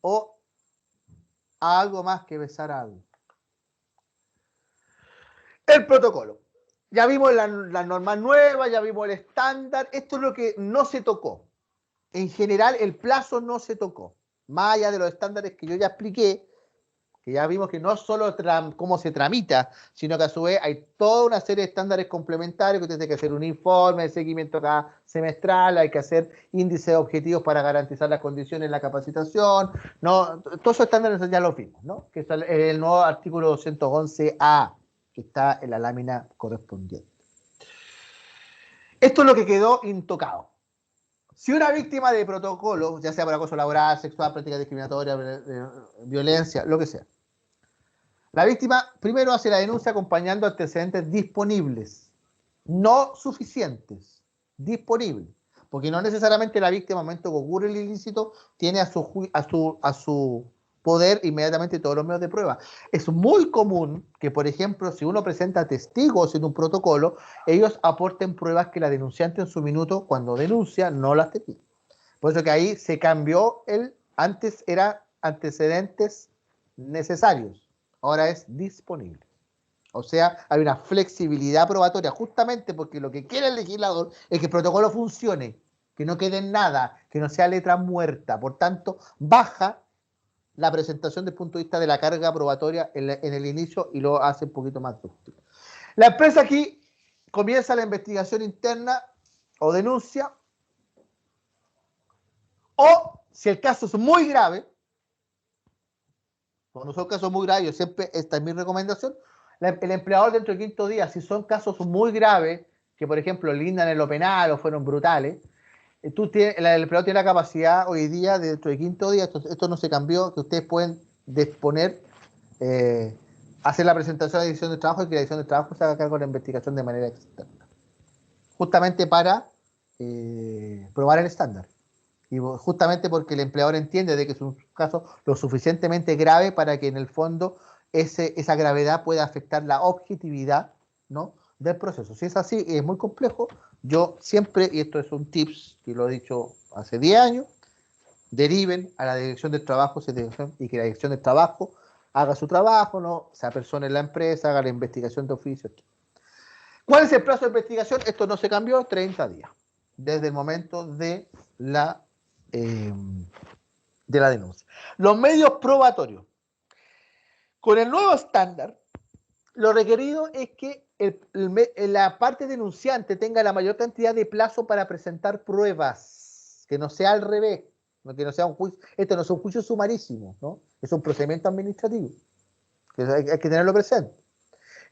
o a algo más que besar a alguien. El protocolo. Ya vimos la norma nueva, ya vimos el estándar. Esto es lo que no se tocó. En general, el plazo no se tocó. Más allá de los estándares que yo ya expliqué, que ya vimos que no solo cómo se tramita, sino que a su vez hay toda una serie de estándares complementarios, que usted tiene que hacer un informe de seguimiento cada semestral, hay que hacer índices de objetivos para garantizar las condiciones en la capacitación, ¿no? Todos esos estándares ya los vimos, ¿no? Que es el nuevo artículo 211A, que está en la lámina correspondiente. Esto es lo que quedó intocado. Si una víctima de protocolo, ya sea por acoso laboral, sexual, práctica discriminatoria, violencia, lo que sea, la víctima primero hace la denuncia acompañando antecedentes disponibles, no suficientes, disponibles, porque no necesariamente la víctima, al momento que ocurre el ilícito, tiene a su poder inmediatamente todos los medios de prueba. Es muy común que, por ejemplo, si uno presenta testigos en un protocolo, ellos aporten pruebas que la denunciante en su minuto, cuando denuncia, no las tenía. Por eso que ahí se cambió antes era antecedentes necesarios, ahora es disponible. O sea, hay una flexibilidad probatoria, justamente porque lo que quiere el legislador es que el protocolo funcione, que no quede en nada, que no sea letra muerta. Por tanto, baja la presentación desde el punto de vista de la carga probatoria en el inicio y lo hace un poquito más dúctil. La empresa aquí comienza la investigación interna o denuncia, o si el caso es muy grave, cuando son casos muy graves, yo siempre, esta es mi recomendación, el empleador dentro del quinto día, si son casos muy graves, que por ejemplo lindan en lo penal o fueron brutales, el empleador tiene la capacidad hoy día, dentro del quinto día, esto no se cambió, que ustedes pueden disponer, hacer la presentación de la Dirección de Trabajo y que la Dirección de Trabajo se haga cargo de la investigación de manera externa. Justamente para probar el estándar. Y justamente porque el empleador entiende de que es un caso lo suficientemente grave para que en el fondo esa gravedad pueda afectar la objetividad, ¿no?, del proceso. Si es así, es muy complejo. Yo siempre, y esto es un tips que lo he dicho hace 10 años, deriven a la Dirección del Trabajo y que la Dirección del Trabajo haga su trabajo, ¿no?, se apersone en la empresa, haga la investigación de oficio. ¿Cuál es el plazo de investigación? Esto no se cambió, 30 días, desde el momento de la denuncia. Los medios probatorios. Con el nuevo estándar, lo requerido es que la parte denunciante tenga la mayor cantidad de plazo para presentar pruebas, que no sea al revés, que no sea un juicio. Esto no es un juicio sumarísimo, ¿no? Es un procedimiento administrativo, que hay que tenerlo presente.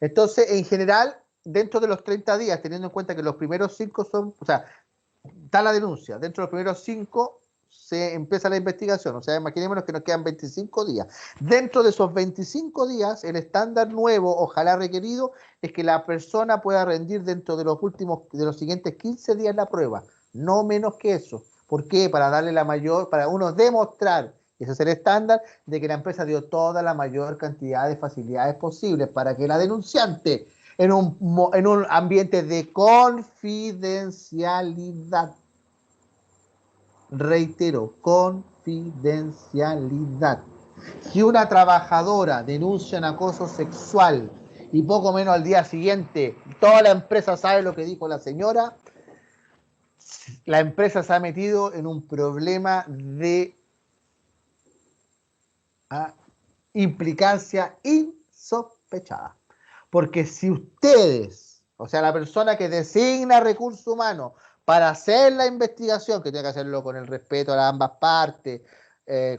Entonces, en general, dentro de los 30 días, teniendo en cuenta que los primeros 5 son, o sea, está la denuncia, dentro de los primeros 5 se empieza la investigación, o sea, imaginémonos que nos quedan 25 días. Dentro de esos 25 días, el estándar nuevo, ojalá requerido, es que la persona pueda rendir dentro de los siguientes 15 días la prueba, no menos que eso. ¿Por qué? Para darle para uno demostrar, ese es el estándar, de que la empresa dio toda la mayor cantidad de facilidades posibles para que la denunciante, en un ambiente de confidencialidad, reitero, confidencialidad. Si una trabajadora denuncia un acoso sexual y poco menos al día siguiente toda la empresa sabe lo que dijo la señora, la empresa se ha metido en un problema de implicancia insospechada. Porque si ustedes, o sea, la persona que designa recursos humanos para hacer la investigación, que tiene que hacerlo con el respeto a ambas partes,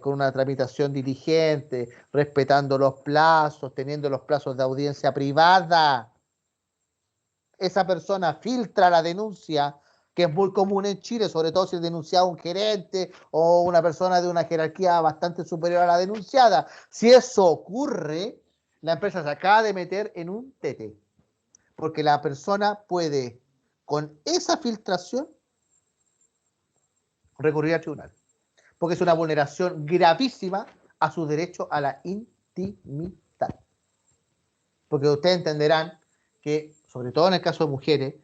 con una tramitación diligente, respetando los plazos, teniendo los plazos de audiencia privada, esa persona filtra la denuncia, que es muy común en Chile, sobre todo si es denunciado un gerente o una persona de una jerarquía bastante superior a la denunciada. Si eso ocurre, la empresa se acaba de meter en un tete, porque la persona puede, con esa filtración, recurrir al tribunal, porque es una vulneración gravísima a su derecho a la intimidad. Porque ustedes entenderán que, sobre todo en el caso de mujeres,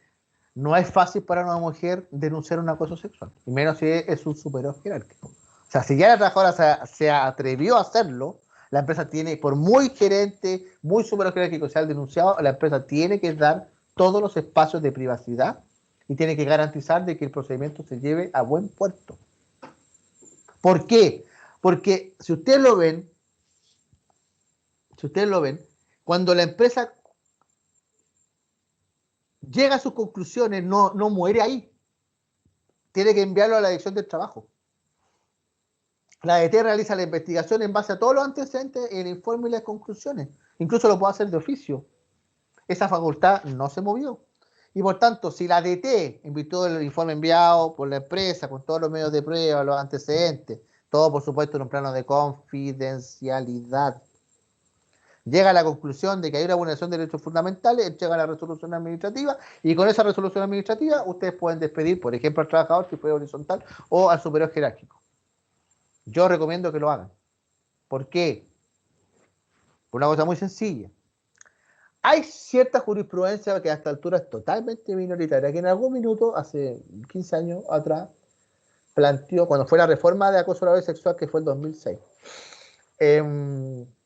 no es fácil para una mujer denunciar un acoso sexual, y menos si es un superior jerárquico. sea, si ya la trabajadora se atrevió a hacerlo, la empresa tiene, por muy gerente, muy superior jerárquico sea el denunciado, la empresa tiene que dar todos los espacios de privacidad y tiene que garantizar de que el procedimiento se lleve a buen puerto. ¿Por qué? Porque si ustedes lo ven, cuando la empresa llega a sus conclusiones, no muere ahí. Tiene que enviarlo a la dirección del trabajo. La DT realiza la investigación en base a todos los antecedentes, el informe y las conclusiones. Incluso lo puede hacer de oficio. Esa facultad no se movió. Y por tanto, si la DT, en virtud del informe enviado por la empresa, con todos los medios de prueba, los antecedentes, todo por supuesto en un plano de confidencialidad, llega a la conclusión de que hay una vulneración de derechos fundamentales, entrega la resolución administrativa y con esa resolución administrativa ustedes pueden despedir, por ejemplo, al trabajador si fue horizontal o al superior jerárquico. Yo recomiendo que lo hagan. ¿Por qué? Por una cosa muy sencilla. Hay cierta jurisprudencia que a esta altura es totalmente minoritaria, que en algún minuto, hace 15 años atrás, planteó, cuando fue la reforma de acoso laboral y sexual, que fue el 2006,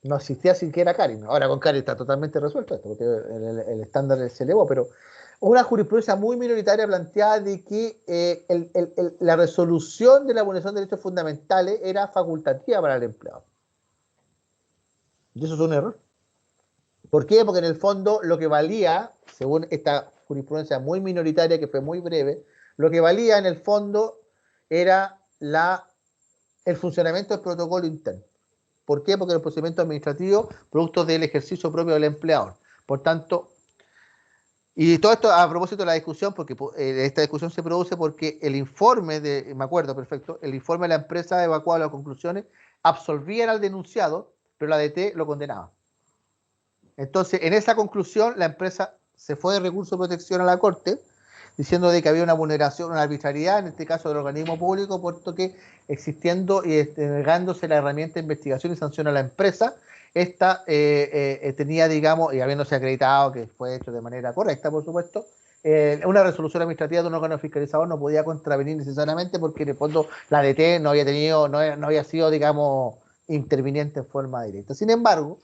no existía siquiera Karin. Ahora con Karin está totalmente resuelto esto, porque el estándar se elevó, pero una jurisprudencia muy minoritaria planteada de que la resolución de la vulneración de derechos fundamentales era facultativa para el empleado. Y eso es un error. ¿Por qué? Porque en el fondo lo que valía, según esta jurisprudencia muy minoritaria que fue muy breve, lo que valía en el fondo era el funcionamiento del protocolo interno. ¿Por qué? Porque el procedimiento administrativo, producto del ejercicio propio del empleador. Por tanto, y todo esto a propósito de la discusión, porque esta discusión se produce porque el informe me acuerdo perfecto, el informe de la empresa evacuado las conclusiones, absolvían al denunciado, pero la DT lo condenaba. Entonces, en esa conclusión, la empresa se fue de recurso de protección a la Corte, diciendo de que había una vulneración, una arbitrariedad, en este caso del organismo público, puesto que existiendo y negándose la herramienta de investigación y sanción a la empresa, esta tenía, digamos, y habiéndose acreditado que fue hecho de manera correcta, por supuesto, una resolución administrativa de un órgano fiscalizador no podía contravenir necesariamente porque en el fondo la DT no había sido, digamos, interviniente en forma directa. Sin embargo,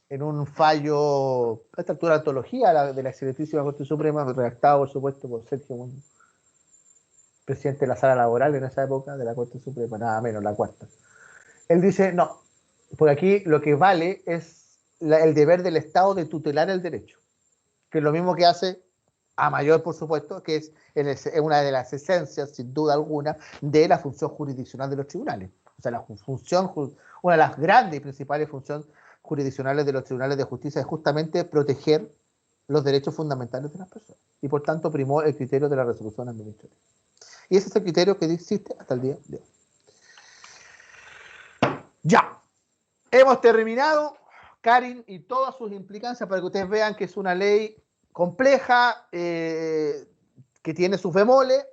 en un fallo, a esta altura de antología de la excelentísima Corte Suprema, redactado por supuesto por Sergio Muñoz, presidente de la sala laboral en esa época de la Corte Suprema, nada menos, la cuarta. Él dice, no, porque aquí lo que vale es el deber del Estado de tutelar el derecho, que es lo mismo que hace a mayor, por supuesto, que es una de las esencias, sin duda alguna, de la función jurisdiccional de los tribunales. O sea, una de las grandes y principales funciones jurisdiccionales de los tribunales de justicia es justamente proteger los derechos fundamentales de las personas. Y por tanto primó el criterio de la resolución administrativa. Y ese es el criterio que existe hasta el día de hoy. Ya. Hemos terminado, Karin, y todas sus implicancias para que ustedes vean que es una ley compleja, que tiene sus bemoles,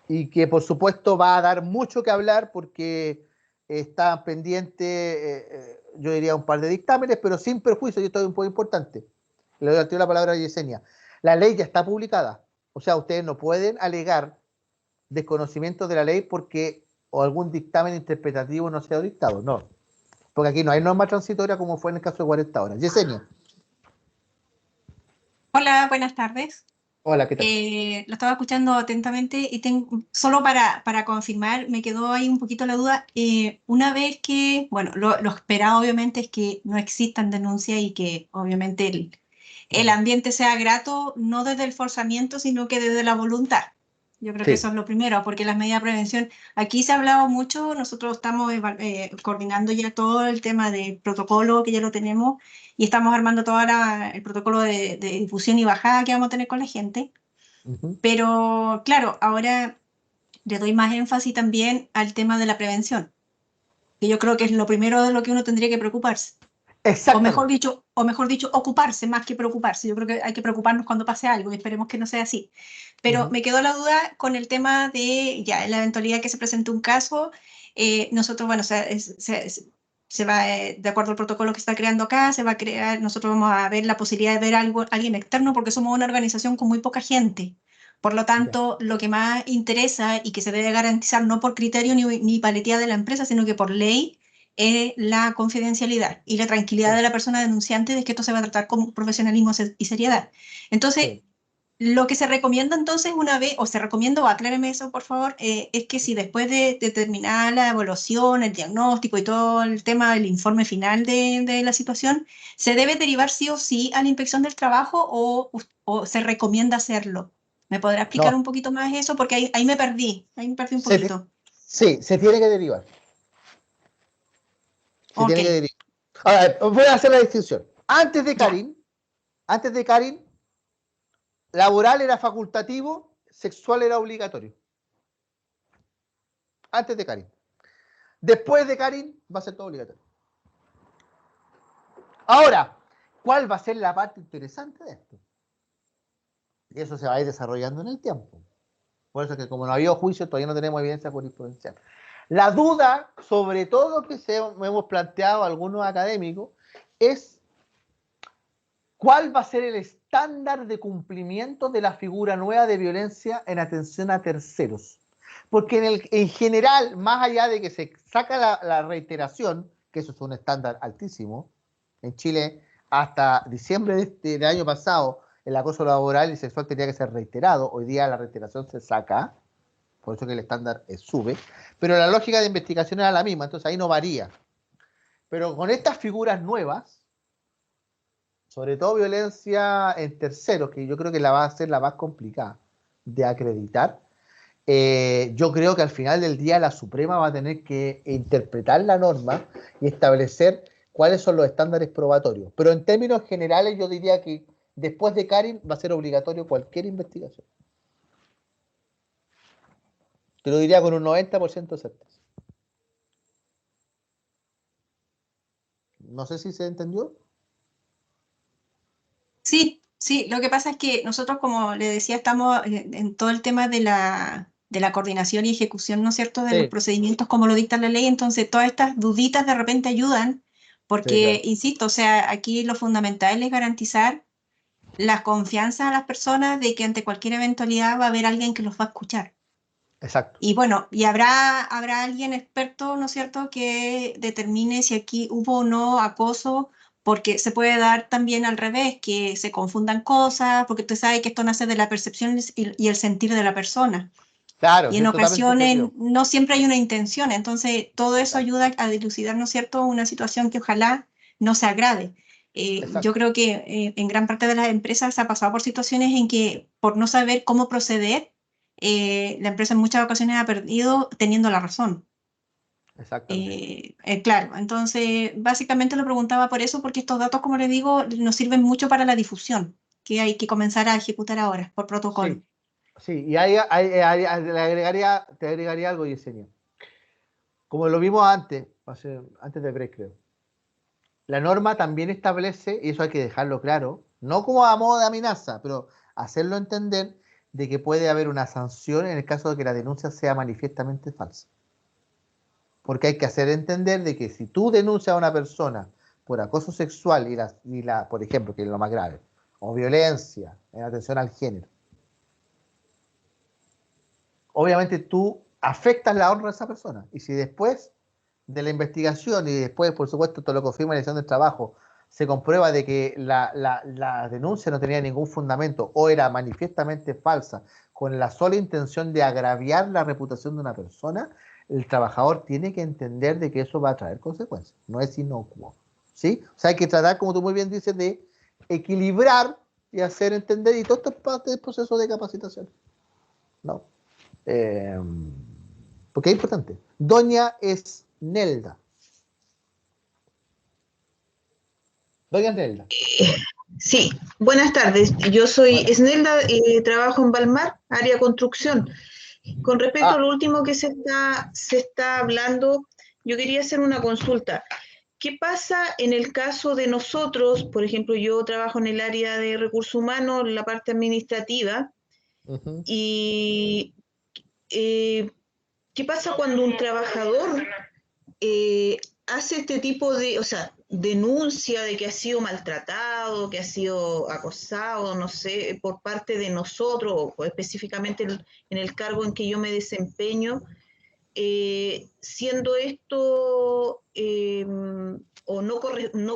y que por supuesto va a dar mucho que hablar porque está pendiente, yo diría un par de dictámenes, pero sin perjuicio, y esto es un poco importante, le doy la palabra a Yesenia, la ley ya está publicada, o sea, ustedes no pueden alegar desconocimiento de la ley porque o algún dictamen interpretativo no sea dictado, no, porque aquí no hay norma transitoria como fue en el caso de 40 horas. Yesenia. Hola, buenas tardes. Hola, ¿qué tal? Lo estaba escuchando atentamente y solo para confirmar, me quedó ahí un poquito la duda. Una vez que, bueno, lo esperado obviamente es que no existan denuncias y que obviamente el ambiente sea grato, no desde el forzamiento, sino que desde la voluntad. Yo creo que eso es lo primero, porque las medidas de prevención, aquí se ha hablado mucho, nosotros estamos coordinando ya todo el tema del protocolo que ya lo tenemos y estamos armando todo el protocolo de difusión y bajada que vamos a tener con la gente. Pero claro, ahora le doy más énfasis también al tema de la prevención, que yo creo que es lo primero de lo que uno tendría que preocuparse. O mejor dicho, ocuparse más que preocuparse. Yo creo que hay que preocuparnos cuando pase algo y esperemos que no sea así. Pero me quedó la duda con el tema de, ya, en la eventualidad que se presente un caso, nosotros, bueno, se va, de acuerdo al protocolo que está creando acá, se va a crear, nosotros vamos a ver la posibilidad de ver alguien externo porque somos una organización con muy poca gente. Por lo Ya. tanto, lo que más interesa y que se debe garantizar no por criterio ni paletía de la empresa, sino que por ley, es la confidencialidad y la tranquilidad Sí, de la persona denunciante de que esto se va a tratar con profesionalismo y seriedad. Entonces, sí. lo que se recomienda entonces una vez, o se recomienda, o acláreme eso por favor, es que si después de terminar la evaluación, el diagnóstico y todo el tema del informe final de la situación, ¿se debe derivar sí o sí a la inspección del trabajo o se recomienda hacerlo? ¿Me podrá explicar No, un poquito más eso? Porque ahí me perdí un se ti- poquito. sí, se tiene que derivar. Se Ok, tiene que derivar. Ahora, voy a hacer la distinción. ya. Antes de Karin, laboral era facultativo, sexual era obligatorio. Antes de Karin. Después de Karin va a ser todo obligatorio. Ahora, ¿cuál va a ser la parte interesante de esto? Y eso se va a ir desarrollando en el tiempo. Por eso que como no ha habido juicio, todavía no tenemos evidencia jurisprudencial. La duda, sobre todo que hemos planteado algunos académicos, es cuál va a ser el estándar de cumplimiento de la figura nueva de violencia en atención a terceros. Porque en general, más allá de que se saca la reiteración, que eso es un estándar altísimo, en Chile hasta diciembre del año pasado el acoso laboral y sexual tenía que ser reiterado, hoy día la reiteración se saca, por eso que el estándar sube, pero la lógica de investigación era la misma, entonces ahí no varía. Pero con estas figuras nuevas, sobre todo violencia en terceros, que yo creo que la va a ser la más complicada de acreditar, yo creo que al final del día la Suprema va a tener que interpretar la norma y establecer cuáles son los estándares probatorios. Pero en términos generales yo diría que después de Karin va a ser obligatorio cualquier investigación. Te lo diría con un 90% de certeza. No sé si se entendió. Sí, sí, lo que pasa es que nosotros, como le decía, estamos en todo el tema de la coordinación y ejecución, ¿no es cierto?, de los Sí, procedimientos como lo dicta la ley, entonces todas estas duditas de repente ayudan, sí, porque, claro. insisto, o sea, aquí lo fundamental es garantizar la confianza a las personas de que ante cualquier eventualidad va a haber alguien que los va a escuchar. Exacto. Y bueno, y habrá alguien experto, ¿no es cierto?, que determine si aquí hubo o no acoso, porque se puede dar también al revés, que se confundan cosas, porque usted sabe que esto nace de la percepción y el sentir de la persona. Claro, Y sí, en es totalmente ocasiones subjetivo. no siempre hay una intención, entonces todo eso Exacto. ayuda a dilucidar, ¿no es cierto?, una situación que ojalá no se agrave. Yo Exacto. creo que en gran parte de las empresas se ha pasado por situaciones en que por no saber cómo proceder, la empresa en muchas ocasiones ha perdido teniendo la razón. Exactamente. Claro, entonces básicamente lo preguntaba por eso, porque estos datos, como le digo, nos sirven mucho para la difusión, que hay que comenzar a ejecutar ahora por protocolo. Sí, sí. Y te agregaría algo, Yesenia. Como lo vimos antes, antes de break, creo. La norma también establece, y eso hay que dejarlo claro, no como a modo de amenaza, pero hacerlo entender de que puede haber una sanción en el caso de que la denuncia sea manifiestamente falsa. Porque hay que hacer entender de que si tú denuncias a una persona por acoso sexual por ejemplo, que es lo más grave, o violencia en atención al género, obviamente tú afectas la honra de esa persona. Y si después de la investigación y después, por supuesto, todo lo confirma la dirección del trabajo, se comprueba de que la denuncia no tenía ningún fundamento o era manifiestamente falsa, con la sola intención de agraviar la reputación de una persona, el trabajador tiene que entender de que eso va a traer consecuencias, no es inocuo. ¿Sí? O sea, hay que tratar, como tú muy bien dices, de equilibrar y hacer entender, y todo esto es parte del proceso de capacitación. ¿No? Eh, Porque es importante. Doña Esnelda. Doña Esnelda. Sí, buenas tardes. Yo soy Hola. Esnelda, trabajo en Balmar, área construcción. Con respecto a Ah, lo último que se está hablando, yo quería hacer una consulta. ¿Qué pasa en el caso de nosotros? Por ejemplo, yo trabajo en el área de recursos humanos, en la parte administrativa, uh-huh. y ¿qué pasa cuando un trabajador hace este tipo de, o sea, denuncia de que ha sido maltratado, que ha sido acosado, no sé, por parte de nosotros, o específicamente en el cargo en que yo me desempeño, siendo esto o no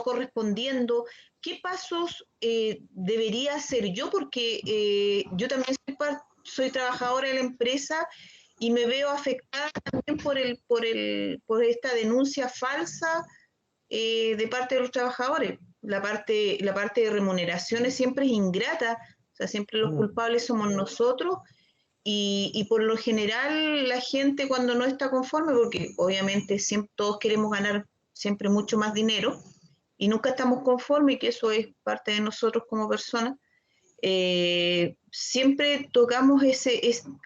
correspondiendo, ¿qué pasos debería hacer yo? Porque yo también soy trabajadora de la empresa y me veo afectada también por esta denuncia falsa de parte de los trabajadores. La parte de remuneraciones siempre es ingrata, o sea, siempre los culpables somos nosotros y por lo general la gente cuando no está conforme, porque obviamente siempre, todos queremos ganar siempre mucho más dinero y nunca estamos conformes, y que eso es parte de nosotros como personas, siempre tocamos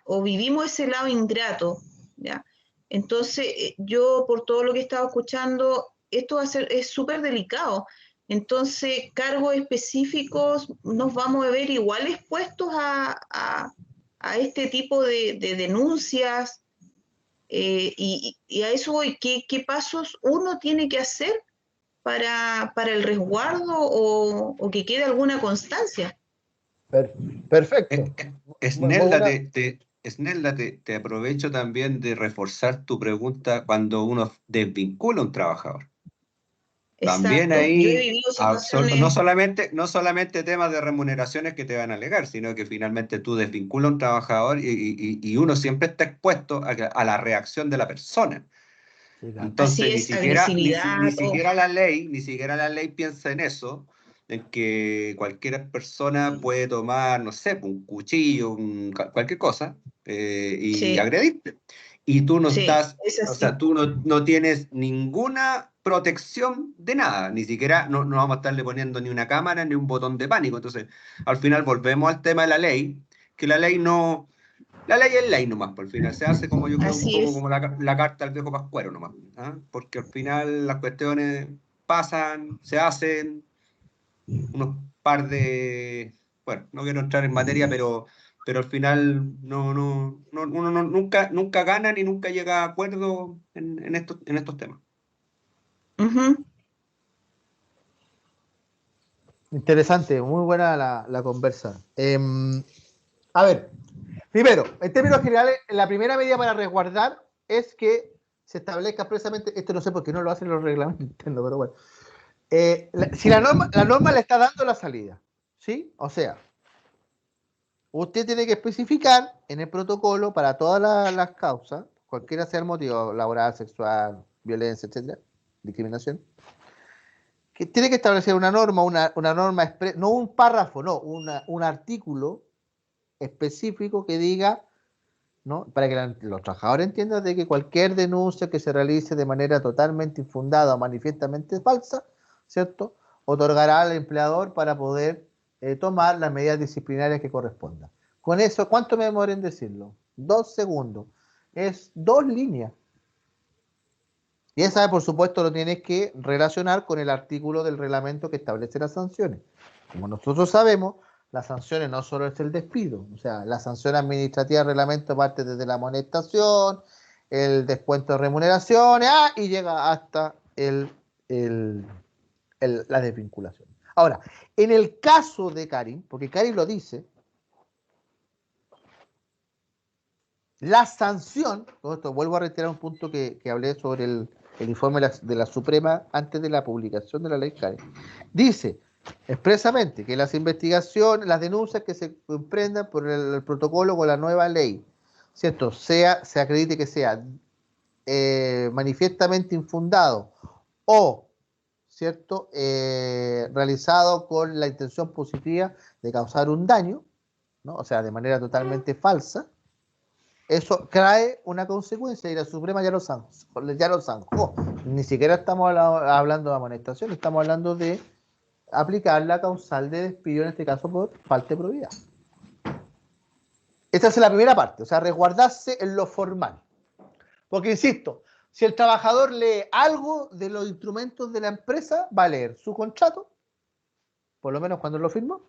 o vivimos ese lado ingrato, ¿ya? Entonces, yo por todo lo que he estado escuchando, esto es súper delicado. Entonces, cargos específicos nos vamos a ver igual expuestos a este tipo de denuncias, y a eso voy. ¿Qué pasos uno tiene que hacer para el resguardo o que quede alguna constancia? Perfecto. Esnelda, Esnelda, te aprovecho también de reforzar tu pregunta cuando uno desvincula a un trabajador. También Exacto. Yo he ahí vivido situaciones. no solamente temas de remuneraciones que te van a alegar, sino que finalmente tú desvinculas a un trabajador y uno siempre está expuesto a la reacción de la persona. Entonces, Así es, agresividad. ni siquiera la ley piensa en eso, en que cualquier persona puede tomar, no sé, un cuchillo, cualquier cosa, y Sí, agredirte. Y tú no sí, estás, es o así. sea, tú no tienes ninguna protección de nada, ni siquiera no vamos a estarle poniendo ni una cámara ni un botón de pánico. Entonces, al final volvemos al tema de la ley, que la ley no... La ley es ley nomás, por el final se hace como yo creo un Así poco es. como la carta al viejo Pascuero nomás, ¿ah? Porque al final las cuestiones pasan, se hacen unos par de, bueno, no quiero entrar en materia, pero al final uno nunca gana ni nunca llega a acuerdo en estos temas. Ujú. Interesante, muy buena la conversa. A ver, primero, en términos generales, la primera medida para resguardar es que se establezca expresamente, esto no sé por qué no lo hacen los reglamentos internos, pero bueno, si la norma le está dando la salida, ¿sí? O sea, usted tiene que especificar en el protocolo para todas las causas, cualquiera sea el motivo, laboral, sexual, violencia, etcétera, discriminación, que tiene que establecer una norma, una norma, no un párrafo, no, un artículo específico que diga, ¿no? Para que los trabajadores entiendan de que cualquier denuncia que se realice de manera totalmente infundada o manifiestamente falsa, ¿cierto? Otorgará al empleador para poder tomar las medidas disciplinarias que correspondan. Con eso, ¿cuánto me demoré en decirlo? 2 segundos. Es 2 líneas. Y esa, por supuesto, lo tienes que relacionar con el artículo del reglamento que establece las sanciones. Como nosotros sabemos, las sanciones no solo es el despido, o sea, la sanción administrativa del reglamento parte desde la amonestación, el descuento de remuneraciones, y llega hasta la desvinculación. Ahora, en el caso de Karin, porque Karin lo dice, la sanción, esto vuelvo a reiterar un punto que hablé sobre el informe de la Suprema antes de la publicación de la ley Karin, dice expresamente que las investigaciones, las denuncias que se emprendan por el protocolo con la nueva ley, ¿cierto? Se acredite que sea manifiestamente infundado o, ¿cierto? Realizado con la intención positiva de causar un daño, ¿no? O sea, de manera totalmente falsa, eso trae una consecuencia y la Suprema ya lo zanjó. Ni siquiera estamos hablando de amonestación, estamos hablando de aplicar la causal de despido, en este caso por falta de probidad. Esta es la primera parte, o sea, resguardarse en lo formal. Porque, insisto, si el trabajador lee algo de los instrumentos de la empresa, va a leer su contrato, por lo menos cuando lo firmó,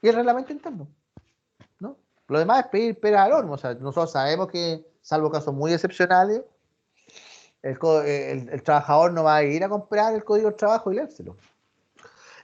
y el reglamento interno, ¿no? Lo demás es pedir peras al horno. O sea, nosotros sabemos que, salvo casos muy excepcionales, el trabajador no va a ir a comprar el código del trabajo y leérselo.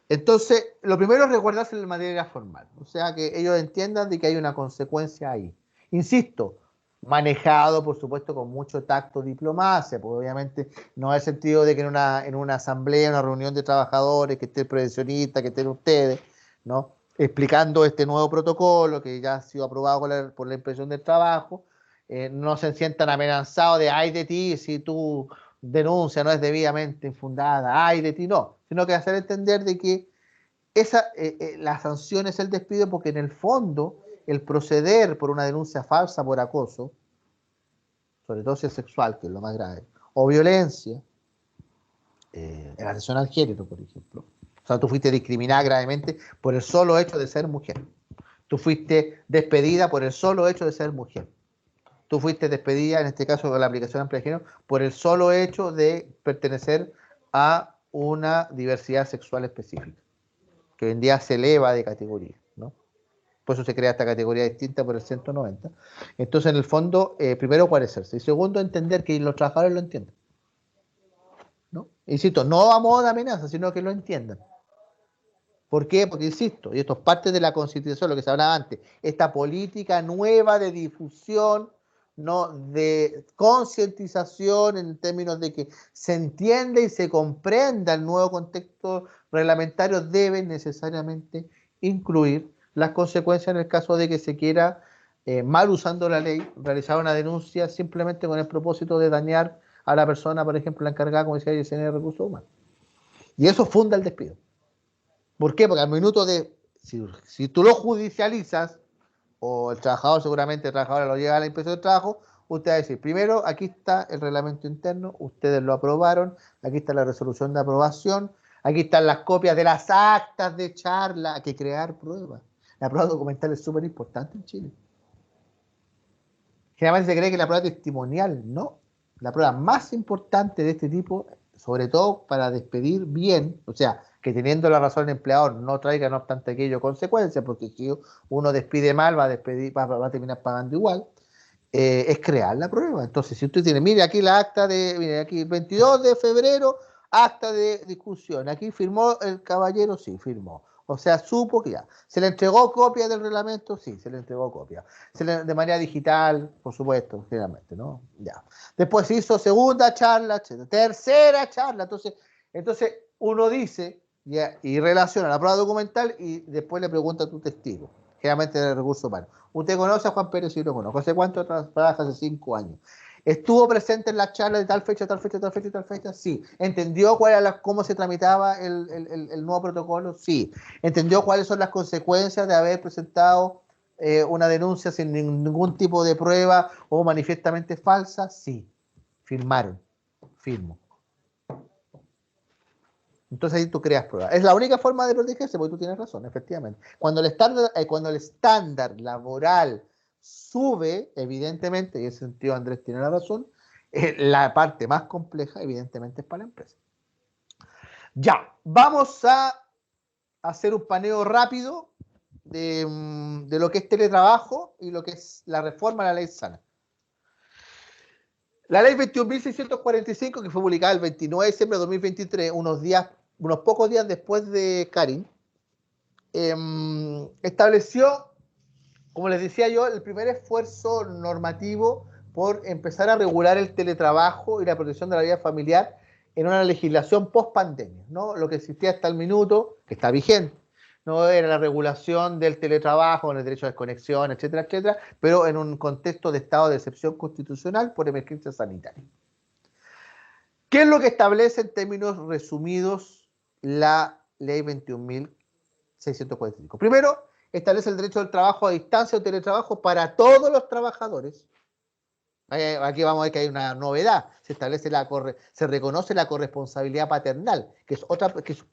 Entonces, lo primero es recordarse la materia formal, o sea, que ellos entiendan de que hay una consecuencia ahí. Insisto, manejado, por supuesto, con mucho tacto, diplomacia, porque obviamente no hay sentido de que en una asamblea, una reunión de trabajadores, que esté el prevencionista, que estén ustedes, ¿no? Explicando este nuevo protocolo que ya ha sido aprobado por la Inspección del Trabajo, no se sientan amenazados de ay de ti si tu denuncia no es debidamente infundada, ay de ti, no, sino que hacer entender de que la sanción es el despido porque en el fondo el proceder por una denuncia falsa por acoso, sobre todo si es sexual, que es lo más grave, o violencia, en relación al género, por ejemplo. O sea, tú fuiste discriminada gravemente por el solo hecho de ser mujer. Tú fuiste despedida por el solo hecho de ser mujer. Tú fuiste despedida, en este caso de la aplicación amplia de género, por el solo hecho de pertenecer a una diversidad sexual específica, que hoy en día se eleva de categoría, ¿no? Por eso se crea esta categoría distinta por el 190. Entonces, en el fondo, primero, guarecerse. Y segundo, entender que los trabajadores lo entienden, ¿no? Insisto, no a modo de amenaza, sino que lo entiendan. ¿Por qué? Porque, insisto, y esto es parte de la Constitución, lo que se hablaba antes, esta política nueva de difusión, ¿no? De concientización en términos de que se entienda y se comprenda el nuevo contexto reglamentario, debe necesariamente incluir las consecuencias en el caso de que se quiera, mal usando la ley, realizar una denuncia simplemente con el propósito de dañar a la persona, por ejemplo, la encargada, como decía, de recursos humanos. Y eso funda el despido. ¿Por qué? Porque al minuto de, si tú lo judicializas, o el trabajador, seguramente el trabajador lo lleva a la inspección de trabajo, usted va a decir, primero, aquí está el reglamento interno, ustedes lo aprobaron, aquí está la resolución de aprobación, aquí están las copias de las actas de charla, hay que crear pruebas. La prueba documental es súper importante en Chile. Generalmente se cree que la prueba testimonial, no. La prueba más importante de este tipo, sobre todo para despedir bien, o sea, que teniendo la razón el empleador no traiga, no obstante aquello, consecuencias, porque si uno despide mal, va a terminar pagando igual, es crear la prueba. Entonces, si usted tiene, mire aquí la acta mire aquí, 22 de febrero, acta de discusión, aquí firmó el caballero, sí, firmó. O sea, supo que ya. ¿Se le entregó copia del reglamento? Sí, se le entregó copia. De manera digital, por supuesto, generalmente, ¿no? Ya. Después se hizo segunda charla, tercera charla. Entonces uno dice ya, y relaciona la prueba documental y después le pregunta a tu testigo, generalmente de recursos humanos. ¿Usted conoce a Juan Pérez? Sí, lo conozco. ¿Hace cuánto trabaja? Hace 5 años. ¿Estuvo presente en la charla de tal fecha, tal fecha, tal fecha, tal fecha? Sí. ¿Entendió cómo se tramitaba el nuevo protocolo? Sí. ¿Entendió cuáles son las consecuencias de haber presentado una denuncia sin ningún tipo de prueba o manifiestamente falsa? Sí. Firmaron. Firmo. Entonces ahí tú creas pruebas. Es la única forma de protegerse, porque tú tienes razón, efectivamente. Cuando el estándar laboral sube, evidentemente, y en ese sentido Andrés tiene la razón, la parte más compleja, evidentemente, es para la empresa. Ya, vamos a hacer un paneo rápido de lo que es teletrabajo y lo que es la reforma a la ley sana. La ley 21.645, que fue publicada el 29 de diciembre de 2023, unos pocos días después de Karin, estableció, como les decía yo, el primer esfuerzo normativo por empezar a regular el teletrabajo y la protección de la vida familiar en una legislación post-pandemia, ¿no? Lo que existía hasta el minuto, que está vigente, no era la regulación del teletrabajo, con el derecho a desconexión, etcétera, etcétera, pero en un contexto de estado de excepción constitucional por emergencia sanitaria. ¿Qué es lo que establece en términos resumidos la ley 21.645? Primero, establece el derecho al trabajo a distancia o teletrabajo para todos los trabajadores. Aquí vamos a ver que hay una novedad. Se reconoce la corresponsabilidad paternal, que es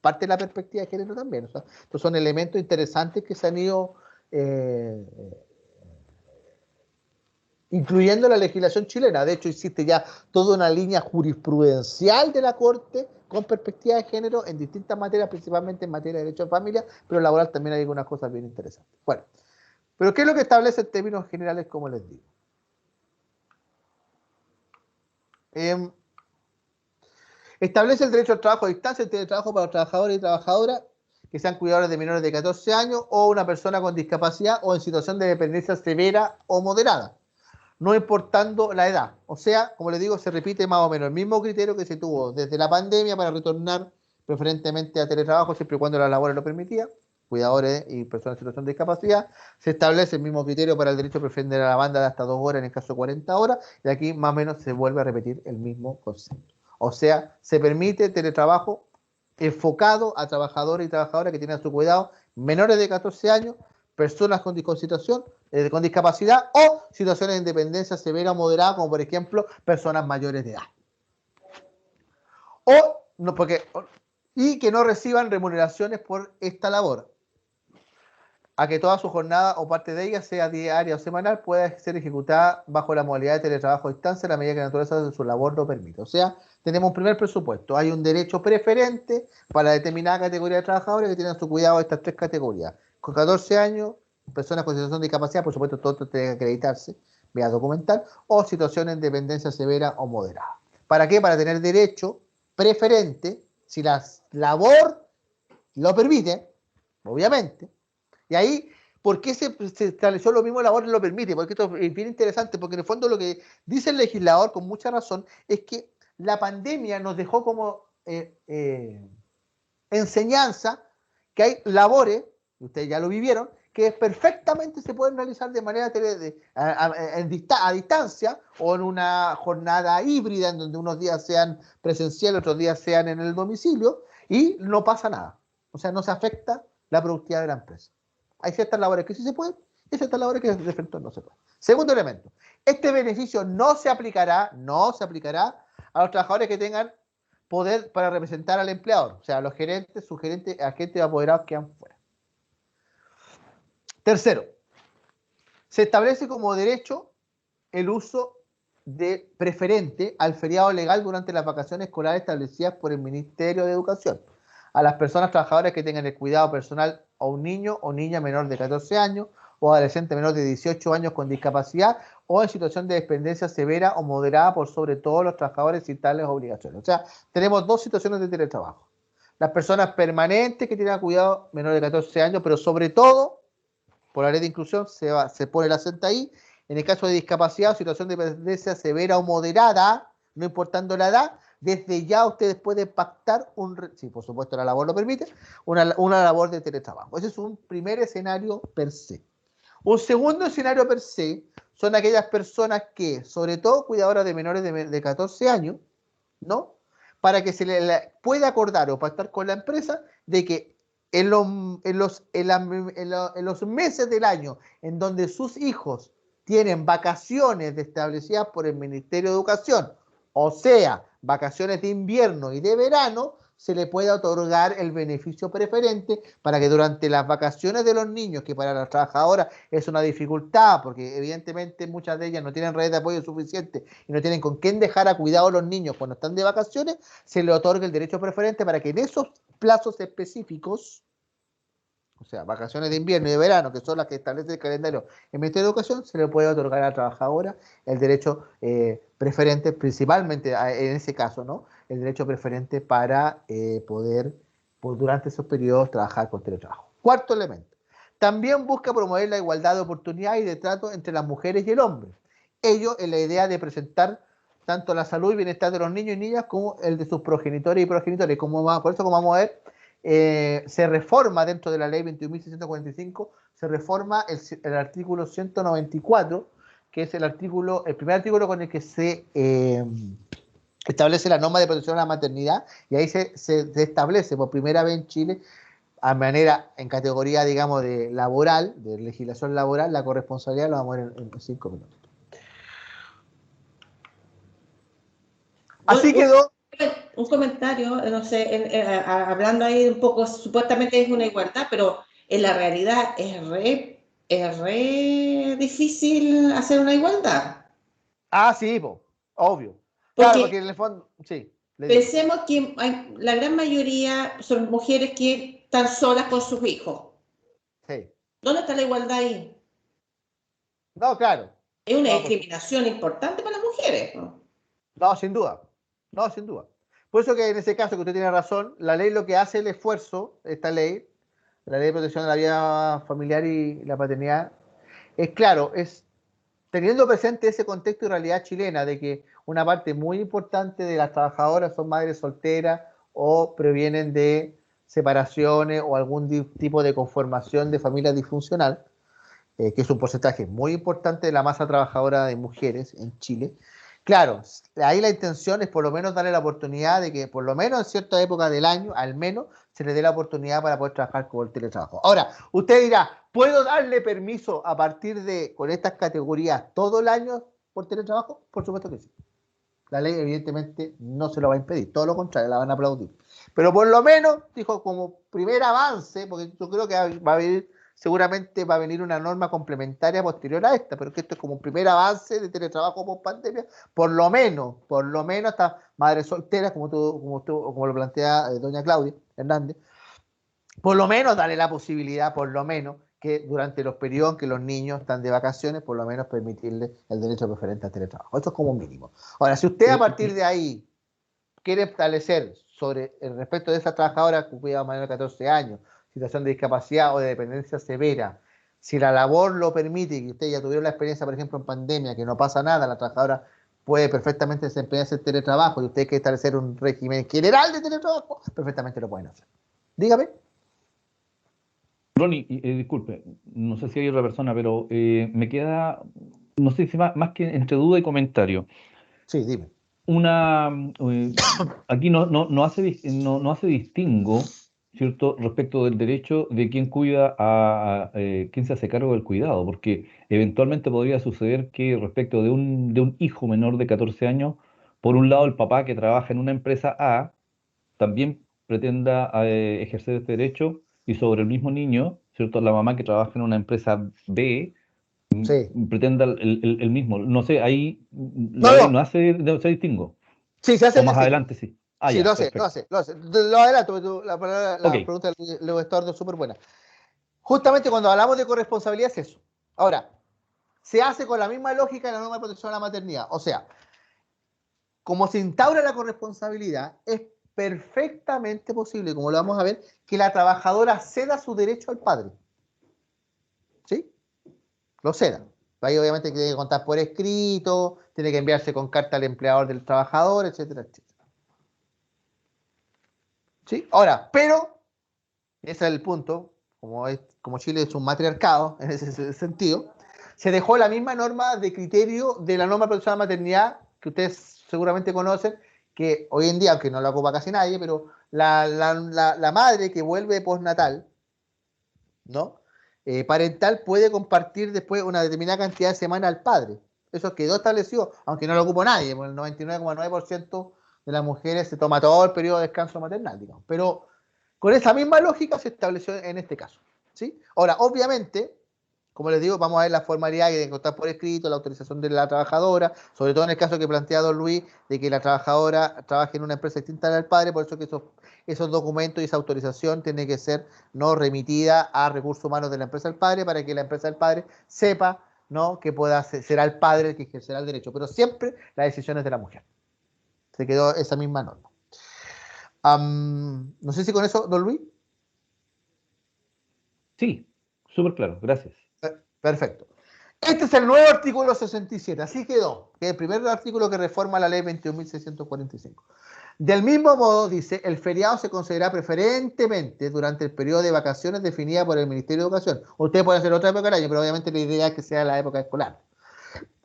parte de la perspectiva de género también. O sea, estos son elementos interesantes que se han ido incluyendo la legislación chilena. De hecho, existe ya toda una línea jurisprudencial de la Corte con perspectiva de género en distintas materias, principalmente en materia de derecho de familia, pero en laboral también hay algunas cosas bien interesantes. Bueno, pero ¿qué es lo que establece en términos generales, como les digo? Establece el derecho al trabajo a distancia, el teletrabajo para los trabajadores y trabajadoras que sean cuidadores de menores de 14 años o una persona con discapacidad o en situación de dependencia severa o moderada, no importando la edad. O sea, como les digo, se repite más o menos el mismo criterio que se tuvo desde la pandemia para retornar preferentemente a teletrabajo, siempre y cuando la labor lo permitía, cuidadores y personas en situación de discapacidad. Se establece el mismo criterio para el derecho preferente a la banda de hasta 2 horas, en el caso de 40 horas, y aquí más o menos se vuelve a repetir el mismo concepto. O sea, se permite teletrabajo enfocado a trabajadores y trabajadoras que tienen a su cuidado menores de 14 años, personas con discapacidad o situaciones de independencia severa o moderada, como por ejemplo personas mayores de edad. Y que no reciban remuneraciones por esta labor, a que toda su jornada o parte de ella, sea diaria o semanal, pueda ser ejecutada bajo la modalidad de teletrabajo a distancia, a la medida que la naturaleza de su labor lo permite. O sea, tenemos un primer presupuesto. Hay un derecho preferente para determinada categoría de trabajadores que tienen a su cuidado estas 3 categorías. Con 14 años, personas con situación de discapacidad, por supuesto, todo tiene que acreditarse vía documental, o situaciones de dependencia severa o moderada. ¿Para qué? Para tener derecho preferente, si la labor lo permite, obviamente. Y ahí, ¿por qué se estableció lo mismo labor lo permite? Porque esto es bien interesante, porque en el fondo lo que dice el legislador con mucha razón es que la pandemia nos dejó como enseñanza que hay labores, ustedes ya lo vivieron, que perfectamente se pueden realizar de manera a distancia o en una jornada híbrida en donde unos días sean presenciales, otros días sean en el domicilio y no pasa nada. O sea, no se afecta la productividad de la empresa. Hay ciertas labores que sí se pueden y ciertas labores que de efecto no se pueden. Segundo elemento, este beneficio no se aplicará a los trabajadores que tengan poder para representar al empleador, o sea, los gerentes, subgerentes, agentes y apoderados quedan fuera. Tercero, se establece como derecho el uso de preferente al feriado legal durante las vacaciones escolares establecidas por el Ministerio de Educación a las personas trabajadoras que tengan el cuidado personal a un niño o niña menor de 14 años o adolescente menor de 18 años con discapacidad o en situación de dependencia severa o moderada por sobre todo los trabajadores sin tales obligaciones. O sea, tenemos 2 situaciones de teletrabajo. Las personas permanentes que tienen cuidado menor de 14 años, pero sobre todo, por la ley de inclusión, se pone el acento ahí. En el caso de discapacidad o situación de dependencia severa o moderada, no importando la edad, desde ya ustedes pueden pactar, si por supuesto la labor lo permite, una labor de teletrabajo. Ese es un primer escenario per se. Un segundo escenario per se son aquellas personas que, sobre todo cuidadoras de menores de 14 años, ¿no? Para que se le pueda acordar o pactar con la empresa de que en los meses del año en donde sus hijos tienen vacaciones establecidas por el Ministerio de Educación, o sea, vacaciones de invierno y de verano, se le puede otorgar el beneficio preferente para que durante las vacaciones de los niños, que para las trabajadoras es una dificultad, porque evidentemente muchas de ellas no tienen redes de apoyo suficiente y no tienen con quién dejar a cuidado a los niños cuando están de vacaciones, se le otorga el derecho preferente para que en esos plazos específicos, o sea, vacaciones de invierno y de verano, que son las que establece el calendario en Ministerio de Educación, se le puede otorgar a la trabajadora el derecho preferente, principalmente en ese caso, ¿no? El derecho preferente para poder, durante esos periodos, trabajar con teletrabajo. Cuarto elemento. También busca promover la igualdad de oportunidades y de trato entre las mujeres y el hombre. Ello en la idea de presentar tanto la salud y bienestar de los niños y niñas como el de sus progenitores y progenitores. Por eso, como vamos a ver, se reforma dentro de la ley 21.645, se reforma el artículo 194, que es el primer artículo con el que se establece la norma de protección a la maternidad, y ahí se establece por primera vez en Chile, en categoría, digamos, de laboral, de legislación laboral, la corresponsabilidad. Lo vamos a ver en 5 minutos. Así quedó. Un comentario, no sé, hablando ahí un poco, supuestamente es una igualdad, pero en la realidad es re difícil hacer una igualdad. Ah, sí, obvio. Porque, claro, porque en el fondo, sí. Pensemos que la gran mayoría son mujeres que están solas con sus hijos. Sí. ¿Dónde está la igualdad ahí? No, claro. Es una discriminación importante para las mujeres, ¿no? No, sin duda. No, sin duda. Por eso que en ese caso que usted tiene razón, la ley lo que hace el esfuerzo, esta ley, la ley de protección de la vida familiar y la paternidad, es claro, es teniendo presente ese contexto y realidad chilena de que una parte muy importante de las trabajadoras son madres solteras o provienen de separaciones o algún tipo de conformación de familia disfuncional, que es un porcentaje muy importante de la masa trabajadora de mujeres en Chile. Claro, ahí la intención es por lo menos darle la oportunidad de que por lo menos en cierta época del año, al menos, se le dé la oportunidad para poder trabajar con el teletrabajo. Ahora, usted dirá, ¿puedo darle permiso a partir de, con estas categorías, todo el año por teletrabajo? Por supuesto que sí. La ley evidentemente no se lo va a impedir, todo lo contrario, la van a aplaudir. Pero por lo menos, dijo, como primer avance, porque yo creo que va a venir, seguramente va a venir una norma complementaria posterior a esta, pero que esto es como un primer avance de teletrabajo post pandemia, por lo menos hasta madres solteras, como lo plantea doña Claudia Hernández, por lo menos darle la posibilidad, por lo menos, que durante los periodos que los niños están de vacaciones, por lo menos permitirles el derecho preferente al teletrabajo. Esto es como un mínimo. Ahora, si usted a partir de ahí quiere establecer sobre el respecto de esas trabajadoras con cuidado mayor de 14 años, situación de discapacidad o de dependencia severa, si la labor lo permite y usted ya tuvieron la experiencia, por ejemplo, en pandemia, que no pasa nada, la trabajadora puede perfectamente desempeñarse el teletrabajo y usted quiere establecer un régimen general de teletrabajo, perfectamente lo pueden hacer. Dígame. Ronnie, disculpe, no sé si hay otra persona, pero me queda, no sé si más que entre duda y comentario. Sí, dime. Aquí no hace distingo, ¿cierto?, respecto del derecho de quien cuida quien se hace cargo del cuidado, porque eventualmente podría suceder que respecto de un hijo menor de 14 años, por un lado el papá que trabaja en una empresa A también pretenda ejercer este derecho y sobre el mismo niño, ¿cierto?, la mamá que trabaja en una empresa B Sí. pretenda el mismo. No sé, ahí No, la ley no. no se distingo. Sí, se hace O más sí. adelante sí. Sí, Ya, lo hace. perfecto. Lo adelanto, porque Ok, la pregunta del Luis Estordo es súper buena. Justamente cuando hablamos de corresponsabilidad es eso. Ahora, se hace con la misma lógica en la norma de protección a la maternidad. O sea, como se instaura la corresponsabilidad, es perfectamente posible, como lo vamos a ver, que la trabajadora ceda su derecho al padre. ¿Sí? Lo ceda. Ahí obviamente tiene que contar por escrito, tiene que enviarse con carta al empleador del trabajador, etcétera, etcétera. ¿Sí? Ahora, pero, ese es el punto, como Chile es un matriarcado en ese sentido, se dejó la misma norma de criterio de la norma de protección a la maternidad que ustedes seguramente conocen, que hoy en día, aunque no la ocupa casi nadie, pero la madre que vuelve postnatal, ¿no? Parental puede compartir después una determinada cantidad de semanas al padre. Eso quedó establecido, aunque no lo ocupó nadie, porque el 99,9% de las mujeres se toma todo el periodo de descanso maternal, digamos. Pero con esa misma lógica se estableció en este caso. ¿Sí? Ahora, obviamente, como les digo, vamos a ver la formalidad de contar por escrito, la autorización de la trabajadora, sobre todo en el caso que plantea don Luis, de que la trabajadora trabaje en una empresa distinta del padre, por eso que esos documentos y esa autorización tiene que ser no remitida a recursos humanos de la empresa del padre para que la empresa del padre sepa, ¿no?, que será el padre el que ejercerá el derecho, pero siempre la decisión es de la mujer. Se quedó esa misma norma. No sé si con eso, don Luis. sí, súper claro, gracias. Perfecto. Este es el nuevo artículo 67, así quedó, que es el primer artículo que reforma la ley 21.645. Del mismo modo, dice, el feriado se considera preferentemente durante el periodo de vacaciones definida por el Ministerio de Educación. Usted puede hacer otra época del año, pero obviamente la idea es que sea la época escolar,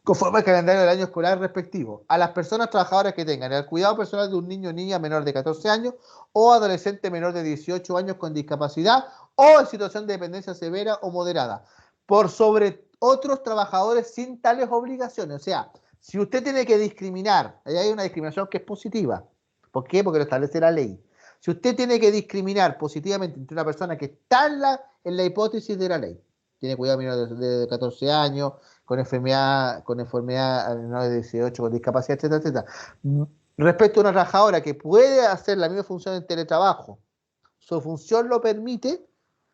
conforme al calendario del año escolar respectivo, a las personas trabajadoras que tengan el cuidado personal de un niño o niña menor de 14 años o adolescente menor de 18 años con discapacidad o en situación de dependencia severa o moderada, por sobre otros trabajadores sin tales obligaciones. O sea, si usted tiene que discriminar, ahí hay una discriminación que es positiva. ¿Por qué? Porque lo establece la ley. Si usted tiene que discriminar positivamente entre una persona que está en la hipótesis de la ley, tiene cuidado menor de 14 años, con enfermedad no, de 18, con discapacidad, etcétera, etcétera. Respecto a una trabajadora que puede hacer la misma función en teletrabajo, su función lo permite,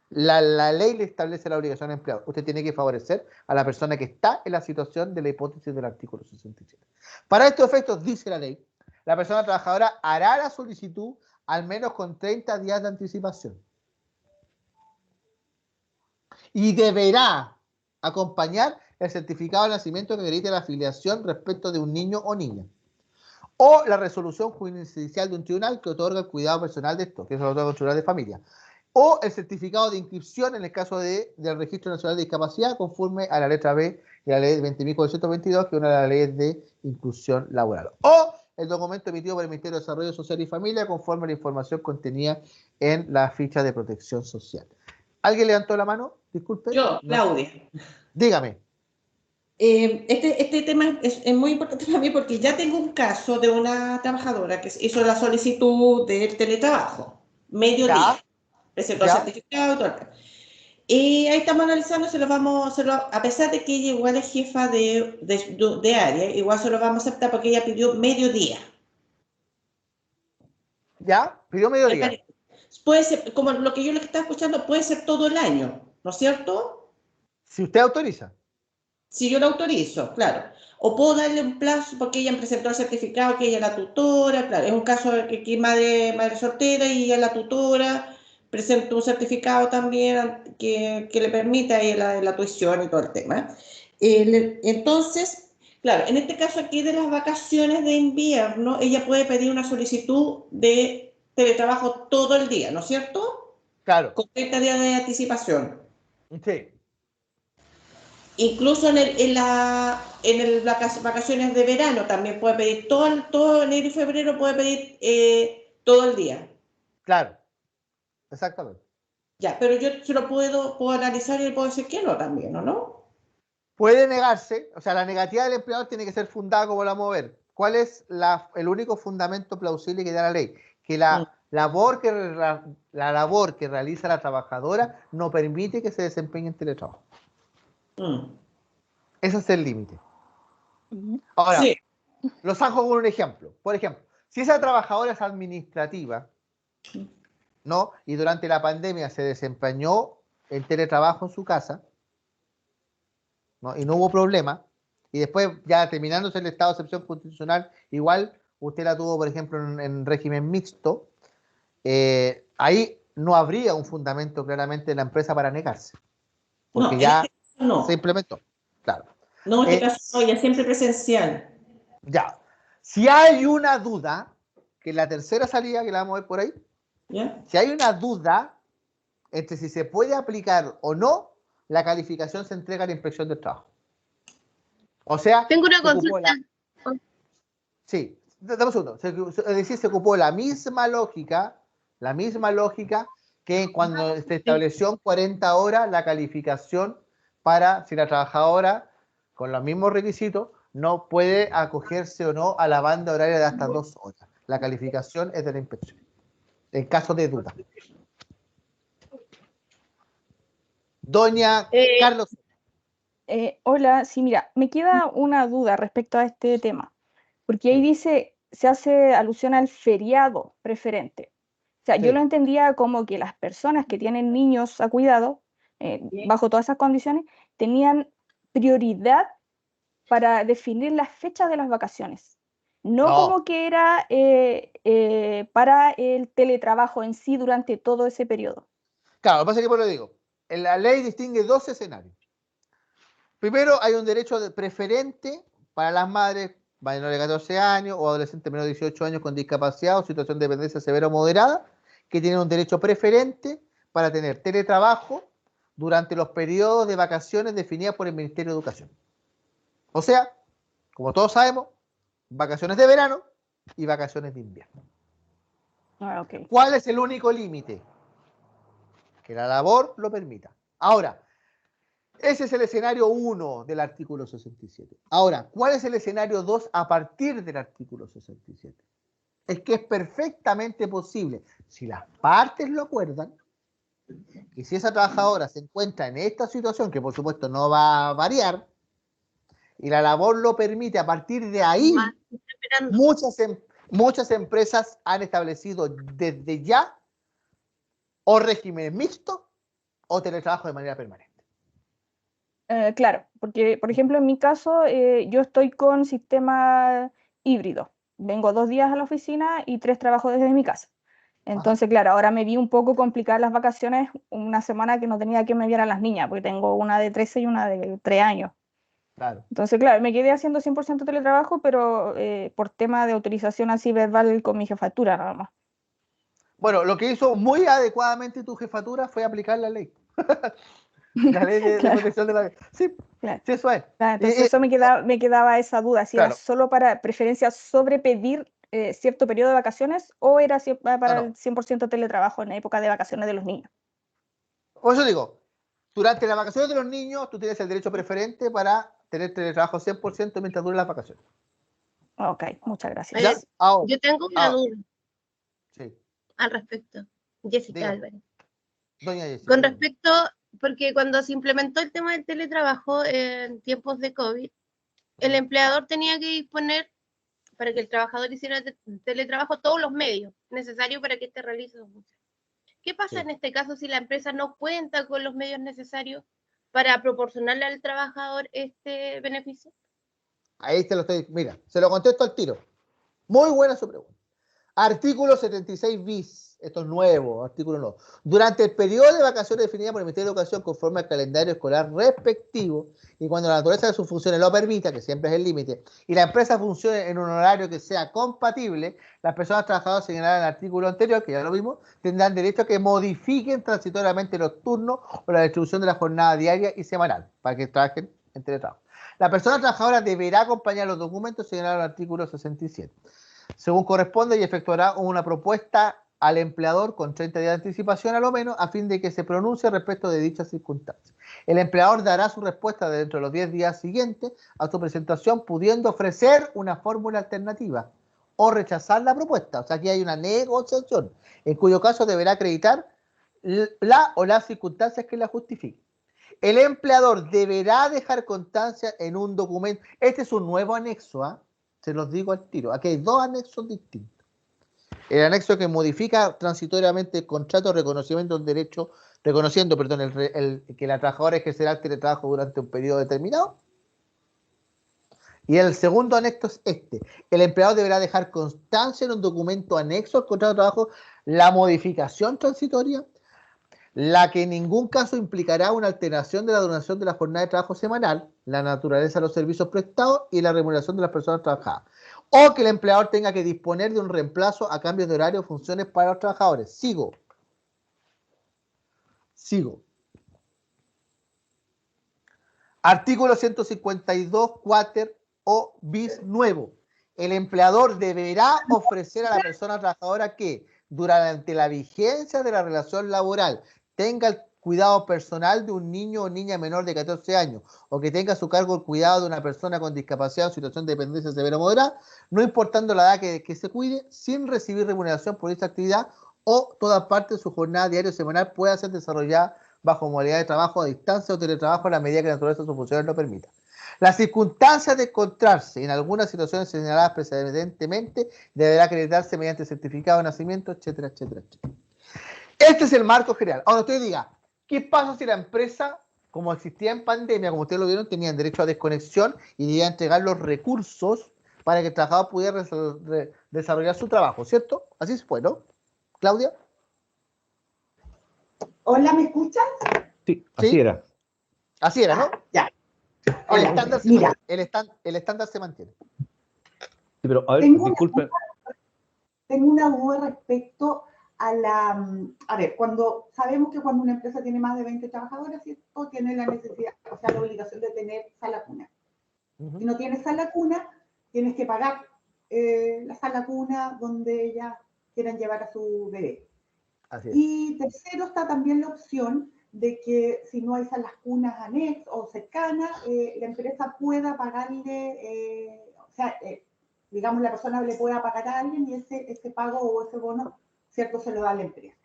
la ley le establece la obligación al empleador. Usted tiene que favorecer a la persona que está en la situación de la hipótesis del artículo 67. Para estos efectos, dice la ley, la persona trabajadora hará la solicitud al menos con 30 días de anticipación. Y deberá acompañar el certificado de nacimiento que acredite la afiliación respecto de un niño o niña. O la resolución judicial de un tribunal que otorga el cuidado personal de esto, que es el otorga el tribunal de familia. O el certificado de inscripción en el caso del Registro Nacional de Discapacidad, conforme a la letra B de la ley 20.422, que es una de las leyes de inclusión laboral. O el documento emitido por el Ministerio de Desarrollo Social y Familia, conforme a la información contenida en la ficha de protección social. ¿Alguien levantó la mano? Disculpe. Yo, Claudia. Dígame. Este tema es muy importante para mí porque ya tengo un caso de una trabajadora que hizo la solicitud del teletrabajo, mediodía, presentó el certificado y todo el tema. Y ahí estamos analizando, a pesar de que ella igual es jefa de área, igual se lo vamos a aceptar porque ella pidió mediodía. ¿Ya? Pidió mediodía. Puede ser, como lo que yo le estaba escuchando, puede ser todo el año, ¿no es cierto? Si usted autoriza. Si yo lo autorizo, claro. O puedo darle un plazo porque ella presentó el certificado que ella es la tutora, claro. Es un caso de que madre soltera y ella es la tutora, presentó un certificado también que le permita a ella la tuición y todo el tema. Entonces, claro, en este caso aquí de las vacaciones de invierno, ella puede pedir una solicitud de teletrabajo todo el día, ¿no es cierto? Claro. Con 30 días de anticipación. Sí. Incluso en las vacaciones de verano también puede pedir todo enero y febrero puede pedir todo el día. Claro, exactamente. Ya, pero yo se lo puedo analizar y le puedo decir que no también, ¿o no? Puede negarse, o sea, la negativa del empleador tiene que ser fundada como la vamos a ver. ¿Cuál es el único fundamento plausible que da la ley? Que la labor que realiza la trabajadora no permite que se desempeñe en teletrabajo. Ese es el límite. Ahora, sí. Los zanjo con un ejemplo. Por ejemplo, si esa trabajadora es administrativa, ¿no? Y durante la pandemia se desempeñó en teletrabajo en su casa, ¿no? Y no hubo problema, y después, ya terminándose el estado de excepción constitucional, igual usted la tuvo, por ejemplo, en régimen mixto, ahí no habría un fundamento claramente de la empresa para negarse, porque No, ya no. se implementó. Claro. No, en este caso no, ya siempre presencial. Ya. Si hay una duda, que es la tercera salida que la vamos a ver por ahí, ¿ya? Si hay una duda entre si se puede aplicar o no, la calificación se entrega a la inspección del trabajo. O sea, tengo una consulta. Sí, dame un segundo. Es decir, se ocupó la misma lógica que cuando se estableció en 40 horas la calificación para si la trabajadora, con los mismos requisitos, no puede acogerse o no a la banda horaria de hasta 2 horas. La calificación es de la inspección, en caso de duda. Doña Carlos. Hola, sí, mira, me queda una duda respecto a este tema, porque ahí dice, se hace alusión al feriado preferente. O sea, yo lo entendía como que las personas que tienen niños a cuidado, bajo todas esas condiciones, tenían prioridad para definir las fechas de las vacaciones. No como que era para el teletrabajo en sí durante todo ese periodo. Claro, lo que pasa es que, por lo digo, la ley distingue dos escenarios. Primero, hay un derecho preferente para las madres menores de 14 años o adolescentes menores de 18 años con discapacidad o situación de dependencia severa o moderada, que tienen un derecho preferente para tener teletrabajo durante los periodos de vacaciones definidas por el Ministerio de Educación. O sea, como todos sabemos, vacaciones de verano y vacaciones de invierno. Okay. ¿Cuál es el único límite? Que la labor lo permita. Ahora, ese es el escenario 1 del artículo 67. Ahora, ¿cuál es el escenario 2 a partir del artículo 67? Es que es perfectamente posible, si las partes lo acuerdan, y si esa trabajadora se encuentra en esta situación, que por supuesto no va a variar, y la labor lo permite, a partir de ahí, muchas empresas han establecido desde ya o régimen mixto o teletrabajo de manera permanente. Claro, porque por ejemplo en mi caso yo estoy con sistema híbrido. vengo 2 días a la oficina y 3 trabajo desde mi casa. Entonces, claro, ahora me vi un poco complicar las vacaciones una semana que no tenía que me vieran las niñas, porque tengo una de 13 y una de 3 años. Claro. Entonces, claro, me quedé haciendo 100% teletrabajo, pero por tema de autorización así verbal con mi jefatura nada más. Bueno, lo que hizo muy adecuadamente tu jefatura fue aplicar la ley. La ley de Claro. protección de la... Sí, Claro. sí, eso es. Claro, entonces eso me quedaba esa duda, si claro. era solo para preferencia sobre pedir cierto periodo de vacaciones o era para No. el 100% teletrabajo en la época de vacaciones de los niños. Por eso digo, durante las vacaciones de los niños, tú tienes el derecho preferente para tener teletrabajo 100% mientras duren las vacaciones. Ok, muchas gracias. ¿Ya? Ahora, Yo tengo una duda sí. al respecto, Jessica Dígame. Álvarez. Doña Jessica. Con dígame. respecto, porque cuando se implementó el tema del teletrabajo en tiempos de COVID, el empleador tenía que disponer para que el trabajador hiciera teletrabajo todos los medios necesarios para que este realice su función. ¿Qué pasa Sí. en este caso si la empresa no cuenta con los medios necesarios para proporcionarle al trabajador este beneficio? Ahí te lo estoy... Mira, se lo contesto al tiro. Muy buena su pregunta. Artículo 76 bis, esto es nuevo, artículo nuevo. Durante el periodo de vacaciones definido por el Ministerio de Educación conforme al calendario escolar respectivo y cuando la naturaleza de sus funciones lo permita, que siempre es el límite, y la empresa funcione en un horario que sea compatible, las personas trabajadoras señaladas en el artículo anterior, que ya lo vimos, tendrán derecho a que modifiquen transitoriamente los turnos o la distribución de la jornada diaria y semanal, para que trabajen en teletrabajo. La persona trabajadora deberá acompañar los documentos señalados en el artículo 67. Según corresponde, y efectuará una propuesta al empleador con 30 días de anticipación a lo menos, a fin de que se pronuncie respecto de dichas circunstancias. El empleador dará su respuesta dentro de los 10 días siguientes a su presentación, pudiendo ofrecer una fórmula alternativa o rechazar la propuesta. O sea, aquí hay una negociación, en cuyo caso deberá acreditar la o las circunstancias que la justifiquen. El empleador deberá dejar constancia en un documento. Este es un nuevo anexo, ¿ah? Se los digo al tiro. Aquí hay 2 anexos distintos. El anexo que modifica transitoriamente el contrato de reconocimiento del derecho, reconociendo, perdón, que la trabajadora ejercerá el teletrabajo durante un periodo determinado. Y el segundo anexo es este. El empleador deberá dejar constancia en un documento anexo al contrato de trabajo la modificación transitoria, la que en ningún caso implicará una alteración de la duración de la jornada de trabajo semanal, la naturaleza de los servicios prestados y la remuneración de las personas trabajadas. O que el empleador tenga que disponer de un reemplazo a cambios de horario o funciones para los trabajadores. Sigo. Artículo 152, cuater o bis nuevo. El empleador deberá ofrecer a la persona trabajadora que, durante la vigencia de la relación laboral, tenga el cuidado personal de un niño o niña menor de 14 años o que tenga a su cargo el cuidado de una persona con discapacidad o situación de dependencia severa o moderada, no importando la edad que se cuide, sin recibir remuneración por esta actividad o toda parte de su jornada diaria o semanal pueda ser desarrollada bajo modalidad de trabajo a distancia o teletrabajo a la medida que la naturaleza de sus funciones lo permita. Las circunstancias de encontrarse en algunas situaciones señaladas precedentemente deberá acreditarse mediante certificado de nacimiento, etcétera, etcétera, etcétera. Este es el marco general. Ahora usted diga, ¿qué pasa si la empresa, como existía en pandemia, como ustedes lo vieron, tenían derecho a desconexión y debía entregar los recursos para que el trabajador pudiera desarrollar su trabajo, ¿cierto? Así fue, ¿no? Claudia. Hola, ¿me escuchan? Sí, así era. Así era, ¿no? Ya. El Hola, estándar se mantiene. Sí, pero a ver, Tengo disculpen. Tengo una duda respecto a la... A ver, sabemos que cuando una empresa tiene más de 20 trabajadores, ¿cierto? Tiene la necesidad, o sea, la obligación de tener sala cuna. Si no tienes sala cuna, tienes que pagar la sala cuna donde ellas quieran llevar a su bebé. Así es. Y tercero está también la opción de que si no hay salas cunas anexas o cercanas, la empresa pueda pagarle, digamos, la persona le pueda pagar a alguien y ese pago o ese bono, ¿cierto?, se lo da a la empresa,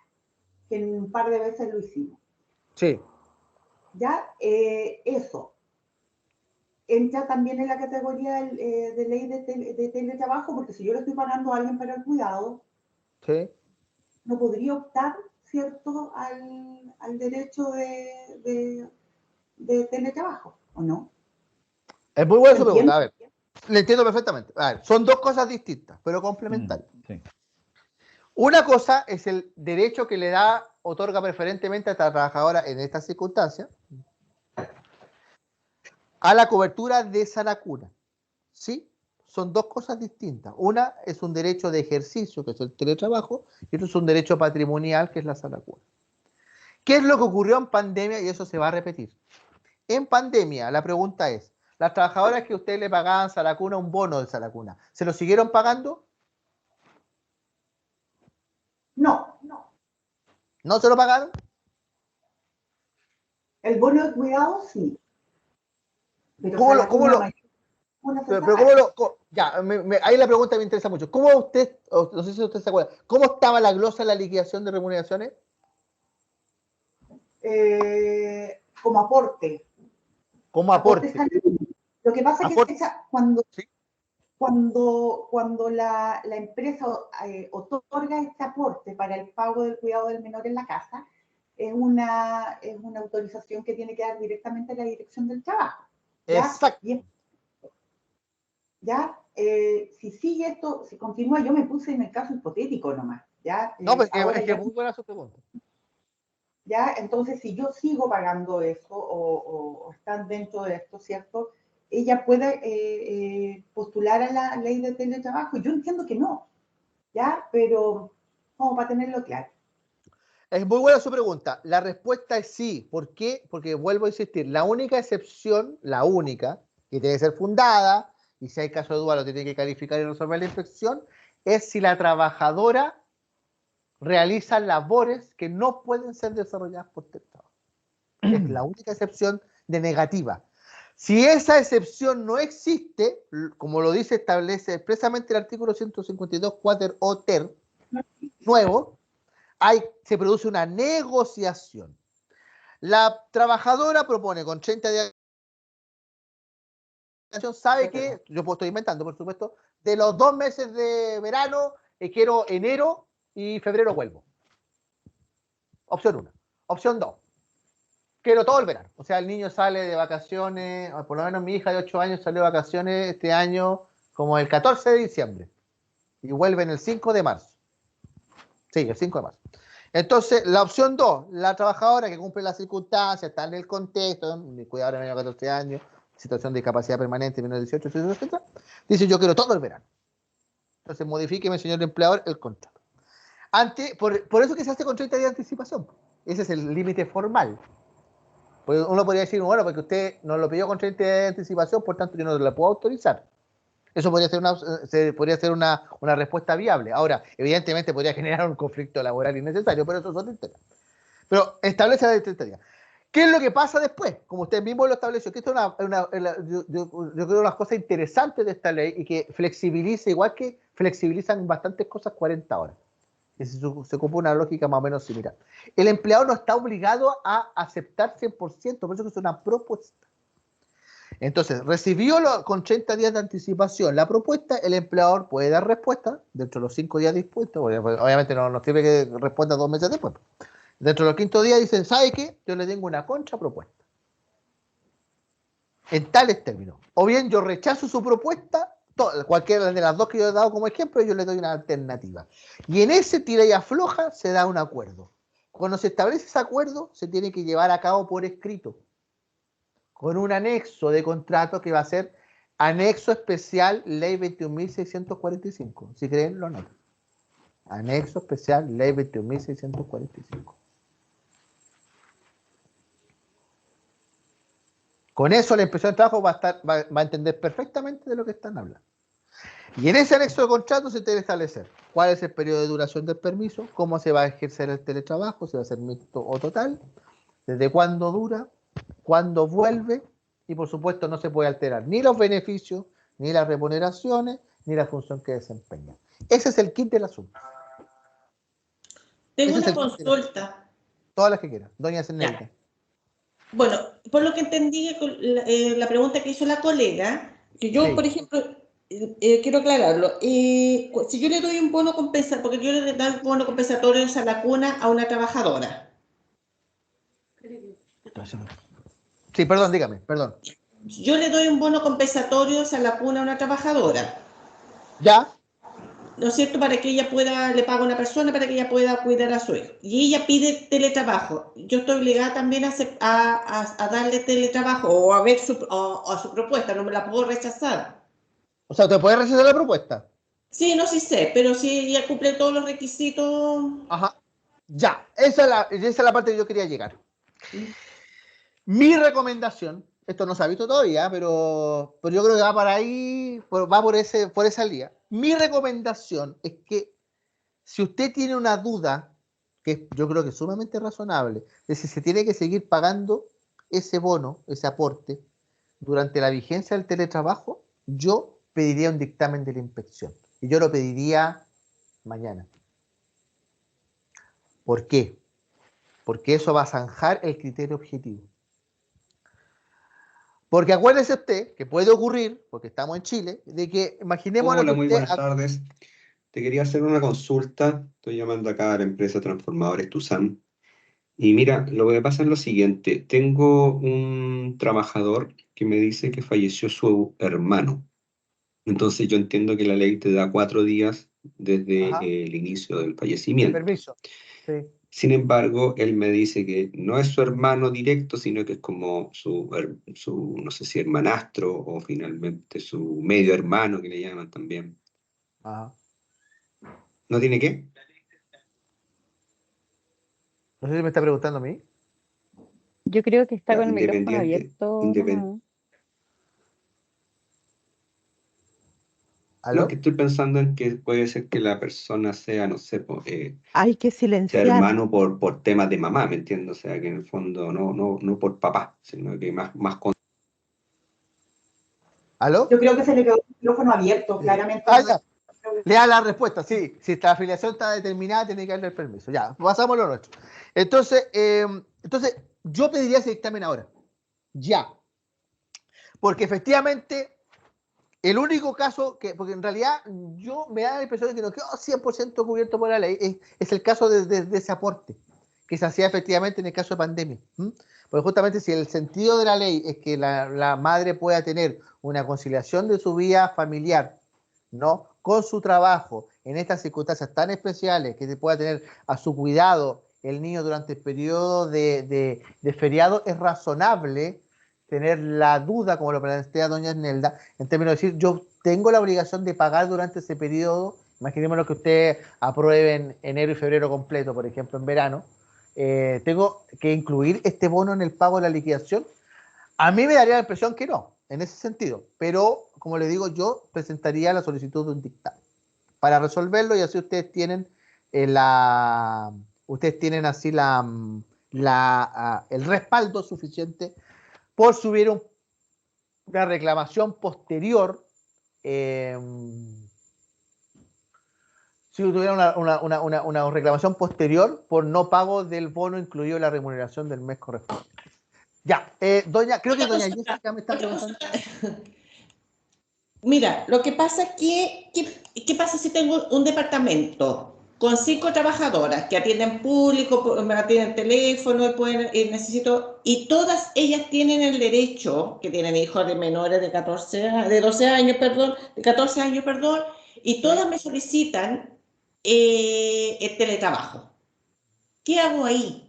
que en un par de veces lo hicimos. Sí. Ya, eso. Entra también en la categoría de ley de teletrabajo, porque si yo le estoy pagando a alguien para el cuidado, Sí. no podría optar, ¿cierto?, al derecho de teletrabajo, ¿o no? Es muy buena su pregunta. A ver, Le entiendo perfectamente. A ver, son dos cosas distintas, pero complementarias. Sí. Una cosa es el derecho que le otorga preferentemente a esta trabajadora en estas circunstancias a la cobertura de Saracuna. ¿Sí? Son dos cosas distintas. Una es un derecho de ejercicio, que es el teletrabajo, y otro es un derecho patrimonial, que es la Saracuna. ¿Qué es lo que ocurrió en pandemia? Y eso se va a repetir. En pandemia, la pregunta es, las trabajadoras que ustedes le pagaban Saracuna, un bono de Saracuna, ¿se lo siguieron pagando? No. ¿No se lo pagaron? El bono de cuidado sí. Pero ¿Cómo lo- Saracuna cómo lo- no hay una Pero central. ¿cómo ya, ahí la pregunta me interesa mucho. ¿Cómo usted, no sé si usted se acuerda, cómo estaba la glosa en la liquidación de remuneraciones? Como aporte. Como aporte. Lo que pasa es Aporte. que cuando, Sí. cuando la empresa otorga este aporte para el pago del cuidado del menor en la casa, es una autorización que tiene que dar directamente la Dirección del Trabajo. ¿Ya? Exacto. Si sigue esto, si continúa, yo me puse en el caso hipotético nomás. ¿Ya? No, pues Ahora es que ya- es muy buena su pregunta. ¿Ya? Entonces, si yo sigo pagando eso o están dentro de esto, ¿cierto? Ella puede postular a la ley de teletrabajo. Yo entiendo que no, ¿ya? Pero como para tenerlo claro. Es muy buena su pregunta. La respuesta es sí. ¿Por qué? Porque vuelvo a insistir, la única excepción, la única, que tiene que ser fundada, y si hay caso de duda lo tiene que calificar y resolver la inspección, es si la trabajadora realiza labores que no pueden ser desarrolladas por teletrabajo. Es la única excepción de negativa. Si esa excepción no existe, como lo dice, establece expresamente el artículo 152, 4 o ter, nuevo, se produce una negociación. La trabajadora propone con 30 días de sabe que, yo estoy inventando, por supuesto, de los 2 meses de verano, quiero enero y febrero vuelvo. Opción 1. Opción 2. Quiero todo el verano. O sea, el niño sale de vacaciones, por lo menos mi hija de 8 años salió de vacaciones este año como el 14 de diciembre y vuelve en el 5 de marzo. Sí, el 5 de marzo. Entonces, la opción 2, la trabajadora que cumple las circunstancias, está en el contexto, mi cuidador de menor de 14 años, situación de discapacidad permanente, menor de 18, etc., dice yo quiero todo el verano. Entonces, modifíqueme, señor empleador, el contrato. Por eso que se hace con 30 días de anticipación. Ese es el límite formal. Pues uno podría decir, bueno, porque usted nos lo pidió con 30 días de anticipación, por tanto yo no lo puedo autorizar. Eso podría ser una respuesta viable. Ahora, evidentemente podría generar un conflicto laboral innecesario, pero eso es otro tema. Pero establece la 30 días. ¿Qué es lo que pasa después? Como usted mismo lo estableció, que esto es yo creo unas cosas interesantes de esta ley y que flexibiliza, igual que flexibilizan bastantes cosas 40 horas. Que se ocupa una lógica más o menos similar. El empleado no está obligado a aceptar 100%, por eso que es una propuesta. Entonces, recibió con 30 días de anticipación la propuesta, el empleador puede dar respuesta dentro de los 5 días dispuestos, obviamente no sirve que responda 2 meses después. Dentro de los 5 días dicen, ¿sabe qué? Yo le tengo una contrapropuesta. En tales términos. O bien yo rechazo su propuesta, cualquiera de las dos que yo he dado como ejemplo, yo le doy una alternativa. Y en ese tira y afloja se da un acuerdo. Cuando se establece ese acuerdo, se tiene que llevar a cabo por escrito, con un anexo de contrato que va a ser anexo especial Ley 21.645. Si creen, lo anotan. Anexo especial Ley 21.645. Con eso la inspección de trabajo va a entender perfectamente de lo que están hablando. Y en ese anexo de contrato se debe establecer cuál es el periodo de duración del permiso, cómo se va a ejercer el teletrabajo, si va a ser mixto o total, desde cuándo dura, cuándo vuelve, y por supuesto no se puede alterar ni los beneficios, ni las remuneraciones, ni la función que desempeña. Ese es el kit del asunto. Tengo Ese es una el kit del asunto. consulta. Todas las que quieran. Doña Zeneida. Bueno, por lo que entendí con la pregunta que hizo la colega, que yo, Sí. por ejemplo, quiero aclararlo. Si yo le doy un bono compensatorio, porque yo le doy un bono compensatorio en Saracuna a una trabajadora. Sí, perdón, dígame, perdón. yo le doy un bono compensatorio a la cuna a una trabajadora, ¿Ya? ¿no es cierto? Para que ella pueda, le paga a una persona para que ella pueda cuidar a su hijo. Y ella pide teletrabajo. Yo estoy obligada también a darle teletrabajo o a ver a su propuesta, no me la puedo rechazar. O sea, ¿te puedes rechazar la propuesta? Sí, no sí sé, pero si ella cumple todos los requisitos. Ajá. Ya, esa es la parte que yo quería llegar. Mi recomendación, esto no se ha visto todavía, pero yo creo que va para ahí, va por esa línea. Mi recomendación es que si usted tiene una duda, que yo creo que es sumamente razonable, de si se tiene que seguir pagando ese bono, ese aporte, durante la vigencia del teletrabajo, yo pediría un dictamen de la inspección. Y yo lo pediría mañana. ¿Por qué? Porque eso va a zanjar el criterio objetivo. Porque acuérdese usted que puede ocurrir, porque estamos en Chile, de que imaginémonos Hola, que muy usted... buenas tardes. Te quería hacer una consulta. Estoy llamando acá a la empresa Transformadores Tuzán. Y mira, lo que pasa es lo siguiente. Tengo un trabajador que me dice que falleció su hermano. Entonces yo entiendo que la ley te da 4 días desde Ajá, el inicio del de fallecimiento. permiso. Sí. Sin embargo, él me dice que no es su hermano directo, sino que es como no sé si hermanastro o finalmente su medio hermano que le llaman también. Ajá. ¿No tiene qué? No sé si me está preguntando a mí. Yo creo que está Ya, con el micrófono independiente, abierto nomás. No, que ¿Aló? estoy pensando en que puede ser que la persona sea, no sé, Hay que sea silenciar. hermano por temas de mamá, ¿me entiendes? O sea, que en el fondo no por papá, sino que más con... ¿Aló? Yo creo que se le quedó el micrófono abierto, claramente. Ya. Le da la respuesta, sí. Si esta afiliación está determinada, tiene que darle el permiso. Ya, pasamos a lo nuestro. Entonces, yo pediría ese dictamen ahora. Ya. Porque efectivamente, el único caso porque en realidad yo me da la impresión de que no quedó 100% cubierto por la ley, es el caso de ese aporte, que se hacía efectivamente en el caso de pandemia. Porque justamente si el sentido de la ley es que la madre pueda tener una conciliación de su vida familiar, ¿no? Con su trabajo, en estas circunstancias tan especiales, que se pueda tener a su cuidado el niño durante el periodo de feriado, es razonable tener la duda, como lo plantea doña Esnelda, en términos de decir, yo tengo la obligación de pagar durante ese periodo, imaginémonos que usted apruebe en enero y febrero completo, por ejemplo, en verano, tengo que incluir este bono en el pago de la liquidación. A mí me daría la impresión que no, en ese sentido, pero como le digo, yo presentaría la solicitud de un dictamen para resolverlo y así ustedes tienen así el respaldo suficiente por si hubiera una reclamación posterior, si tuviera una reclamación posterior por no pago del bono incluido en la remuneración del mes correspondiente. Ya, creo que doña Jessica me está preguntando. Mira, lo que pasa es que, ¿qué pasa si tengo un departamento con 5 trabajadoras que atienden público, me atienden teléfono y todas ellas tienen el derecho, que tienen hijos de menores de 12 años, perdón, y todas me solicitan el teletrabajo? ¿Qué hago ahí?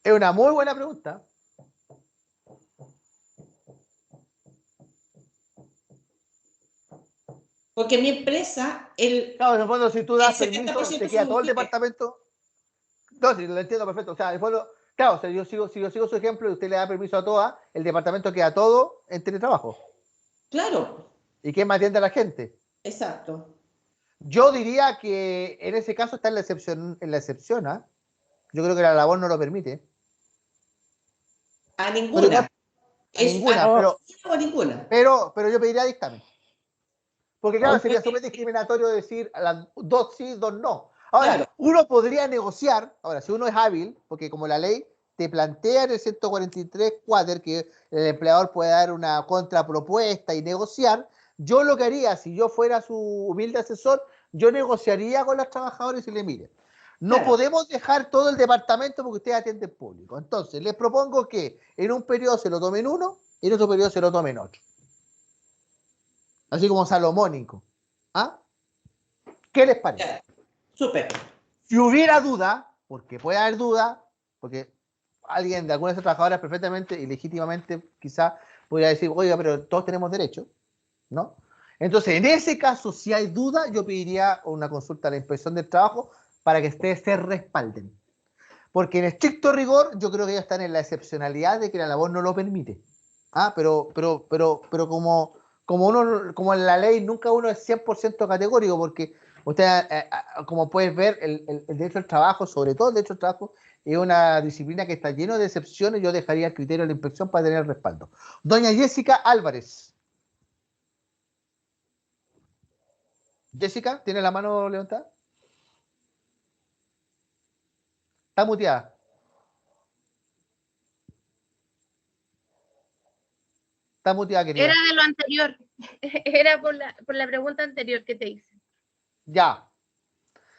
Es una muy buena pregunta. Porque mi empresa, Claro, en el fondo, si tú das el permiso, 70% te queda son todo el mujeres. departamento. No, sí, lo entiendo perfecto. O sea, en el fondo, claro, o sea, yo sigo su ejemplo y usted le da permiso a todas, el departamento queda todo en teletrabajo. Claro, ¿Y quién más atiende a la gente? exacto. Yo diría que en ese caso está en la excepción, ¿ah? Yo creo que la labor no lo permite. A Pero ninguna. igual, a ninguna, O a ninguna. pero yo pediría dictamen. Porque claro, Ok. sería súper discriminatorio decir a las dos sí, dos no. Ahora, Claro. uno podría negociar, ahora, si uno es hábil, porque como la ley te plantea en el 143 cuater que el empleador puede dar una contrapropuesta y negociar, yo lo que haría, si yo fuera su humilde asesor, yo negociaría con los trabajadores y le mire, No Claro. podemos dejar todo el departamento porque ustedes atienden público. Entonces, les propongo que en un periodo se lo tomen 1 y en otro periodo se lo tomen 8. Así como salomónico. ¿Ah? ¿Qué les parece? Ya. Súper. Si hubiera duda, porque puede haber duda, porque alguien de alguna de esas trabajadoras perfectamente y legítimamente quizá podría decir, oiga, pero todos tenemos derecho, ¿no? Entonces, en ese caso, si hay duda, yo pediría una consulta a la Inspección del Trabajo para que ustedes se respalden. Porque en estricto rigor, yo creo que ellos están en la excepcionalidad de que la labor no lo permite. Ah, pero como en la ley nunca uno es 100% categórico, porque usted, como puedes ver, el derecho al trabajo, sobre todo el derecho al trabajo, es una disciplina que está lleno de excepciones. Yo dejaría el criterio de la inspección para tener respaldo. Doña Jessica Álvarez. Jessica, ¿tiene la mano levantada? Está muteada. Está muteada, querida. Era de lo anterior. Era por la pregunta anterior que te hice. Ya.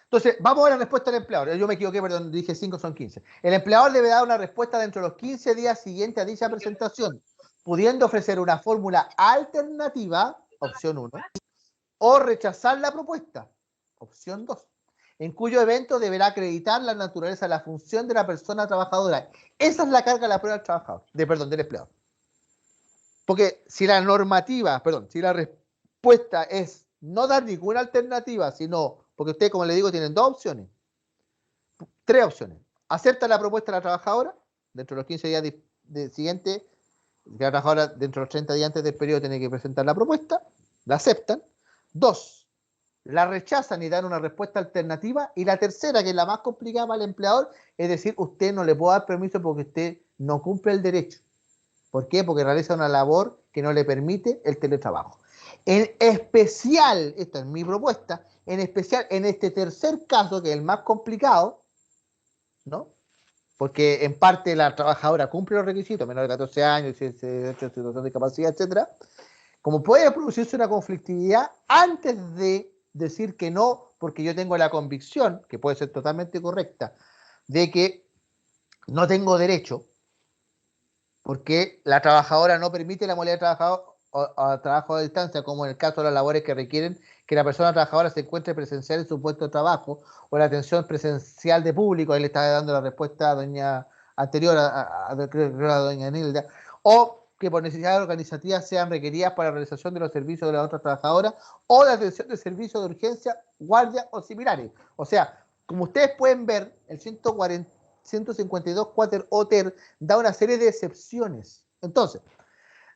Entonces, vamos a la respuesta del empleador. Yo me equivoqué, perdón, dije 5, son 15. El empleador debe dar una respuesta dentro de los 15 días siguientes a dicha presentación, pudiendo ofrecer una fórmula alternativa, opción 1, o rechazar la propuesta, opción 2, en cuyo evento deberá acreditar la naturaleza de la función de la persona trabajadora. Esa es la carga de la prueba del trabajador, del empleador. Porque si la normativa, si la respuesta es no dar ninguna alternativa, sino, porque ustedes, como les digo, tienen 2 opciones, 3 opciones. Acepta la propuesta de la trabajadora, dentro de los 15 días siguientes, la trabajadora dentro de los 30 días antes del periodo tiene que presentar la propuesta, la aceptan. 2, la rechazan y dan una respuesta alternativa. Y la tercera, que es la más complicada para el empleador, es decir, usted no le puede dar permiso porque usted no cumple el derecho. ¿Por qué? Porque realiza una labor que no le permite el teletrabajo. En especial, esta es mi propuesta, en especial en este tercer caso, que es el más complicado, ¿no? Porque en parte la trabajadora cumple los requisitos, menor de 14 años, situación de discapacidad, etcétera. Como puede producirse una conflictividad antes de decir que no, porque yo tengo la convicción, que puede ser totalmente correcta, de que no tengo derecho, porque la trabajadora no permite la modalidad de trabajo a distancia, como en el caso de las labores que requieren que la persona trabajadora se encuentre presencial en su puesto de trabajo, o la atención presencial de público. Ahí le estaba dando la respuesta a doña anterior, a doña Nilda, o que por necesidades organizativas sean requeridas para la realización de los servicios de las otras trabajadoras, o la atención de servicios de urgencia, guardia o similares. O sea, como ustedes pueden ver, el 152 Quater Oter da una serie de excepciones. Entonces,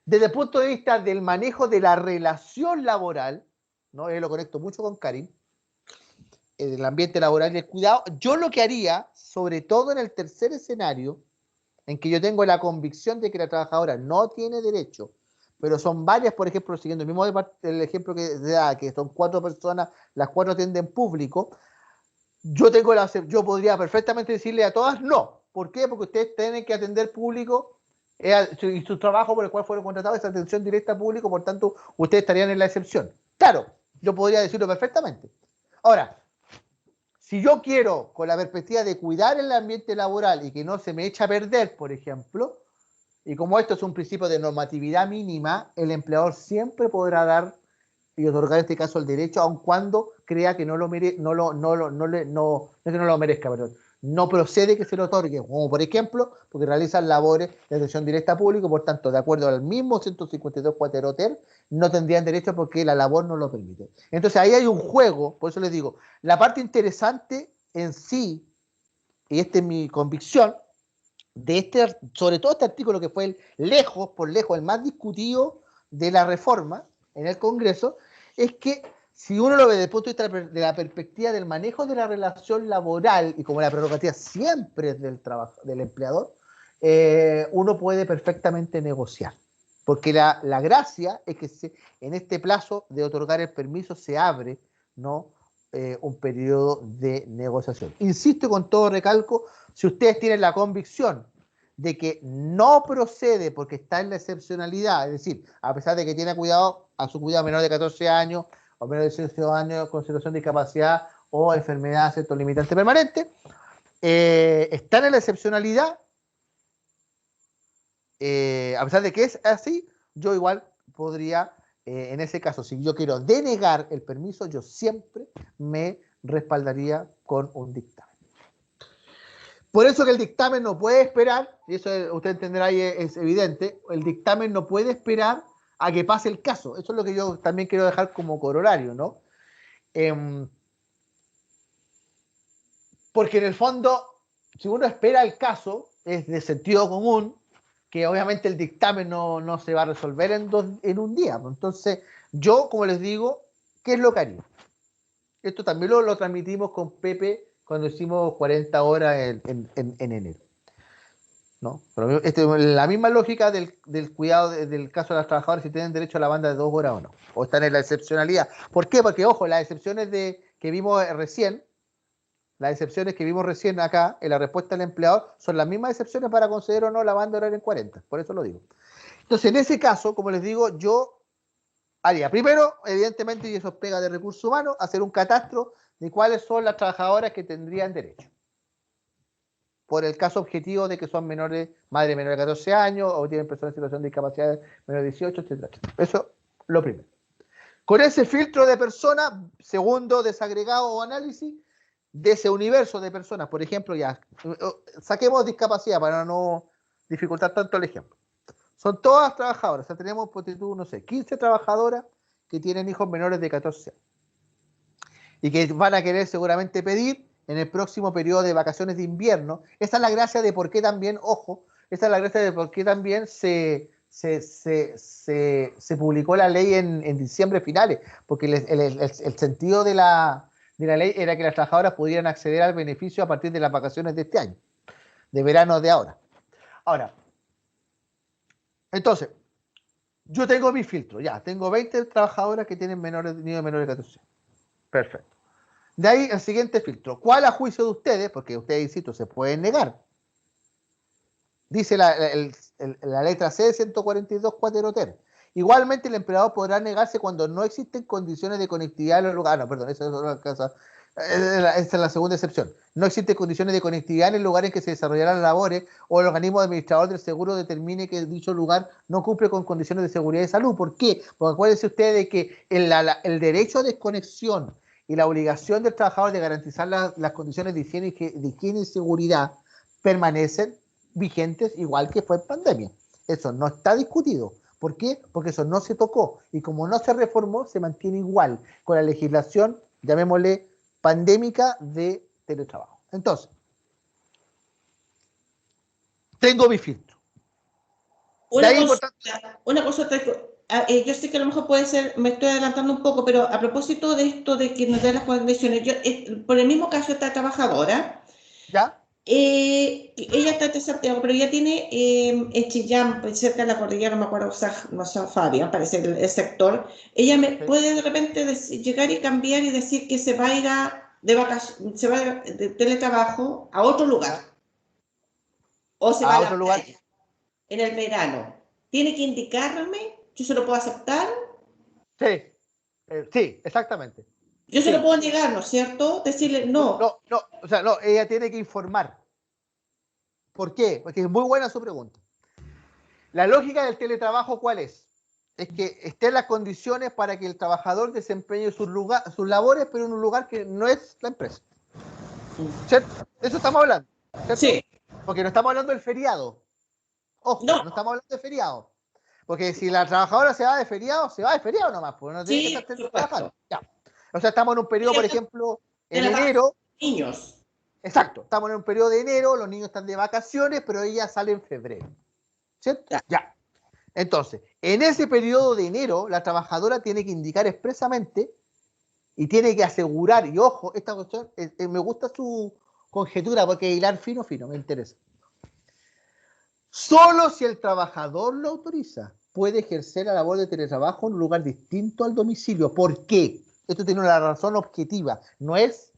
desde el punto de vista del manejo de la relación laboral, ¿no? Lo conecto mucho con Karim, el ambiente laboral y el cuidado, yo lo que haría, sobre todo en el tercer escenario, en que yo tengo la convicción de que la trabajadora no tiene derecho, pero son varias, por ejemplo, siguiendo el mismo el ejemplo que da, que son 4 personas, las 4 atienden público, yo podría perfectamente decirle a todas no. ¿Por qué? Porque ustedes tienen que atender público y su trabajo por el cual fueron contratados es atención directa a público, por tanto, ustedes estarían en la excepción. Claro, yo podría decirlo perfectamente. Ahora, si yo quiero, con la perspectiva de cuidar el ambiente laboral y que no se me eche a perder, por ejemplo, y como esto es un principio de normatividad mínima, el empleador siempre podrá dar y otorgar en este caso el derecho, aun cuando crea que no lo merezca, perdón. No procede que se lo otorgue, como por ejemplo, porque realizan labores de atención directa a público, por tanto, de acuerdo al mismo 152 Quater Oter, no tendrían derecho porque la labor no lo permite. Entonces ahí hay un juego, por eso les digo, la parte interesante en sí, y esta es mi convicción, de sobre todo este artículo que fue por lejos, el más discutido de la reforma en el Congreso, es que si uno lo ve desde el punto de vista de la perspectiva del manejo de la relación laboral, y como la prerrogativa siempre es del empleador, uno puede perfectamente negociar. Porque la gracia es que en este plazo de otorgar el permiso se abre, ¿no? Un periodo de negociación. Insisto, con todo recalco, si ustedes tienen la convicción de que no procede porque está en la excepcionalidad, es decir, a pesar de que tiene a su cuidado menor de 14 años o menor de 18 años con situación de discapacidad o enfermedad, ¿cierto?, limitante permanente, están en la excepcionalidad. A pesar de que es así, yo igual podría, en ese caso, si yo quiero denegar el permiso, yo siempre me respaldaría con un dictamen. Por eso que el dictamen no puede esperar, y eso usted entenderá y es evidente, el dictamen no puede esperar a que pase el caso. Eso es lo que yo también quiero dejar como corolario, ¿no? Porque en el fondo, si uno espera el caso, es de sentido común, que obviamente el dictamen no se va a resolver en un día. Entonces, yo, como les digo, ¿qué es lo que haría? Esto también lo transmitimos con Pepe cuando hicimos 40 horas en enero, ¿no? Pero la misma lógica del cuidado del caso de las trabajadoras, si tienen derecho a la banda de 2 horas o no, o están en la excepcionalidad. ¿Por qué? Porque, ojo, las excepciones que vimos recién, acá, en la respuesta del empleador, son las mismas excepciones para conceder o no la banda horaria en 40, por eso lo digo. Entonces, en ese caso, como les digo, yo haría, primero, evidentemente, y eso pega de recursos humanos, hacer un catastro de cuáles son las trabajadoras que tendrían derecho. Por el caso objetivo de que son menores, madre menores de 14 años, o tienen personas en situación de discapacidad menores de 18, etcétera. Eso, lo primero. Con ese filtro de personas, segundo, desagregado o análisis de ese universo de personas. Por ejemplo, ya, saquemos discapacidad para no dificultar tanto el ejemplo. Son todas trabajadoras, o sea, tenemos, no sé, 15 trabajadoras que tienen hijos menores de 14 años y que van a querer seguramente pedir en el próximo periodo de vacaciones de invierno. Esa es la gracia de por qué también, ojo, esa es la gracia de por qué también se publicó la ley en diciembre finales, porque el sentido de la ley era que las trabajadoras pudieran acceder al beneficio a partir de las vacaciones de este año, de verano de ahora. Ahora, entonces, yo tengo mi filtro, ya, tengo 20 trabajadoras que tienen niños menores de 14 años. Perfecto. De ahí el siguiente filtro. ¿Cuál a juicio de ustedes? Porque ustedes, insisto, se pueden negar. Dice la letra C de 142 cuateroter. Igualmente el empleador podrá negarse cuando no existen condiciones de conectividad en los lugares. No, perdón, esa es la segunda excepción. No existen condiciones de conectividad en el lugar en que se desarrollarán las labores o el organismo administrador del seguro determine que dicho lugar no cumple con condiciones de seguridad y salud. ¿Por qué? Porque acuérdense ustedes de que el derecho a desconexión y la obligación del trabajador de garantizar las condiciones de higiene y seguridad permanecen vigentes igual que fue en pandemia. Eso no está discutido. ¿Por qué? Porque eso no se tocó y como no se reformó, se mantiene igual con la legislación, llamémosle pandémica, de teletrabajo. Entonces, tengo mi filtro. Una cosa, yo sé que a lo mejor puede ser, me estoy adelantando un poco, pero a propósito de esto de que nos den las condiciones, por el mismo caso esta trabajadora, ¿ya? Ella está en Santiago, pero ella tiene en Chillán, cerca de la cordillera, no me acuerdo, no sé, Fabián, parece el sector. Ella puede de repente llegar y cambiar y decir que se va a ir de vacaciones, se va de teletrabajo a otro lugar. O se va a otro lugar en el verano. ¿Tiene que indicarme? ¿Yo se lo puedo aceptar? Sí, sí, exactamente. Yo se lo puedo negar, ¿no es cierto? Decirle no. No, o sea, no, ella tiene que informar. ¿Por qué? Porque es muy buena su pregunta. La lógica del teletrabajo, ¿cuál es? Es que estén las condiciones para que el trabajador desempeñe sus labores, pero en un lugar que no es la empresa. ¿Cierto? De eso estamos hablando, ¿cierto? Sí. Porque no estamos hablando del feriado. Ojo, no estamos hablando de feriado. Porque si la trabajadora se va de feriado nomás, porque no tiene que estar trabajando. Ya. O sea, estamos en un periodo, por ejemplo, en enero. Niños. Exacto, estamos en un periodo de enero, los niños están de vacaciones, pero ella sale en febrero. ¿Cierto? Ya. Entonces, en ese periodo de enero, la trabajadora tiene que indicar expresamente y tiene que asegurar, y ojo, esta cuestión, me gusta su conjetura, porque hilar fino, me interesa. Solo si el trabajador lo autoriza, puede ejercer la labor de teletrabajo en un lugar distinto al domicilio. ¿Por qué? Esto tiene una razón objetiva, no es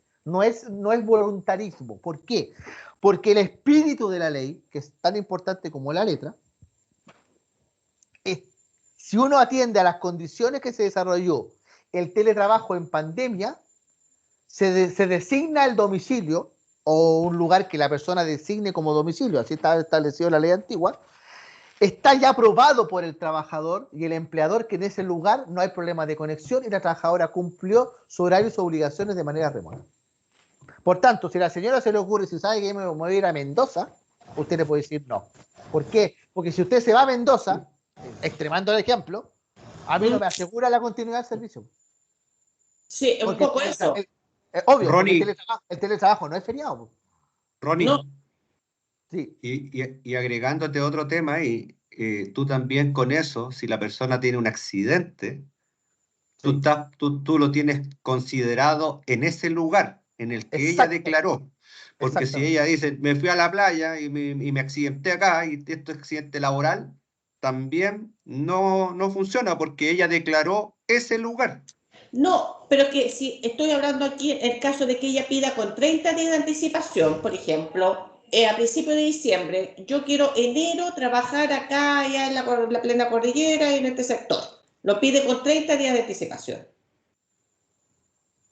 voluntarismo. ¿Por qué? Porque el espíritu de la ley, que es tan importante como la letra, es, si uno atiende a las condiciones que se desarrolló el teletrabajo en pandemia, se designa el domicilio o un lugar que la persona designe como domicilio, así está establecido en la ley antigua, está ya aprobado por el trabajador y el empleador que en ese lugar no hay problema de conexión y la trabajadora cumplió su horario y sus obligaciones de manera remota. Por tanto, si a la señora se le ocurre, si sabe que me voy a ir a Mendoza, usted le puede decir no. ¿Por qué? Porque si usted se va a Mendoza, extremando el ejemplo, a mí no me asegura la continuidad del servicio. Sí, un Porque poco eso. obvio, Ronnie. porque el teletrabajo no es feriado. Ronnie, No. Sí. y agregándote otro tema, tú también con eso, si la persona tiene un accidente, Sí. tú lo tienes considerado en ese lugar en el que ella declaró. Porque si ella dice, me fui a la playa y me accidenté acá, y esto es accidente laboral, también no funciona porque ella declaró ese lugar. No, pero que si estoy hablando aquí en el caso de que ella pida con 30 días de anticipación, por ejemplo, a principios de diciembre, yo quiero enero trabajar acá, ya en la plena cordillera y en este sector. Lo pide con 30 días de anticipación.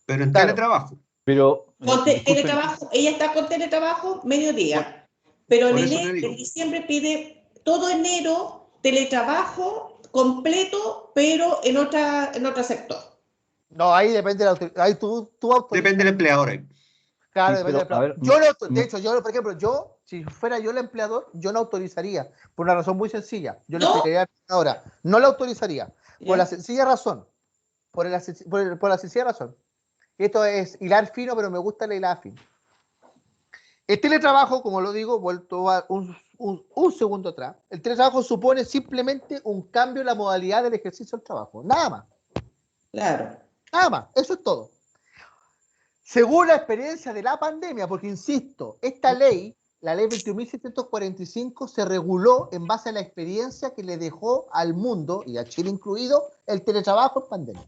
Pero en Claro. teletrabajo. Pero, Con disculpen, teletrabajo, ella está con teletrabajo mediodía, pero en por eso te enero, digo. en diciembre pide todo enero teletrabajo completo, pero en otro sector. No, ahí depende de la autoridad. Ahí tú autorizas. Depende del empleador ahí. Claro, sí, depende del pero, a empleador. ver, De hecho, yo, por ejemplo, si fuera yo el empleador, yo no autorizaría, por una razón muy sencilla. Yo le ¿No? explicaría ahora, no la autorizaría, por ¿Ya? la sencilla razón, por la sencilla razón. Esto es hilar fino, pero me gusta la hilada fino. El teletrabajo, como lo digo, vuelto a un segundo atrás, el teletrabajo supone simplemente un cambio en la modalidad del ejercicio del trabajo. Nada más. Claro. Nada más. Eso es todo. Según la experiencia de la pandemia, porque insisto, esta ley, la ley 21.745, se reguló en base a la experiencia que le dejó al mundo, y a Chile incluido, el teletrabajo en pandemia.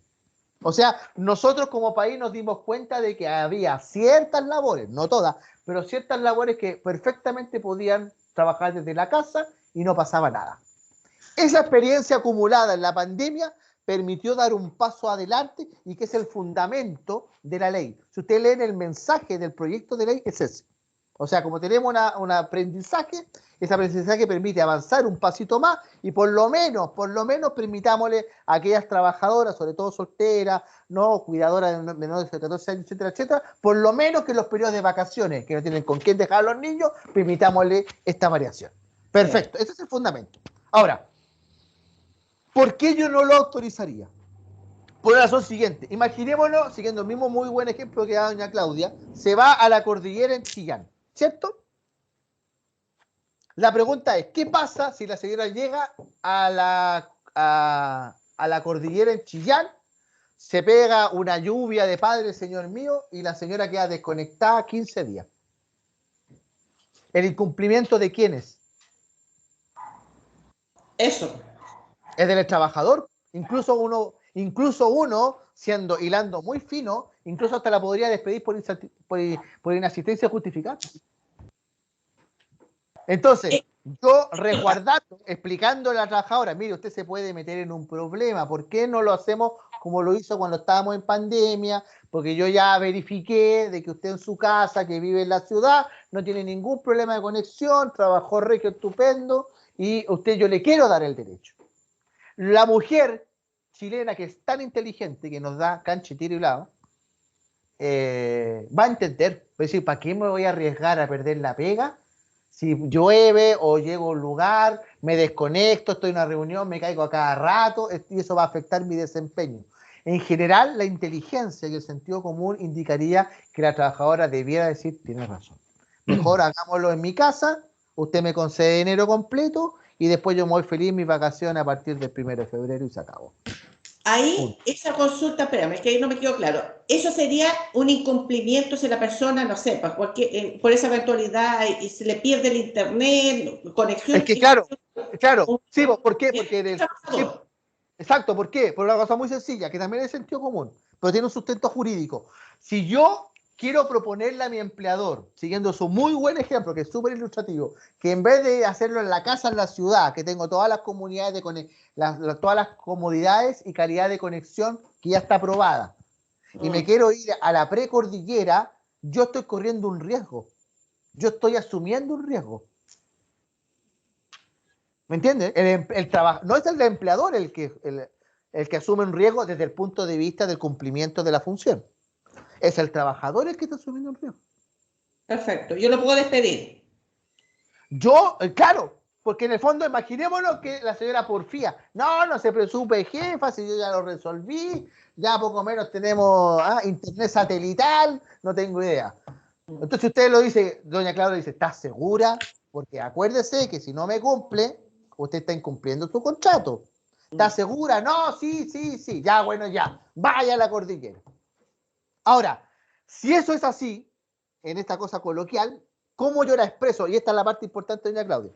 O sea, nosotros como país nos dimos cuenta de que había ciertas labores, no todas, pero ciertas labores que perfectamente podían trabajar desde la casa y no pasaba nada. Esa experiencia acumulada en la pandemia permitió dar un paso adelante y que es el fundamento de la ley. Si ustedes leen el mensaje del proyecto de ley, es ese. O sea, como tenemos un aprendizaje, ese aprendizaje permite avanzar un pasito más y por lo menos permitámosle a aquellas trabajadoras, sobre todo solteras, no cuidadoras de menores de 14 años, etcétera, etcétera, por lo menos que en los periodos de vacaciones, que no tienen con quién dejar a los niños, permitámosle esta variación. Perfecto, ese es el fundamento. Ahora, ¿por qué yo no lo autorizaría? Por la razón siguiente. Imaginémonos, siguiendo el mismo muy buen ejemplo que da doña Claudia, se va a la cordillera en Chillán, ¿cierto? La pregunta es, ¿qué pasa si la señora llega a la cordillera en Chillán, se pega una lluvia de padre, señor mío, y la señora queda desconectada 15 días? ¿El incumplimiento de quién es? Eso. Es del trabajador. Incluso uno, hilando muy fino, incluso hasta la podría despedir por inasistencia justificada. Entonces, yo resguardando, explicándole a la trabajadora, mire, usted se puede meter en un problema, ¿por qué no lo hacemos como lo hizo cuando estábamos en pandemia? Porque yo ya verifiqué de que usted en su casa, que vive en la ciudad, no tiene ningún problema de conexión, trabajó regio estupendo, y yo le quiero dar el derecho. La mujer chilena, que es tan inteligente, que nos da cancha, tiro y lado, va a entender, va a decir, ¿para qué me voy a arriesgar a perder la pega? Si llueve o llego a un lugar, me desconecto, estoy en una reunión, me caigo a cada rato, y eso va a afectar mi desempeño. En general, la inteligencia y el sentido común indicaría que la trabajadora debiera decir, tiene razón, mejor hagámoslo en mi casa, usted me concede enero completo y después yo me voy feliz en mis vacaciones a partir del 1 de febrero y se acabó. Ahí, esa consulta, espérame, es que ahí no me quedó claro. Eso sería un incumplimiento si la persona, no sé, por esa eventualidad y se le pierde el internet, conexión. Es que claro, sí, ¿por qué? Porque exacto, ¿por qué? Por una cosa muy sencilla, que también es sentido común, pero tiene un sustento jurídico. Si yo quiero proponerle a mi empleador, siguiendo su muy buen ejemplo, que es súper ilustrativo, que en vez de hacerlo en la casa, en la ciudad, que tengo todas las comunidades, todas las comodidades y calidad de conexión que ya está aprobada, y me quiero ir a la precordillera, yo estoy corriendo un riesgo. Yo estoy asumiendo un riesgo. ¿Me entiendes? No es el empleador el que asume un riesgo desde el punto de vista del cumplimiento de la función. Es el trabajador el que está asumiendo un riesgo. Perfecto. Yo lo puedo despedir. Yo, claro, porque en el fondo imaginémonos que la señora porfía. No se preocupe, jefa, si yo ya lo resolví, ya poco menos tenemos internet satelital, no tengo idea. Entonces usted lo dice, doña Claudia dice, ¿estás segura? Porque acuérdese que si no me cumple, usted está incumpliendo su contrato. ¿Está segura? No, sí. Ya, bueno, ya. Vaya a la cordillera. Ahora, si eso es así, en esta cosa coloquial, ¿cómo yo la expreso? Y esta es la parte importante, doña Claudia.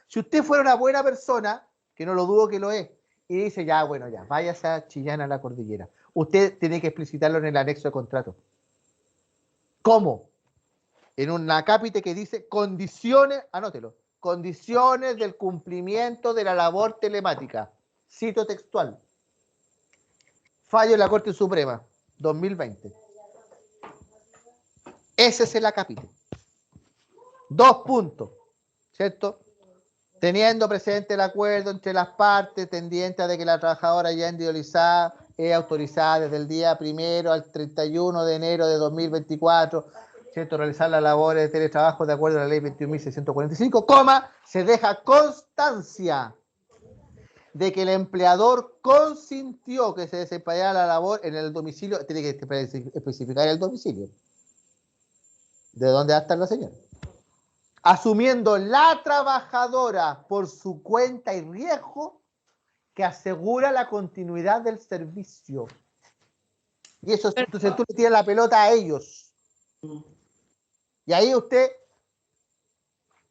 Si usted fuera una buena persona, que no lo dudo que lo es, y dice, ya, bueno, ya, váyase a Chillán a la cordillera. Usted tiene que explicitarlo en el anexo de contrato. ¿Cómo? En una cápite que dice condiciones, anótelo, condiciones del cumplimiento de la labor telemática. Cito textual. Fallo de la Corte Suprema, 2020. Ese es el acápite. 2 puntos, ¿cierto? Teniendo presente el acuerdo entre las partes, tendiente a de que la trabajadora ya individualizada es autorizada desde el día 1 al 31 de enero de 2024, ¿cierto? Realizar las labores de teletrabajo de acuerdo a la ley 21.645, se deja constancia de que el empleador consintió que se desempeñara la labor en el domicilio, tiene que especificar el domicilio. ¿De dónde va a estar la señora? Asumiendo la trabajadora por su cuenta y riesgo que asegura la continuidad del servicio. Y eso, entonces tú le tiras la pelota a ellos. Y ahí usted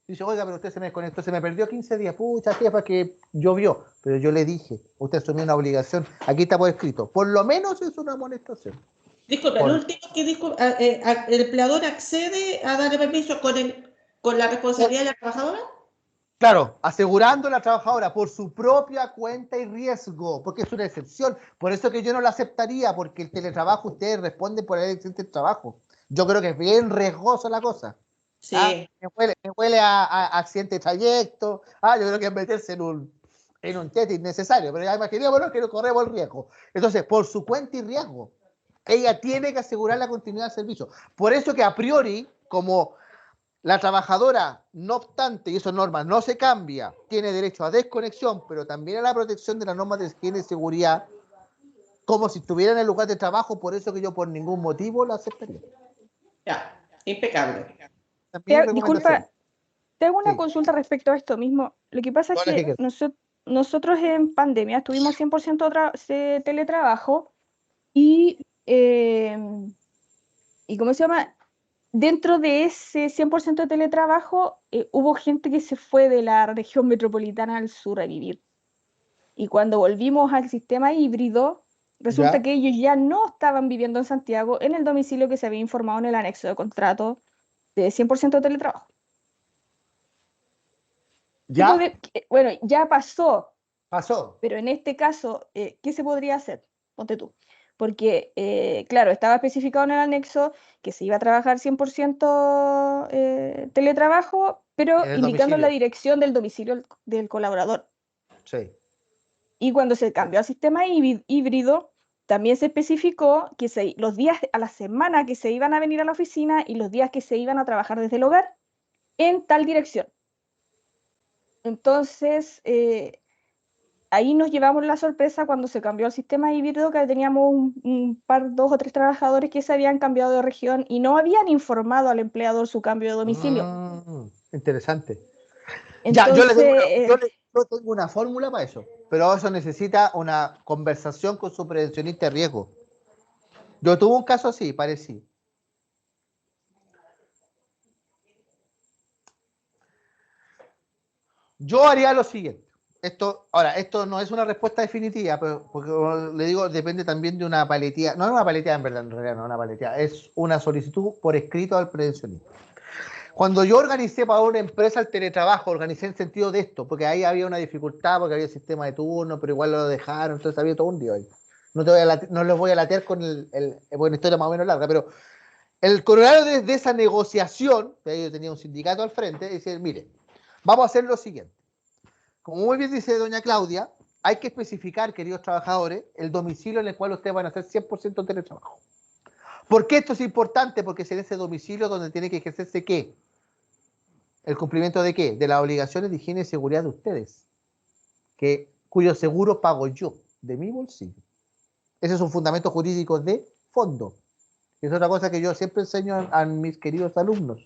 dice, oiga, pero usted se me desconectó, se me perdió 15 días. Pucha, jefa, que llovió. Pero yo le dije, usted asumió una obligación. Aquí está por escrito. Por lo menos es una amonestación. Disculpa, lo último que dijo, ¿el empleador accede a darle permiso con la responsabilidad de la trabajadora? Claro, asegurando a la trabajadora por su propia cuenta y riesgo, porque es una excepción. Por eso que yo no la aceptaría, porque el teletrabajo, ustedes responden por el excelente trabajo. Yo creo que es bien riesgosa la cosa. Sí. Me huele a accidente de trayecto. Yo creo que es meterse en un jet innecesario, pero ya imaginémonos que no corremos el riesgo. Entonces, por su cuenta y riesgo, ella tiene que asegurar la continuidad del servicio. Por eso que a priori, como la trabajadora, no obstante, y eso norma, no se cambia, tiene derecho a desconexión, pero también a la protección de las normas de higiene y seguridad, como si estuviera en el lugar de trabajo. Por eso que yo por ningún motivo la aceptaría. Ya, impecable. Disculpa, te hago una consulta respecto a esto mismo. Lo que pasa es que nosotros en pandemia tuvimos 100% teletrabajo y ¿cómo se llama? Dentro de ese 100% de teletrabajo hubo gente que se fue de la región metropolitana al sur a vivir. Y cuando volvimos al sistema híbrido, resulta que ellos ya no estaban viviendo en Santiago, en el domicilio que se había informado en el anexo de contrato de 100% de teletrabajo. ¿Ya? Bueno, ya pasó. Pasó. Pero en este caso, ¿qué se podría hacer? Ponte tú. Porque, claro, estaba especificado en el anexo que se iba a trabajar 100% teletrabajo, pero indicando la dirección del domicilio del colaborador. Sí. Y cuando se cambió al sistema híbrido, también se especificó que los días a la semana que se iban a venir a la oficina y los días que se iban a trabajar desde el hogar en tal dirección. Entonces, ahí nos llevamos la sorpresa cuando se cambió el sistema híbrido, que teníamos dos o tres trabajadores que se habían cambiado de región y no habían informado al empleador su cambio de domicilio. Interesante. Entonces, yo tengo una fórmula para eso, pero eso necesita una conversación con su prevencionista de riesgo. Yo tuve un caso así, parecido. Yo haría lo siguiente. Esto no es una respuesta definitiva, pero porque le digo, depende también de una paletía. No es una paletía en verdad, en realidad no es una paletía, es una solicitud por escrito al prevencionista. Cuando yo organicé para una empresa el teletrabajo, organicé en sentido de esto, porque ahí había una dificultad, porque había sistema de turno, pero igual lo dejaron, entonces había todo un lío ahí. No los voy a latear con bueno, historia más o menos larga, pero el corolario de esa negociación, yo tenía un sindicato al frente, dice, mire, vamos a hacer lo siguiente. Como muy bien dice doña Claudia, hay que especificar, queridos trabajadores, el domicilio en el cual ustedes van a hacer 100% teletrabajo. ¿Por qué esto es importante? Porque es en ese domicilio donde tiene que ejercerse ¿qué? ¿El cumplimiento de qué? De las obligaciones de higiene y seguridad de ustedes, cuyo seguro pago yo, de mi bolsillo. Ese es un fundamento jurídico de fondo. Es otra cosa que yo siempre enseño a mis queridos alumnos,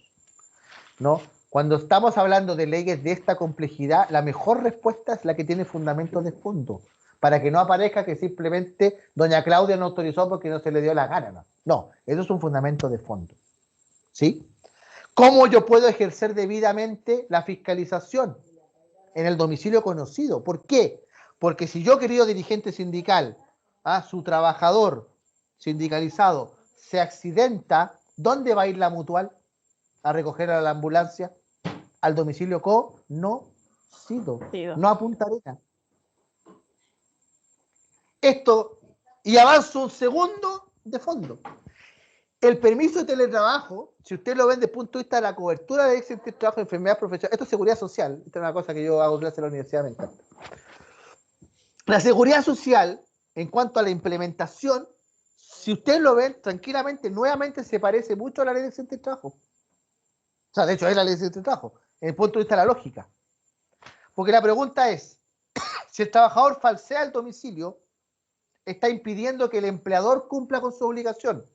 ¿no? Cuando estamos hablando de leyes de esta complejidad, la mejor respuesta es la que tiene fundamentos de fondo, para que no aparezca que simplemente doña Claudia no autorizó porque no se le dio la gana. No, eso es un fundamento de fondo. ¿Sí? ¿Cómo yo puedo ejercer debidamente la fiscalización? En el domicilio conocido. ¿Por qué? Porque si yo, querido dirigente sindical, su trabajador sindicalizado se accidenta, ¿dónde va a ir la mutual? ¿A recoger a la ambulancia? Al domicilio conocido, no a Punta Arenas. Esto, y avanzo un segundo de fondo. El permiso de teletrabajo, si usted lo ve desde el punto de vista de la cobertura de accidentes de trabajo y enfermedad profesional, esto es seguridad social, esta es una cosa que yo hago clase en la universidad, me encanta. La seguridad social, en cuanto a la implementación, si usted lo ve tranquilamente, nuevamente se parece mucho a la ley de accidentes de trabajo. O sea, de hecho es la ley de accidentes de trabajo, en el punto de vista de la lógica. Porque la pregunta es, si el trabajador falsea el domicilio, está impidiendo que el empleador cumpla con su obligación.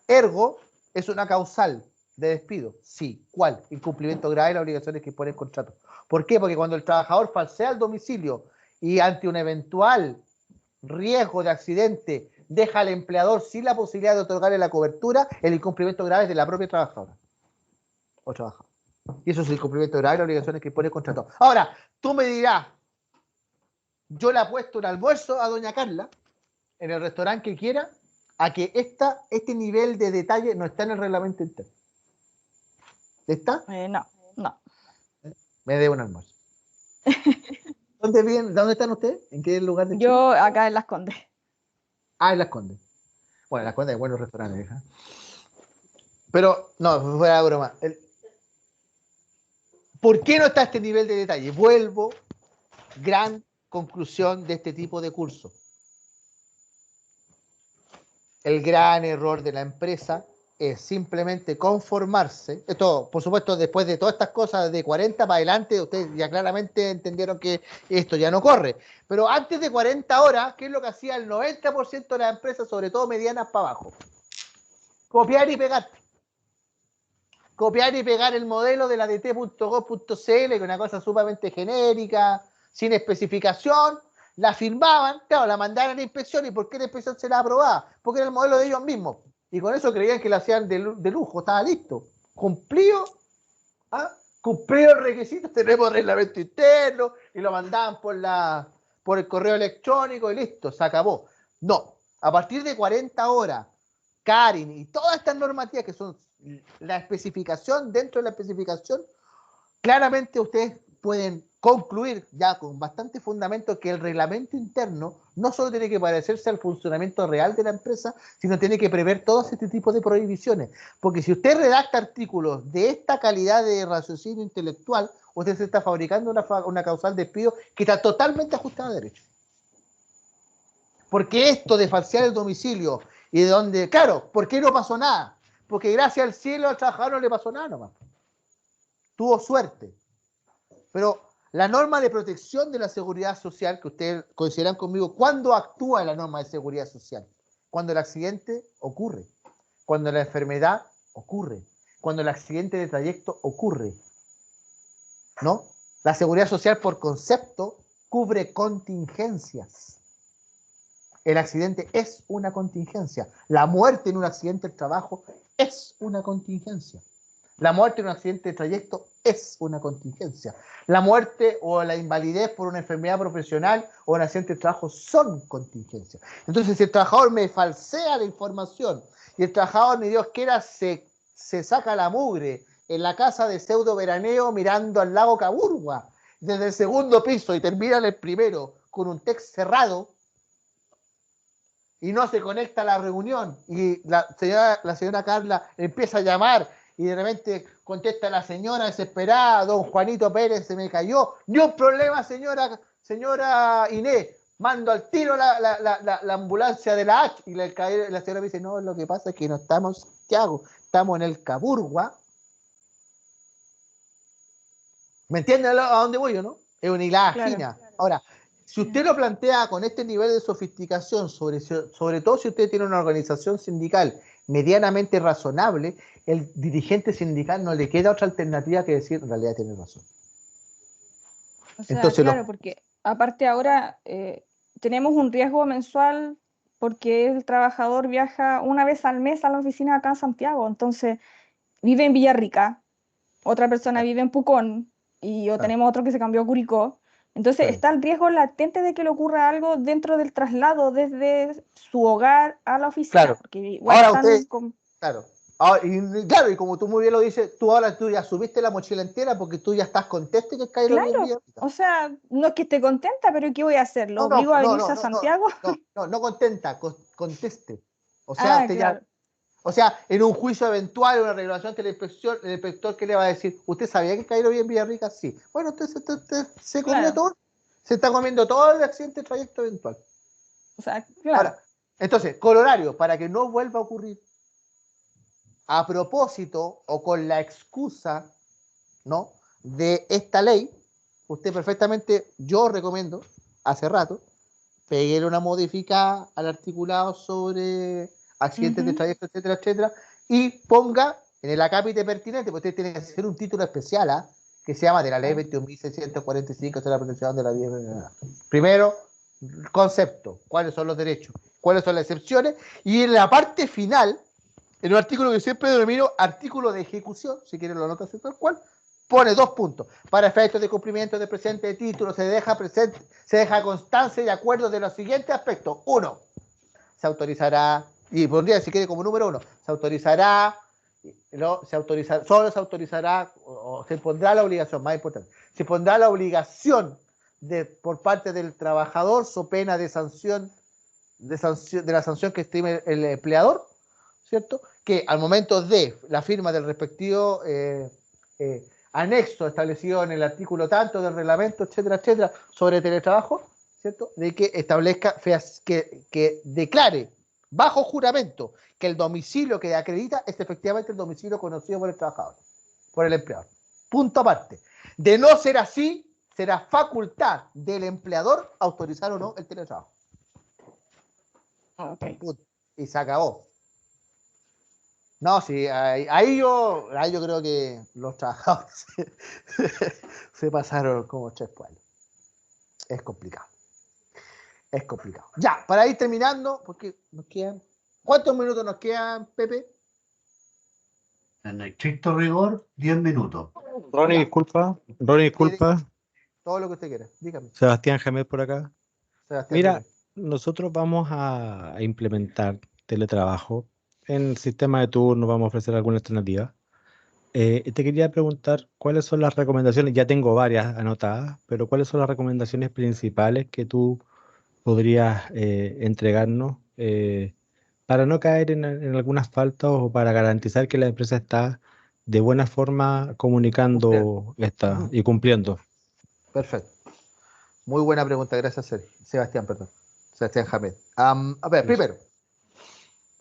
Ergo, es una causal de despido. Sí. ¿Cuál? Incumplimiento grave de las obligaciones que impone el contrato. ¿Por qué? Porque cuando el trabajador falsea el domicilio y ante un eventual riesgo de accidente deja al empleador sin la posibilidad de otorgarle la cobertura, el incumplimiento grave es de la propia trabajadora o trabajador. Y eso es el incumplimiento grave de las obligaciones que impone el contrato. Ahora, tú me dirás, yo le apuesto un almuerzo a doña Carla en el restaurante que quiera, a que este nivel de detalle no está en el reglamento interno. ¿Está? No. Me debe un almuerzo. ¿Dónde están ustedes? ¿En qué lugar de Chile? Yo acá en Las Condes. En Las Condes. Bueno, en Las Condes hay buenos restaurantes. Pero, no, fuera de broma. ¿Por qué no está este nivel de detalle? Vuelvo, gran conclusión de este tipo de curso. El gran error de la empresa es simplemente conformarse. Esto, por supuesto, después de todas estas cosas de 40 para adelante, ustedes ya claramente entendieron que esto ya no corre. Pero antes de 40 horas, ¿qué es lo que hacía el 90% de las empresas, sobre todo medianas para abajo? Copiar y pegar. Copiar y pegar el modelo de la dt.gov.cl, que es una cosa sumamente genérica, sin especificación. La firmaban, claro, la mandaban a la inspección. ¿Y por qué la inspección se la aprobaba? Porque era el modelo de ellos mismos. Y con eso creían que lo hacían de lujo, estaba listo. Cumplido el requisito, tenemos reglamento interno, y lo mandaban por el correo electrónico y listo, se acabó. No, a partir de 40 horas, Karin y todas estas normativas que son la especificación dentro de la especificación, claramente ustedes pueden concluir ya con bastante fundamento que el reglamento interno no solo tiene que parecerse al funcionamiento real de la empresa, sino tiene que prever todos este tipo de prohibiciones. Porque si usted redacta artículos de esta calidad de raciocinio intelectual, usted se está fabricando una causal de despido que está totalmente ajustada a derecho. Porque esto de falsear el domicilio y de donde, claro, ¿por qué no pasó nada? Porque gracias al cielo al trabajador no le pasó nada nomás. Tuvo suerte. Pero la norma de protección de la seguridad social, que ustedes consideran conmigo, ¿cuándo actúa la norma de seguridad social? Cuando el accidente ocurre, cuando la enfermedad ocurre, cuando el accidente de trayecto ocurre, ¿no? La seguridad social, por concepto, cubre contingencias. El accidente es una contingencia. La muerte en un accidente de trabajo es una contingencia. La muerte en un accidente de trayecto es una contingencia. La muerte o la invalidez por una enfermedad profesional o un accidente de trabajo son contingencias. Entonces, si el trabajador me falsea la información y el trabajador, ni Dios quiera, se saca la mugre en la casa de pseudo veraneo mirando al lago Caburgua desde el segundo piso y termina en el primero con un text cerrado, y no se conecta a la reunión y la señora Carla empieza a llamar y de repente contesta la señora desesperada, don Juanito Pérez se me cayó, ni un problema señora Inés, mando al tiro la ambulancia de la H y la señora me dice, no, lo que pasa es que no estamos en Santiago, estamos en el Capurgua. ¿Me entienden a dónde voy yo, no? Es una hilada fina. Ahora, si usted lo plantea con este nivel de sofisticación, sobre todo si usted tiene una organización sindical medianamente razonable, el dirigente sindical no le queda otra alternativa que decir, en realidad tiene razón. O sea, Entonces, claro, porque aparte ahora tenemos un riesgo mensual porque el trabajador viaja una vez al mes a la oficina acá en Santiago, entonces vive en Villarrica, otra persona vive en Pucón y tenemos otro que se cambió a Curicó. Entonces está el riesgo latente de que le ocurra algo dentro del traslado desde su hogar a la oficina. Claro. Porque igual ahora usted, con... claro. Ahora, y como tú muy bien lo dices, tú ya subiste la mochila entera porque tú ya estás contesta que Cairo Claro, bien. O sea, no es que esté contenta, pero ¿qué voy a hacer? ¿Lo obligo a venirse a Santiago? No contenta, conteste. O sea, claro. O sea, en un juicio eventual, una regulación de la inspección, el inspector ¿qué le va a decir? ¿Usted sabía que Cairo bien Villarrica? Sí. Bueno, usted se comió todo, se está comiendo todo el accidente de trayecto eventual. O sea, claro. Ahora, entonces, corolario, para que no vuelva a ocurrir, a propósito o con la excusa, ¿no?, de esta ley, usted perfectamente, yo recomiendo, hace rato, pegué una modificada al articulado sobre accidentes de trayecto, etcétera, etcétera, y ponga en el acápite pertinente, porque usted tiene que hacer un título especial, que se llama de la ley 21.645 de la protección de la vida. Primero, concepto, cuáles son los derechos, cuáles son las excepciones, y en la parte final, en un artículo que siempre denomino artículo de ejecución, si quieren lo nota tal cual, pone 2 puntos. Para efectos de cumplimiento del presente título se deja constancia y acuerdo de los siguientes aspectos. 1. Se autorizará, y pondría si quiere como número 1, se autorizará, solo se autorizará, o se pondrá la obligación, más importante, se pondrá la obligación por parte del trabajador, so pena de sanción, de la sanción que estime el empleador, ¿cierto? Que al momento de la firma del respectivo anexo establecido en el artículo tanto del reglamento, etcétera, etcétera, sobre teletrabajo, ¿cierto? De que establezca, que declare bajo juramento que el domicilio que acredita es efectivamente el domicilio conocido por el trabajador, por el empleador. Punto aparte. De no ser así, será facultad del empleador autorizar o no el teletrabajo. Okay. Y se acabó. No, sí, ahí yo creo que los trabajadores se pasaron como 3 pueblos. Es complicado. Es complicado. Ya, para ir terminando, porque nos quedan... ¿Cuántos minutos nos quedan, Pepe? En estricto rigor, 10 minutos. Ronnie, disculpa. Todo lo que usted quiera, dígame. Sebastián Jamet por acá. Sebastián, Mira, dígame. nosotros vamos a implementar teletrabajo. En el sistema de turno vamos a ofrecer alguna alternativa. Te quería preguntar cuáles son las recomendaciones, ya tengo varias anotadas, pero cuáles son las recomendaciones principales que tú podrías entregarnos para no caer en algunas faltas o para garantizar que la empresa está de buena forma comunicando y cumpliendo. Perfecto. Muy buena pregunta, gracias, Sebastián, perdón. Sebastián Jamet. A ver, primero.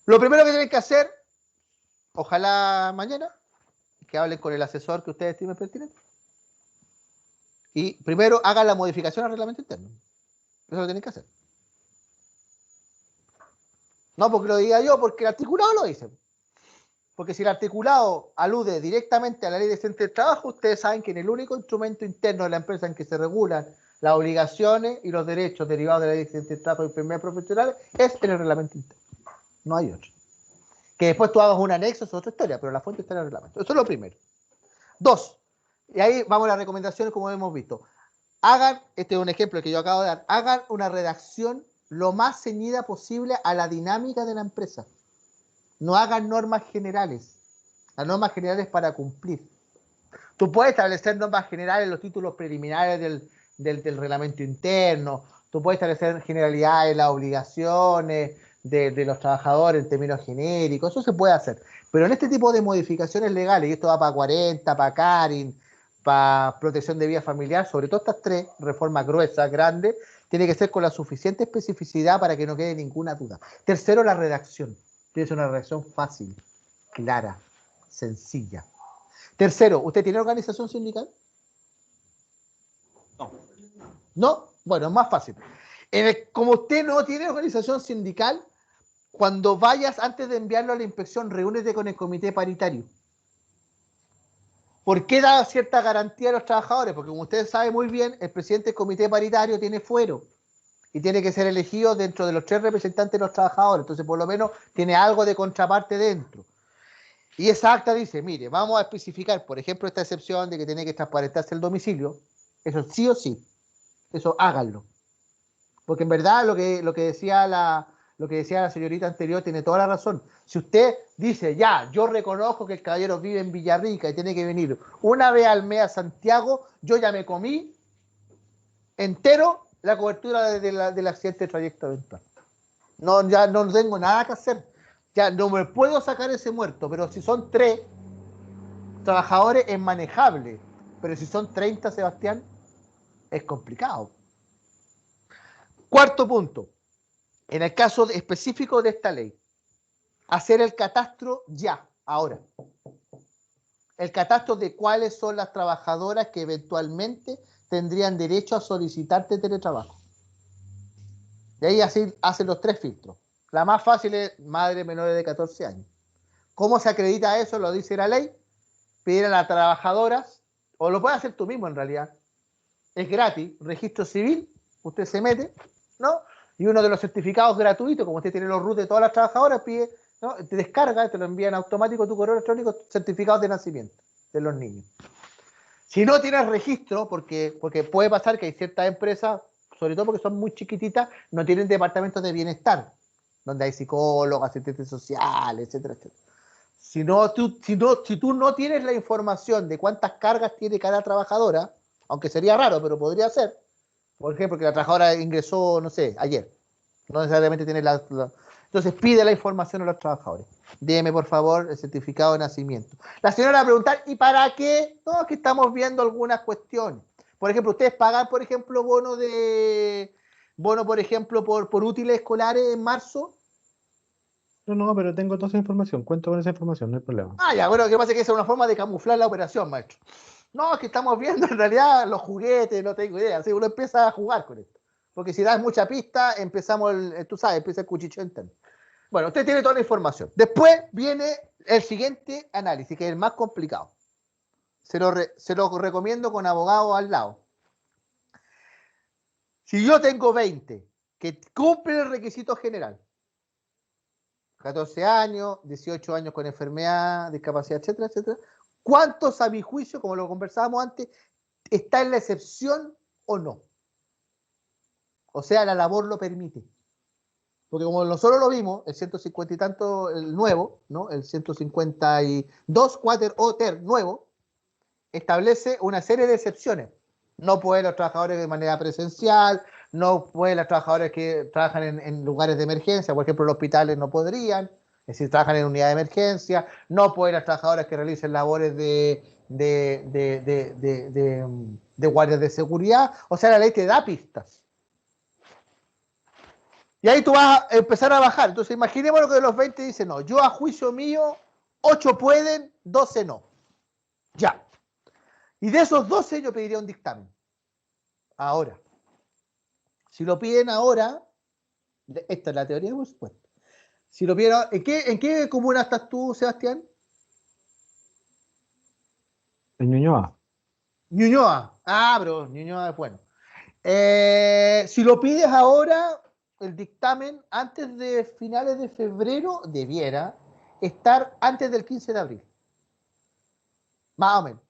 Lo primero que tienen que hacer, ojalá mañana, que hablen con el asesor que ustedes estimen pertinente. Y primero hagan la modificación al reglamento interno. Eso lo tienen que hacer. No porque lo diga yo, porque el articulado lo dice. Porque si el articulado alude directamente a la ley de accidentes de trabajo, ustedes saben que en el único instrumento interno de la empresa en que se regulan las obligaciones y los derechos derivados de la ley de accidentes de trabajo y enfermedades profesionales es en el reglamento interno. No hay otro. Que después tú hagas un anexo, es otra historia, pero la fuente está en el reglamento. Eso es lo primero. 2, y ahí vamos a las recomendaciones como hemos visto. Hagan, este es un ejemplo que yo acabo de dar, hagan una redacción lo más ceñida posible a la dinámica de la empresa. No hagan normas generales. Las normas generales para cumplir. Tú puedes establecer normas generales en los títulos preliminares del reglamento interno. Tú puedes establecer generalidades, las obligaciones, de los trabajadores en términos genéricos, eso se puede hacer. Pero en este tipo de modificaciones legales, y esto va para 40, para Karin, para protección de vida familiar, sobre todo estas tres reformas gruesas, grandes, tiene que ser con la suficiente especificidad para que no quede ninguna duda. Tercero, la redacción. Tiene que ser una redacción fácil, clara, sencilla. Tercero, ¿usted tiene organización sindical? No. ¿No? Bueno, es más fácil. Como usted no tiene organización sindical, cuando vayas, antes de enviarlo a la inspección, reúnete con el comité paritario. ¿Por qué da cierta garantía a los trabajadores? Porque como usted sabe muy bien, el presidente del comité paritario tiene fuero y tiene que ser elegido dentro de los 3 representantes de los trabajadores. Entonces, por lo menos, tiene algo de contraparte dentro. Y esa acta dice, mire, vamos a especificar, por ejemplo, esta excepción de que tiene que transparentarse el domicilio. Eso sí o sí. Eso háganlo. Porque en verdad lo que decía la señorita anterior tiene toda la razón. Si usted dice, ya, yo reconozco que el caballero vive en Villarrica y tiene que venir una vez al mes a Santiago, yo ya me comí entero la cobertura del accidente de trayecto eventual. No, ya no tengo nada que hacer. Ya no me puedo sacar ese muerto, pero si son 3 trabajadores es manejable. Pero si son 30, Sebastián, es complicado. Cuarto punto. En el caso específico de esta ley, hacer el catastro ya, ahora. El catastro de cuáles son las trabajadoras que eventualmente tendrían derecho a solicitarte teletrabajo. Y ahí así hacen los 3 filtros. La más fácil es madre menores de 14 años. ¿Cómo se acredita eso? Lo dice la ley. Pedir a las trabajadoras, o lo puedes hacer tú mismo en realidad. Es gratis, registro civil, usted se mete, ¿no? Y uno de los certificados gratuitos, como usted tiene los RUT de todas las trabajadoras, pide, ¿no? Te descarga, te lo envían automático tu correo electrónico, certificados de nacimiento de los niños. Si no tienes registro, porque puede pasar que hay ciertas empresas, sobre todo porque son muy chiquititas, no tienen departamentos de bienestar, donde hay psicólogos, asistentes sociales, etcétera, etcétera. Si tú no tienes la información de cuántas cargas tiene cada trabajadora, aunque sería raro, pero podría ser, por ejemplo, que la trabajadora ingresó, no sé, ayer, no necesariamente tiene entonces pide la información a los trabajadores. Deme, por favor, el certificado de nacimiento. La señora va a preguntar, ¿y para qué? No, aquí estamos viendo algunas cuestiones. Por ejemplo, ustedes pagan, por ejemplo, bono, por ejemplo, por útiles escolares en marzo. No, pero tengo toda esa información. Cuento con esa información, no hay problema. Ah, ya, bueno, lo que pasa es que esa es una forma de camuflar la operación, maestro. No, es que estamos viendo en realidad los juguetes, no tengo idea. Así uno empieza a jugar con esto. Porque si das mucha pista, empezamos tú sabes, empieza el cuchicheo interno. Bueno, usted tiene toda la información. Después viene el siguiente análisis, que es el más complicado. Se lo recomiendo con abogado al lado. Si yo tengo 20 que cumplen el requisito general, 14 años, 18 años con enfermedad, discapacidad, etcétera, etcétera, ¿cuántos a mi juicio, como lo conversábamos antes, está en la excepción o no? O sea, la labor lo permite. Porque como nosotros lo vimos, el 150 y tanto, el nuevo, ¿no? El 152 Quater Oter nuevo, establece una serie de excepciones. No pueden los trabajadores de manera presencial, no pueden los trabajadores que trabajan en lugares de emergencia, por ejemplo, los hospitales no podrían, es decir, trabajan en unidad de emergencia, no pueden las trabajadoras que realicen labores de guardias de seguridad. O sea, la ley te da pistas. Y ahí tú vas a empezar a bajar. Entonces, imaginémonos que de los 20 dice no. Yo a juicio mío, 8 pueden, 12 no. Ya. Y de esos 12 yo pediría un dictamen. Ahora. Si lo piden ahora, esta es la teoría, por supuesto. Si lo piden ahora, ¿en qué comuna estás tú, Sebastián? En Ñuñoa. Ñuñoa. Ah, pero Ñuñoa es bueno. Si lo pides ahora, el dictamen antes de finales de febrero debiera estar antes del 15 de abril. Más o menos.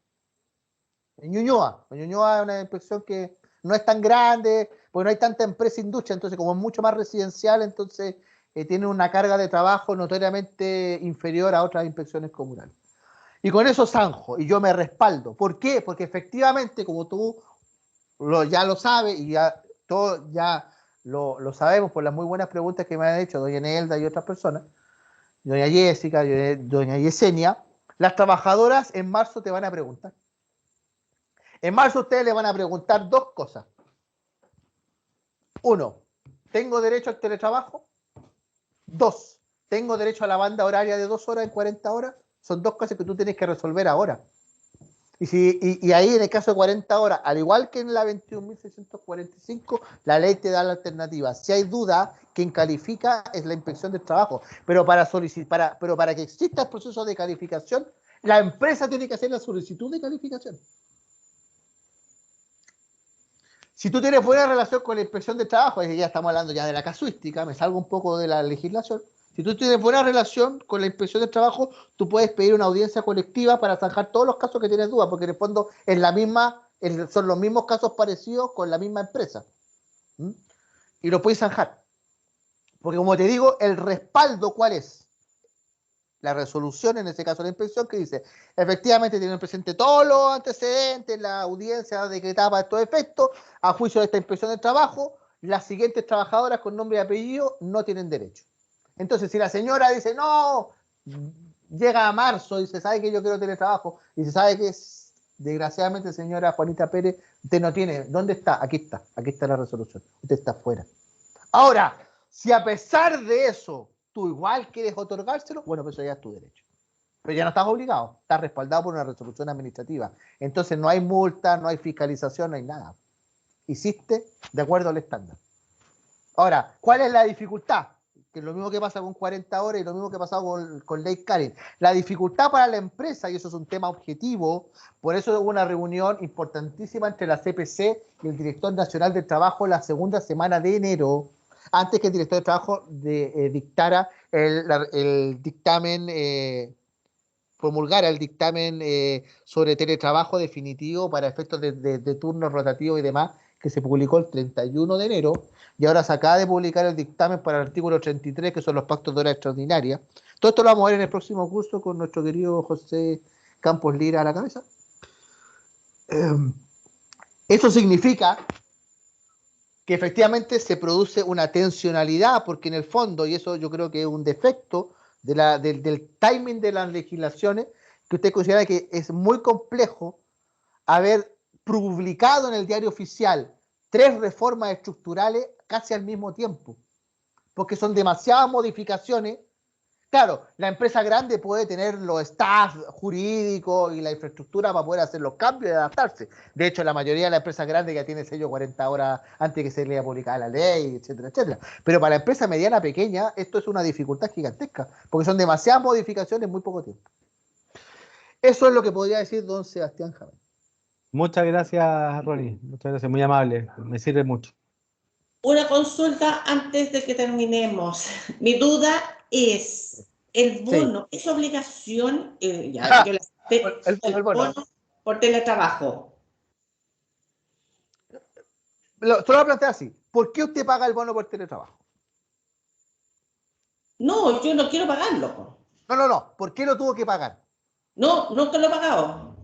En Ñuñoa. En Ñuñoa es una inspección que no es tan grande, porque no hay tanta empresa industria, entonces como es mucho más residencial, entonces tiene una carga de trabajo notoriamente inferior a otras inspecciones comunales. Y con eso zanjo, y yo me respaldo. ¿Por qué? Porque efectivamente, como tú ya lo sabes, y ya lo sabemos por las muy buenas preguntas que me han hecho doña Nelda y otras personas, doña Jessica, doña Yesenia, las trabajadoras en marzo te van a preguntar. En marzo ustedes le van a preguntar dos cosas. Uno, ¿tengo derecho al teletrabajo? Dos, ¿tengo derecho a la banda horaria de 2 horas en 40 horas? Son dos cosas que tú tienes que resolver ahora. Y ahí en el caso de 40 horas, al igual que en la 21.645, la ley te da la alternativa. Si hay duda, quien califica es la inspección del trabajo. Pero para que exista el proceso de calificación, la empresa tiene que hacer la solicitud de calificación. Si tú tienes buena relación con la inspección de trabajo, ya estamos hablando ya de la casuística, me salgo un poco de la legislación. Si tú tienes buena relación con la inspección de trabajo, tú puedes pedir una audiencia colectiva para zanjar todos los casos que tienes dudas, porque en el fondo es son los mismos casos parecidos con la misma empresa. ¿Mm? Y lo puedes zanjar. Porque como te digo, el respaldo, ¿cuál es? La resolución, en este caso la inspección, que dice, efectivamente tienen presente todos los antecedentes, la audiencia decretada para estos efectos, a juicio de esta inspección de trabajo, las siguientes trabajadoras con nombre y apellido no tienen derecho. Entonces, si la señora dice, no, llega a marzo, dice, ¿sabe que yo quiero teletrabajo? Y se sabe que desgraciadamente, señora Juanita Pérez, usted no tiene, ¿dónde está? Aquí está la resolución, usted está fuera. Ahora, si a pesar de eso, tú igual quieres otorgárselo, bueno, pues eso ya es tu derecho. Pero ya no estás obligado, estás respaldado por una resolución administrativa. Entonces no hay multa, no hay fiscalización, no hay nada. Hiciste de acuerdo al estándar. Ahora, ¿cuál es la dificultad? Que es lo mismo que pasa con 40 horas y lo mismo que ha pasado con Ley Karen. La dificultad para la empresa, y eso es un tema objetivo, por eso hubo una reunión importantísima entre la CPC y el Director Nacional del Trabajo la segunda semana de enero, antes que el Director de Trabajo dictara el dictamen, promulgara el dictamen sobre teletrabajo definitivo para efectos de turnos rotativos y demás, que se publicó el 31 de enero, y ahora se acaba de publicar el dictamen para el artículo 33, que son los pactos de hora extraordinaria. Todo esto lo vamos a ver en el próximo curso con nuestro querido José Campos Lira a la cabeza. Eso significa que efectivamente se produce una tensionalidad, porque en el fondo, y eso yo creo que es un defecto del timing de las legislaciones, que usted considera que es muy complejo haber publicado en el diario oficial 3 reformas estructurales casi al mismo tiempo, porque son demasiadas modificaciones. Claro, la empresa grande puede tener los staff jurídicos y la infraestructura para poder hacer los cambios y adaptarse. De hecho, la mayoría de las empresas grandes ya tiene sello 40 horas antes que se lea publicada la ley, etcétera, etcétera. Pero para la empresa mediana, pequeña, esto es una dificultad gigantesca, porque son demasiadas modificaciones en muy poco tiempo. Eso es lo que podría decir don Sebastián Jamel. Muchas gracias, Ronnie. Muchas gracias, muy amable. Me sirve mucho. Una consulta antes de que terminemos. Mi duda es, ¿el bono es obligación? Ya, yo el bono por teletrabajo. Te lo voy a plantear así. ¿Por qué usted paga el bono por teletrabajo? No, yo no quiero pagarlo. No. ¿Por qué lo tuvo que pagar? No, nunca lo he pagado.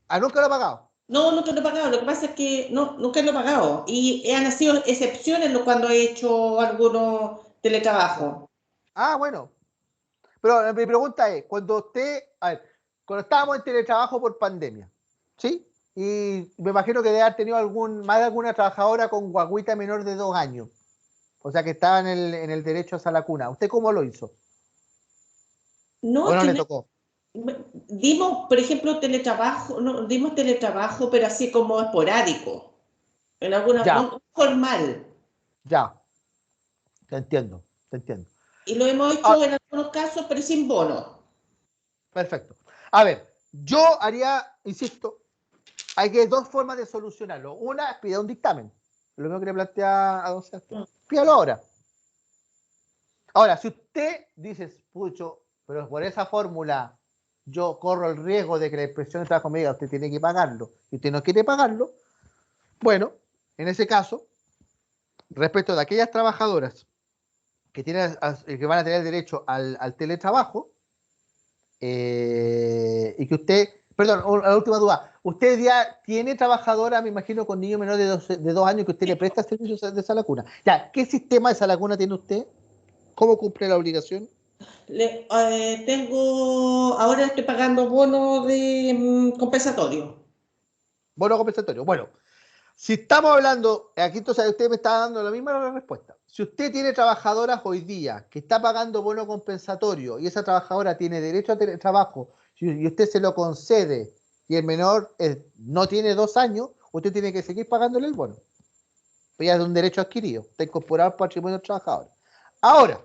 ¿Ah, nunca lo ha pagado? No, nunca lo he pagado. Lo que pasa es que nunca lo he pagado. Y han sido excepciones cuando he hecho algunos teletrabajos. Ah, bueno. Pero mi pregunta es, cuando estábamos en teletrabajo por pandemia, ¿sí? Y me imagino que debe haber tenido más de alguna trabajadora con guaguita menor de 2 años. O sea, que estaba en el derecho a la cuna. ¿Usted cómo lo hizo? No, ¿O no le tocó? Dimos, por ejemplo, dimos teletrabajo, pero así como esporádico. En alguna, no formal. Ya. Te entiendo. Y lo hemos hecho en algunos casos, pero sin bono. Perfecto. A ver, yo haría, insisto, hay 2 formas de solucionarlo. Una es pedir un dictamen. Lo mismo que le plantea a don Sebastián. Pídalo ahora. Ahora, si usted dice, pucho, pero por esa fórmula yo corro el riesgo de que la inspección de trabajo me diga, usted tiene que pagarlo, y usted no quiere pagarlo, bueno, en ese caso, respecto de aquellas trabajadoras que van a tener derecho al teletrabajo, y que usted, perdón, la última duda, Usted ya tiene trabajadora, me imagino, con niños menores de 2 años que usted le presta servicios de sala cuna. Ya, ¿qué sistema de sala cuna tiene usted? ¿Cómo cumple la obligación? Ahora estoy pagando bono de compensatorio. Bono compensatorio. Bueno, si estamos hablando, aquí entonces usted me está dando la misma respuesta. Si usted tiene trabajadoras hoy día que está pagando bono compensatorio y esa trabajadora tiene derecho a teletrabajo y usted se lo concede y el menor no tiene 2 años, usted tiene que seguir pagándole el bono. Pues ya es un derecho adquirido, está incorporado al patrimonio del trabajador. Ahora.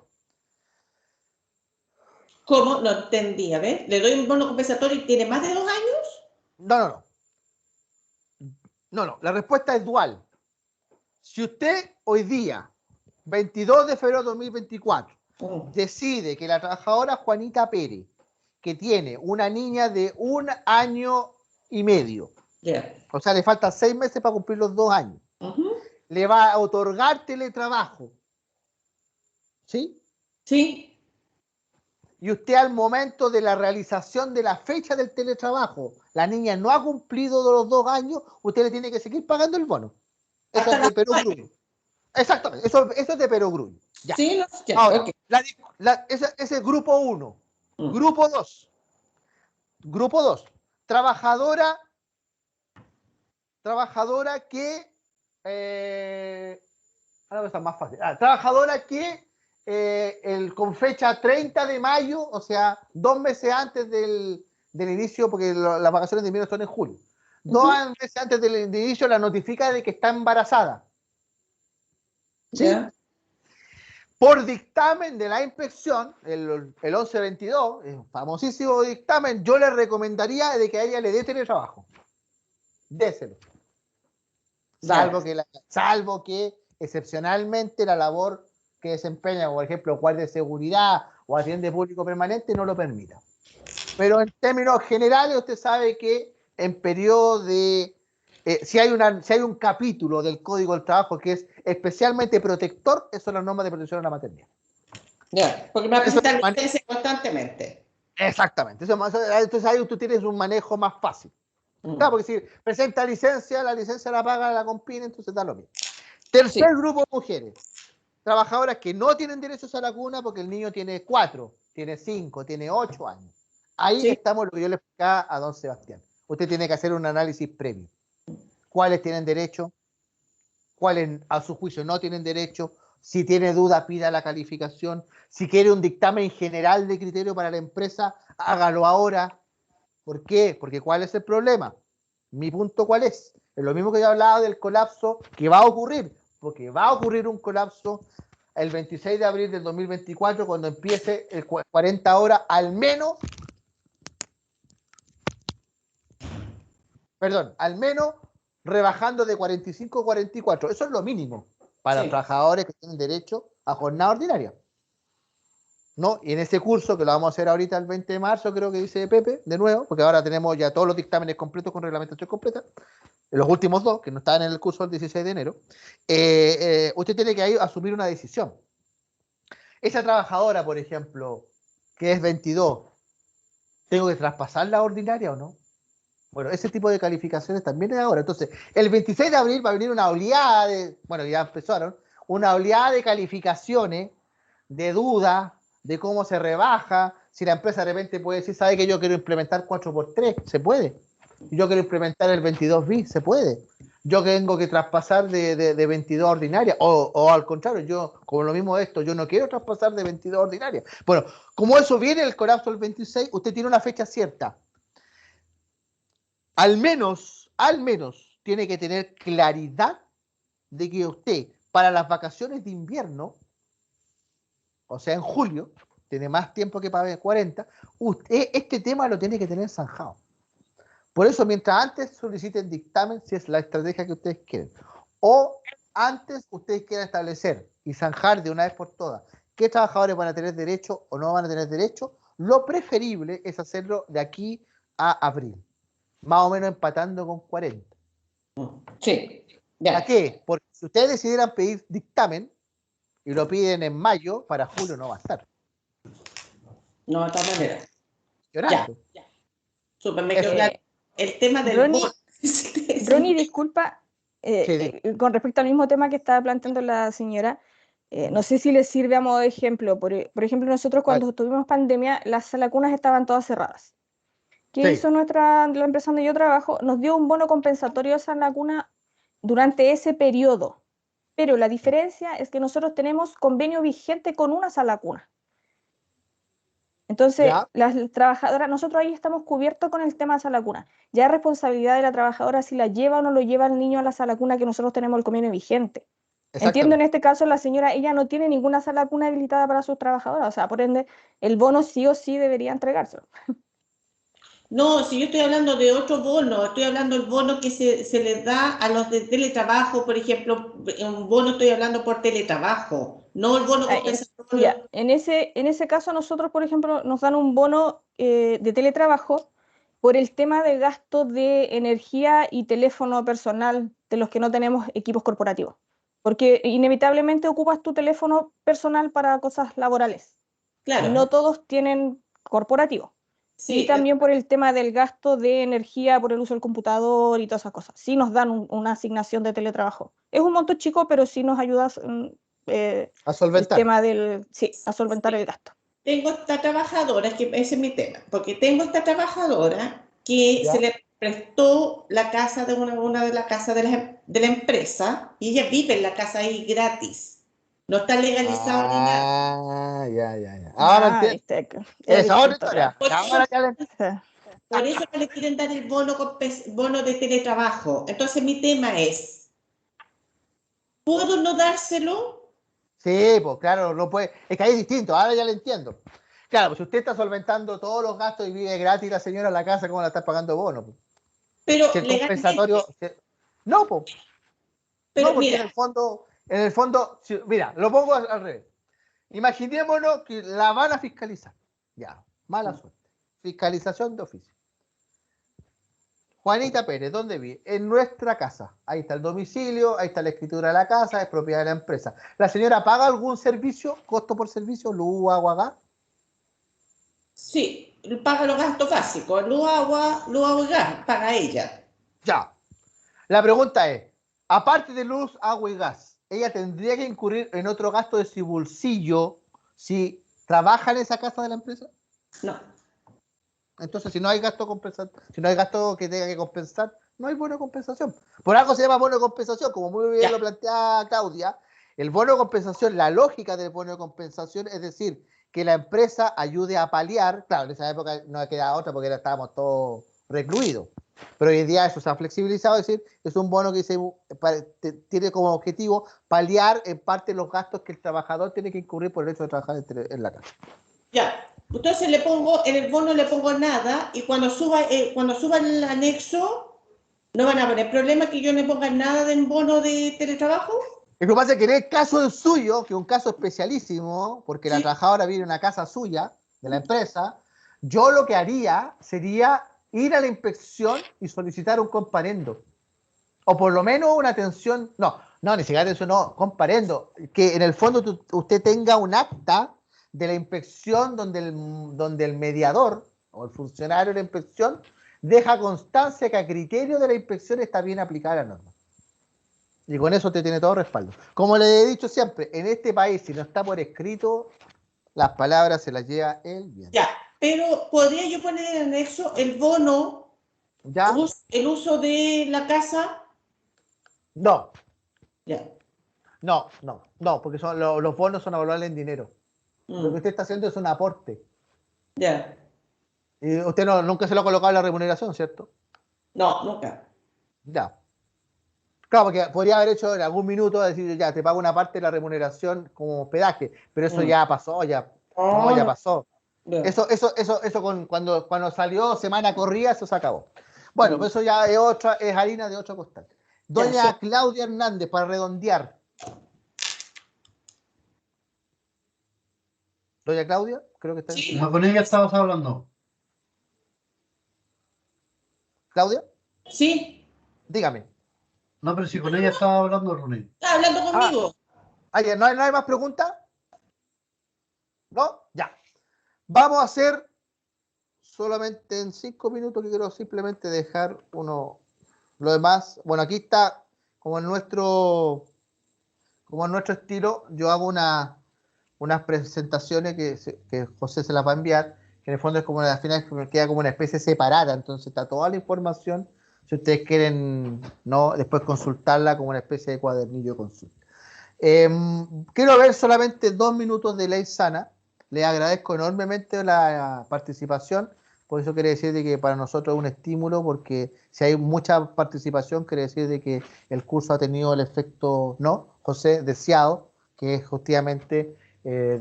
¿Cómo? No entendí, a ver. ¿Le doy un bono compensatorio y tiene más de 2 años? No. La respuesta es dual. Si usted hoy día, 22 de febrero de 2024, decide que la trabajadora Juanita Pérez, que tiene una niña de 1 año y medio, o sea, le faltan 6 meses para cumplir los 2 años, le va a otorgar teletrabajo, ¿sí? Sí. Y usted al momento de la realización de la fecha del teletrabajo, la niña no ha cumplido los 2 años, usted le tiene que seguir pagando el bono. Eso es de perogrullo. Exactamente, eso es de perogrullo. Ya. Sí, ya. Ahora, Okay. Ese es grupo 1. Grupo 2. Grupo 2. Trabajadora que... ahora está más fácil. Trabajadora que con fecha 30 de mayo, o sea, 2 meses antes del inicio, porque las vacaciones de invierno son en julio. 2 meses antes del inicio la notifica de que está embarazada. ¿Sí? Yeah. Por dictamen de la inspección, el 1122, el famosísimo dictamen, yo le recomendaría de que a ella le dé teletrabajo. Déselo. Salvo que excepcionalmente la labor que desempeña, por ejemplo, guardia de seguridad o atiende público permanente, no lo permita. Pero en términos generales, usted sabe que en periodo de... si hay un capítulo del Código del Trabajo que es especialmente protector, eso son las normas de protección a la maternidad. Ya, porque me presentan licencia constantemente. Exactamente. Entonces ahí tú tienes un manejo más fácil. Claro, porque si presenta licencia, la licencia la paga la Compine, entonces da lo mismo. Tercer grupo de mujeres. Trabajadoras que no tienen derechos a la cuna porque el niño tiene 4, tiene 5, tiene 8 años. Ahí estamos lo que yo le explicaba a don Sebastián. Usted tiene que hacer un análisis previo. ¿Cuáles tienen derecho? ¿Cuáles a su juicio no tienen derecho? Si tiene duda, pida la calificación. Si quiere un dictamen general de criterio para la empresa, hágalo ahora. ¿Por qué? Porque ¿cuál es el problema? Mi punto, ¿cuál es? Es lo mismo que yo hablaba del colapso que va a ocurrir, porque va a ocurrir un colapso el 26 de abril del 2024 cuando empiece el 40 horas al menos rebajando de 45 a 44. Eso es lo mínimo para los trabajadores que tienen derecho a jornada ordinaria. ¿No? Y en ese curso, que lo vamos a hacer ahorita el 20 de marzo, creo que dice Pepe, de nuevo, porque ahora tenemos ya todos los dictámenes completos con reglamentación completa, los últimos 2, que no estaban en el curso del 16 de enero, usted tiene que ahí asumir una decisión. Esa trabajadora, por ejemplo, que es 22, ¿tengo que traspasar la ordinaria o no? Bueno, ese tipo de calificaciones también es ahora. Entonces, el 26 de abril va a venir una oleada ya empezaron, una oleada de calificaciones, de dudas, de cómo se rebaja, si la empresa de repente puede decir, ¿sabe que yo quiero implementar 4x3? Se puede. Yo quiero implementar el 22 bis, se puede. Yo tengo que traspasar de 22 ordinarias, o al contrario, yo, como lo mismo de esto, yo no quiero traspasar de 22 ordinarias. Bueno, como eso viene el colapso del 26, usted tiene una fecha cierta. Al menos, tiene que tener claridad de que usted, para las vacaciones de invierno, o sea, en julio, tiene más tiempo que para 40, usted este tema lo tiene que tener zanjado. Por eso, mientras antes soliciten dictamen, si es la estrategia que ustedes quieren, o antes ustedes quieren establecer y zanjar de una vez por todas qué trabajadores van a tener derecho o no van a tener derecho, lo preferible es hacerlo de aquí a abril, más o menos empatando con 40. Sí. ¿Para qué? Porque si ustedes decidieran pedir dictamen y lo piden en mayo, para julio no va a estar. No, de todas maneras. Ya. Súper, me quedó claro. el tema del Ronnie, bono. Ronnie, disculpa, Sí, con respecto al mismo tema que estaba planteando la señora, no sé si les sirve a modo de ejemplo. Por ejemplo, nosotros cuando tuvimos pandemia, las salacunas estaban todas cerradas. ¿Qué Sí. hizo la empresa donde yo trabajo? Nos dio un bono compensatorio a salacuna durante ese periodo. Pero la diferencia es que nosotros tenemos convenio vigente con una salacuna. Entonces, Ya. las trabajadoras, nosotros ahí estamos cubiertos con el tema de salacuna. Ya es responsabilidad de la trabajadora si la lleva o no lo lleva el niño a la salacuna que nosotros tenemos el convenio vigente. Entiendo en este caso la señora, ella no tiene ninguna salacuna habilitada para sus trabajadoras, o sea, por ende, el bono sí o sí debería entregárselo. No, si yo estoy hablando de otro bono, estoy hablando del bono que se les da a los de teletrabajo, por ejemplo, un bono estoy hablando por teletrabajo, no el bono compensatorio. Ya, en ese caso nosotros, por ejemplo, nos dan un bono de teletrabajo por el tema de gasto de energía y teléfono personal de los que no tenemos equipos corporativos, porque inevitablemente ocupas tu teléfono personal para cosas laborales. Claro. Y no todos tienen corporativo. Sí, y también por el tema del gasto de energía por el uso del computador y todas esas cosas. Sí nos dan una asignación de teletrabajo. Es un monto chico, pero sí nos ayuda a solventar. El tema a solventar el gasto. Tengo esta trabajadora, que ese es mi tema, porque tengo esta trabajadora que ¿Ya? se le prestó la casa de una de las casas de la empresa y ella vive en la casa ahí gratis. No está legalizado ni nada. Ya. Ahora entiendo. Esa otra historia. Ahora ya le Por eso no le quieren dar el bono de teletrabajo. Entonces mi tema es, ¿puedo no dárselo? Sí, pues claro, no puede. Es que ahí es distinto, ahora ya le entiendo. Claro, pues si usted está solventando todos los gastos y vive gratis la señora en la casa, ¿cómo la está pagando bono? Pues? Pero Si el legalmente. compensatorio. No, pues. Pero No, porque mira, en el fondo, mira, lo pongo al revés. Imaginémonos que la van a fiscalizar. Ya, mala suerte. Fiscalización de oficio. Juanita Pérez, ¿dónde vive? En nuestra casa. Ahí está el domicilio, ahí está la escritura de la casa, es propiedad de la empresa. ¿La señora paga algún servicio, costo por servicio, luz, agua, gas? sí, paga los gastos básicos, luz, agua y gas, paga ella. Ya. La pregunta es, aparte de luz, agua y gas, ¿ella tendría que incurrir en otro gasto de su bolsillo si trabaja en esa casa de la empresa? No. Entonces, si no hay gasto si no hay gasto que tenga que compensar, no hay bono de compensación. Por algo se llama bono de compensación, como muy bien lo plantea Claudia. El bono de compensación, la lógica del bono de compensación es decir, que la empresa ayude a paliar, claro, en esa época no quedaba otra porque estábamos todos recluidos, pero hoy en día eso se ha flexibilizado, es decir, es un bono que tiene como objetivo paliar en parte los gastos que el trabajador tiene que incurrir por el hecho de trabajar en la casa. Ya, entonces en el bono le pongo nada y cuando suba el anexo, ¿no van a poner problema que yo no ponga nada de bono de teletrabajo? Lo que pasa es que en el caso suyo, que es un caso especialísimo, porque la trabajadora vive en una casa suya, de la empresa, yo lo que haría sería ir a la inspección y solicitar un comparendo. O por lo menos una atención, no, ni siquiera atención, no, comparendo. Que en el fondo usted tenga un acta de la inspección donde el mediador o el funcionario de la inspección deja constancia que a criterio de la inspección está bien aplicada la norma. Y con eso te tiene todo respaldo. Como le he dicho siempre, en este país, si no está por escrito, las palabras se las lleva el viento. Ya, pero ¿podría yo poner en el anexo el bono, ¿Ya? el uso de la casa? No. Ya. No, porque los bonos son evaluables en dinero. Lo que usted está haciendo es un aporte. Ya. Y usted nunca se lo ha colocado en la remuneración, ¿cierto? No, nunca. Ya. Claro, porque podría haber hecho en algún minuto decir, ya, te pago una parte de la remuneración como hospedaje, pero eso ya pasó, ya pasó. Ya. Eso cuando salió semana corrida, eso se acabó. Bueno, pues eso ya es harina de otro costal. Doña Claudia Hernández, para redondear. Doña Claudia, creo que está en... No, con ella estabas hablando. ¿Claudia? Sí. Dígame. No, pero si con ella estaba hablando, Ronnie. ¿Está hablando conmigo? ¿No hay más preguntas? ¿No? Ya. Vamos a hacer solamente en 5 minutos que quiero simplemente dejar lo demás. Bueno, aquí está, como en nuestro estilo, yo hago unas presentaciones que José se las va a enviar, que en el fondo es como al final queda como una especie separada, entonces está toda la información, si ustedes quieren después consultarla como una especie de cuadernillo de consulta. Quiero ver solamente 2 minutos de Ley Sana. Les agradezco enormemente la participación, por eso quiere decir de que para nosotros es un estímulo, porque si hay mucha participación quiere decir de que el curso ha tenido el efecto, José, deseado, que es justamente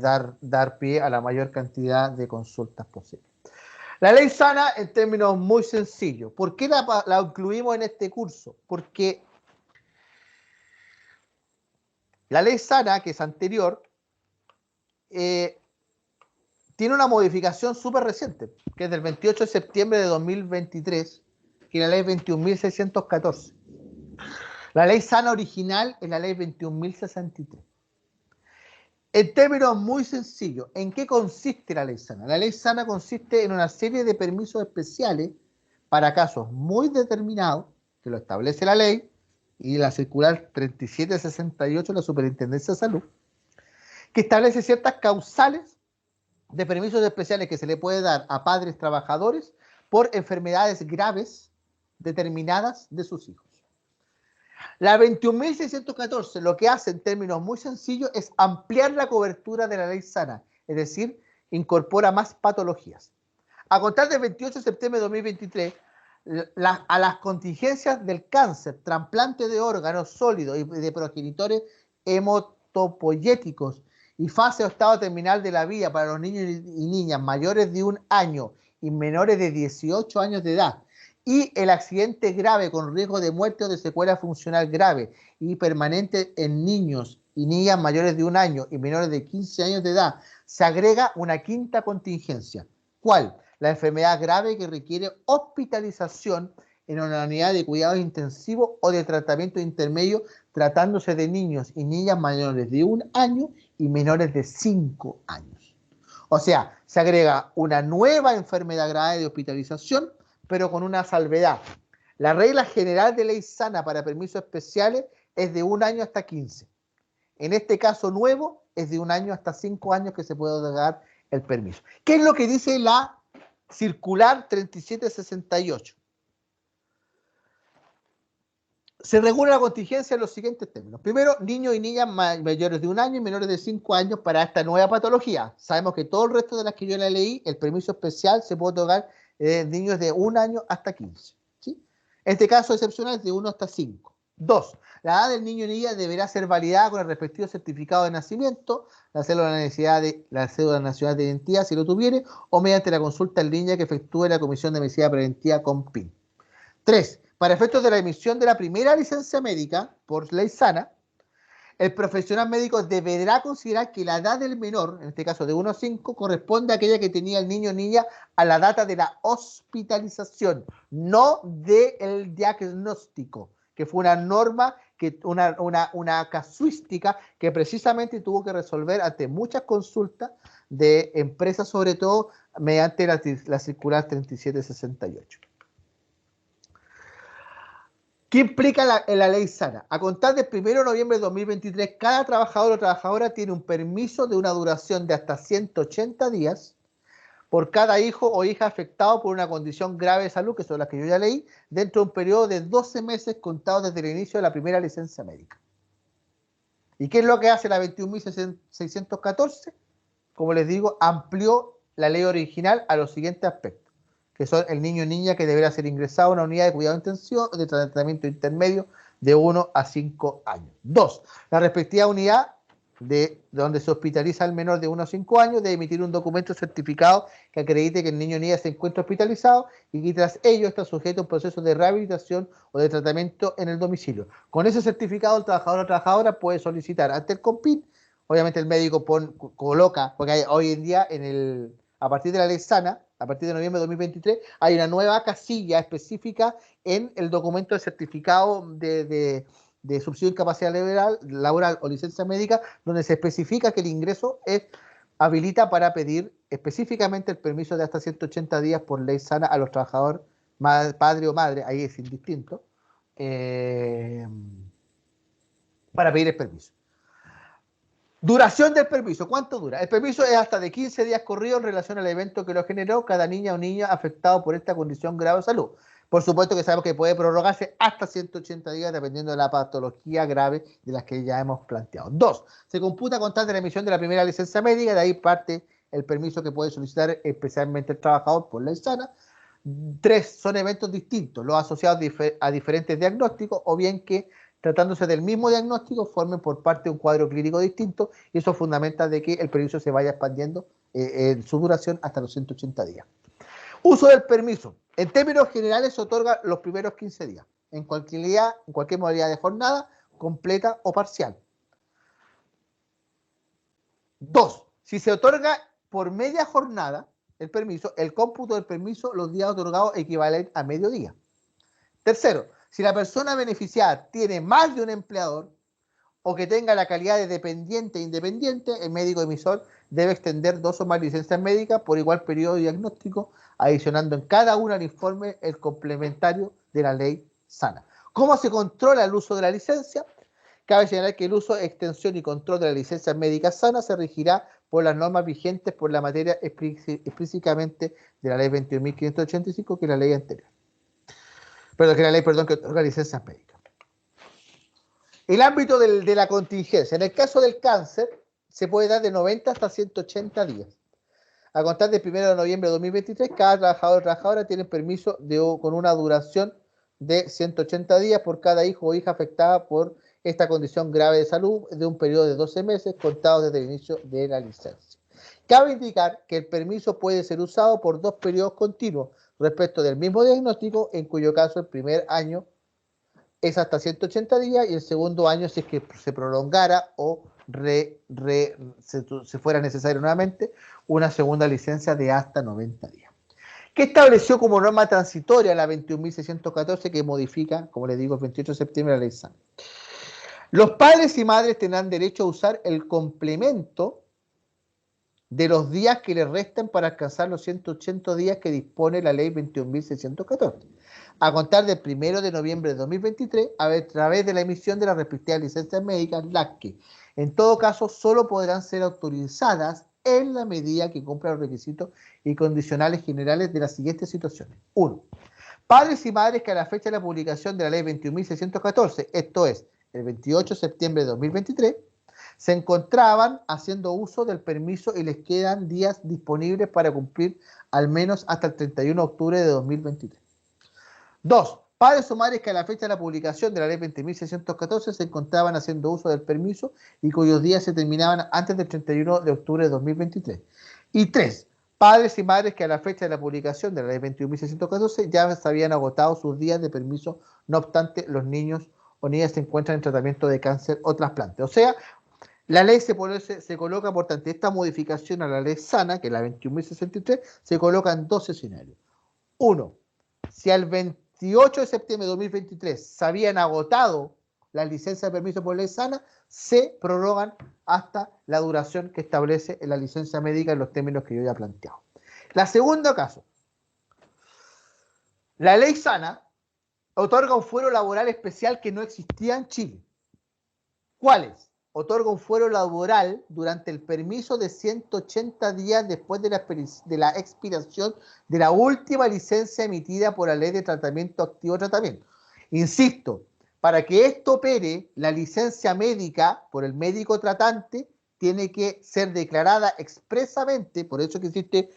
dar pie a la mayor cantidad de consultas posible. La Ley Sana, en términos muy sencillos. ¿Por qué la incluimos en este curso? Porque la Ley Sana, que es anterior, tiene una modificación súper reciente, que es del 28 de septiembre de 2023, que es la Ley 21.614. La Ley Sana original es la Ley 21.063. En términos muy sencillos, ¿en qué consiste la Ley Sana? La Ley Sana consiste en una serie de permisos especiales para casos muy determinados, que lo establece la ley, y la circular 3768 de la Superintendencia de Salud, que establece ciertas causales de permisos especiales que se le puede dar a padres trabajadores por enfermedades graves determinadas de sus hijos. La 21.614 lo que hace en términos muy sencillos es ampliar la cobertura de la Ley Sana, es decir, incorpora más patologías. A contar del 28 de septiembre de 2023, a las contingencias del cáncer, trasplante de órganos sólidos y de progenitores hematopoyéticos y fase o estado terminal de la vida para los niños y niñas mayores de 1 año y menores de 18 años de edad, y el accidente grave con riesgo de muerte o de secuela funcional grave y permanente en niños y niñas mayores de 1 año y menores de 15 años de edad, se agrega una quinta contingencia. ¿Cuál? La enfermedad grave que requiere hospitalización en una unidad de cuidados intensivos o de tratamiento intermedio, tratándose de niños y niñas mayores de 1 año y menores de 5 años. O sea, se agrega una nueva enfermedad grave de hospitalización, pero con una salvedad. La regla general de Ley Sana para permisos especiales es de 1 año hasta 15. En este caso nuevo es de 1 año hasta 5 años que se puede otorgar el permiso. ¿Qué es lo que dice la circular 3768? Se regula la contingencia en los siguientes términos. Primero, niños y niñas mayores de 1 año y menores de 5 años para esta nueva patología. Sabemos que todo el resto de las que yo la leí, el permiso especial se puede otorgar niños de 1 año hasta 15. ¿Sí? Este caso excepcional es de 1 hasta 5. 2. La edad del niño y niña deberá ser validada con el respectivo certificado de nacimiento, la cédula nacional de identidad, si lo tuviere, o mediante la consulta en línea que efectúe la Comisión de Medicina Preventiva con PIN. 3. Para efectos de la emisión de la primera licencia médica por Ley Sana, el profesional médico deberá considerar que la edad del menor, en este caso de 1 a 5, corresponde a aquella que tenía el niño o niña a la data de la hospitalización, no del diagnóstico, que fue una norma, una casuística que precisamente tuvo que resolver ante muchas consultas de empresas, sobre todo mediante la circular 3768. ¿Qué implica la Ley Sana? A contar del 1 de noviembre de 2023, cada trabajador o trabajadora tiene un permiso de una duración de hasta 180 días por cada hijo o hija afectado por una condición grave de salud, que son las que yo ya leí, dentro de un periodo de 12 meses contados desde el inicio de la primera licencia médica. ¿Y qué es lo que hace la 21.614? Como les digo, amplió la ley original a los siguientes aspectos, que son el niño o niña que deberá ser ingresado a una unidad de cuidado intensivo de tratamiento intermedio de 1 a 5 años. 2. La respectiva unidad de donde se hospitaliza al menor de 1 a 5 años debe emitir un documento certificado que acredite que el niño o niña se encuentra hospitalizado y que tras ello está sujeto a un proceso de rehabilitación o de tratamiento en el domicilio. Con ese certificado, el trabajador o trabajadora puede solicitar ante el CONPIN. Obviamente el médico coloca, porque hoy en día a partir de la Ley Sana, a partir de noviembre de 2023, hay una nueva casilla específica en el documento de certificado de subsidio de incapacidad laboral o licencia médica, donde se especifica que el ingreso habilita para pedir específicamente el permiso de hasta 180 días por ley sana a los trabajadores, padre o madre, ahí es indistinto, para pedir el permiso. Duración del permiso, ¿cuánto dura? El permiso es hasta de 15 días corridos en relación al evento que lo generó cada niña o niño afectado por esta condición grave de salud. Por supuesto que sabemos que puede prorrogarse hasta 180 días dependiendo de la patología grave de las que ya hemos planteado. 2. Se computa con tal de la emisión de la primera licencia médica, de ahí parte el permiso que puede solicitar especialmente el trabajador por ley sana. 3. Son eventos distintos, los asociados a diferentes diagnósticos o bien que tratándose del mismo diagnóstico formen por parte de un cuadro clínico distinto y eso fundamenta de que el permiso se vaya expandiendo en su duración hasta los 180 días. Uso del permiso. En términos generales se otorga los primeros 15 días, en cualquier modalidad de jornada, completa o parcial. 2. Si se otorga por media jornada el permiso, el cómputo del permiso, los días otorgados equivalen a medio día. 3. Si la persona beneficiada tiene más de un empleador o que tenga la calidad de dependiente e independiente, el médico emisor debe extender 2 o más licencias médicas por igual periodo diagnóstico, adicionando en cada una al informe el complementario de la ley sana. ¿Cómo se controla el uso de la licencia? Cabe señalar que el uso, extensión y control de las licencias médicas sanas se regirá por las normas vigentes por la materia explícitamente de la ley 21.585, que es la ley anterior. Que otorga licencias médicas. El ámbito de la contingencia. En el caso del cáncer, se puede dar de 90 hasta 180 días. A contar del 1 de noviembre de 2023, cada trabajador o trabajadora tiene permiso con una duración de 180 días por cada hijo o hija afectada por esta condición grave de salud de un periodo de 12 meses contados desde el inicio de la licencia. Cabe indicar que el permiso puede ser usado por 2 periodos continuos respecto del mismo diagnóstico, en cuyo caso el primer año es hasta 180 días y el segundo año, si es que se prolongara o se fuera necesario nuevamente, una segunda licencia de hasta 90 días. ¿Qué estableció como norma transitoria la 21.614 que modifica, como les digo, el 28 de septiembre la ley sana? Los padres y madres tendrán derecho a usar el complemento de los días que les restan para alcanzar los 180 días que dispone la ley 21.614, a contar del 1 de noviembre de 2023 a través de la emisión de las respectivas licencias médicas, las que, en todo caso, solo podrán ser autorizadas en la medida que cumplan los requisitos y condicionales generales de las siguientes situaciones. 1. Padres y madres que a la fecha de la publicación de la ley 21.614, esto es, el 28 de septiembre de 2023, se encontraban haciendo uso del permiso y les quedan días disponibles para cumplir al menos hasta el 31 de octubre de 2023. 2. Padres o madres que a la fecha de la publicación de la ley 20.614 se encontraban haciendo uso del permiso y cuyos días se terminaban antes del 31 de octubre de 2023. Y 3. Padres y madres que a la fecha de la publicación de la ley 21.614 ya se habían agotado sus días de permiso, no obstante los niños o niñas se encuentran en tratamiento de cáncer o trasplante. O sea, la ley se coloca, por tanto, esta modificación a la ley sana, que es la 21.063, se coloca en 2 escenarios. 1. Si al 28 de septiembre de 2023 se habían agotado las licencias de permiso por ley sana, se prorrogan hasta la duración que establece la licencia médica en los términos que yo ya he planteado. La segundo caso. La ley sana otorga un fuero laboral especial que no existía en Chile. ¿Cuáles? Otorga un fuero laboral durante el permiso de 180 días después de la expiración de la última licencia emitida por la Ley de Tratamiento Activo de Tratamiento. Insisto, para que esto opere, la licencia médica por el médico tratante tiene que ser declarada expresamente, por eso que existe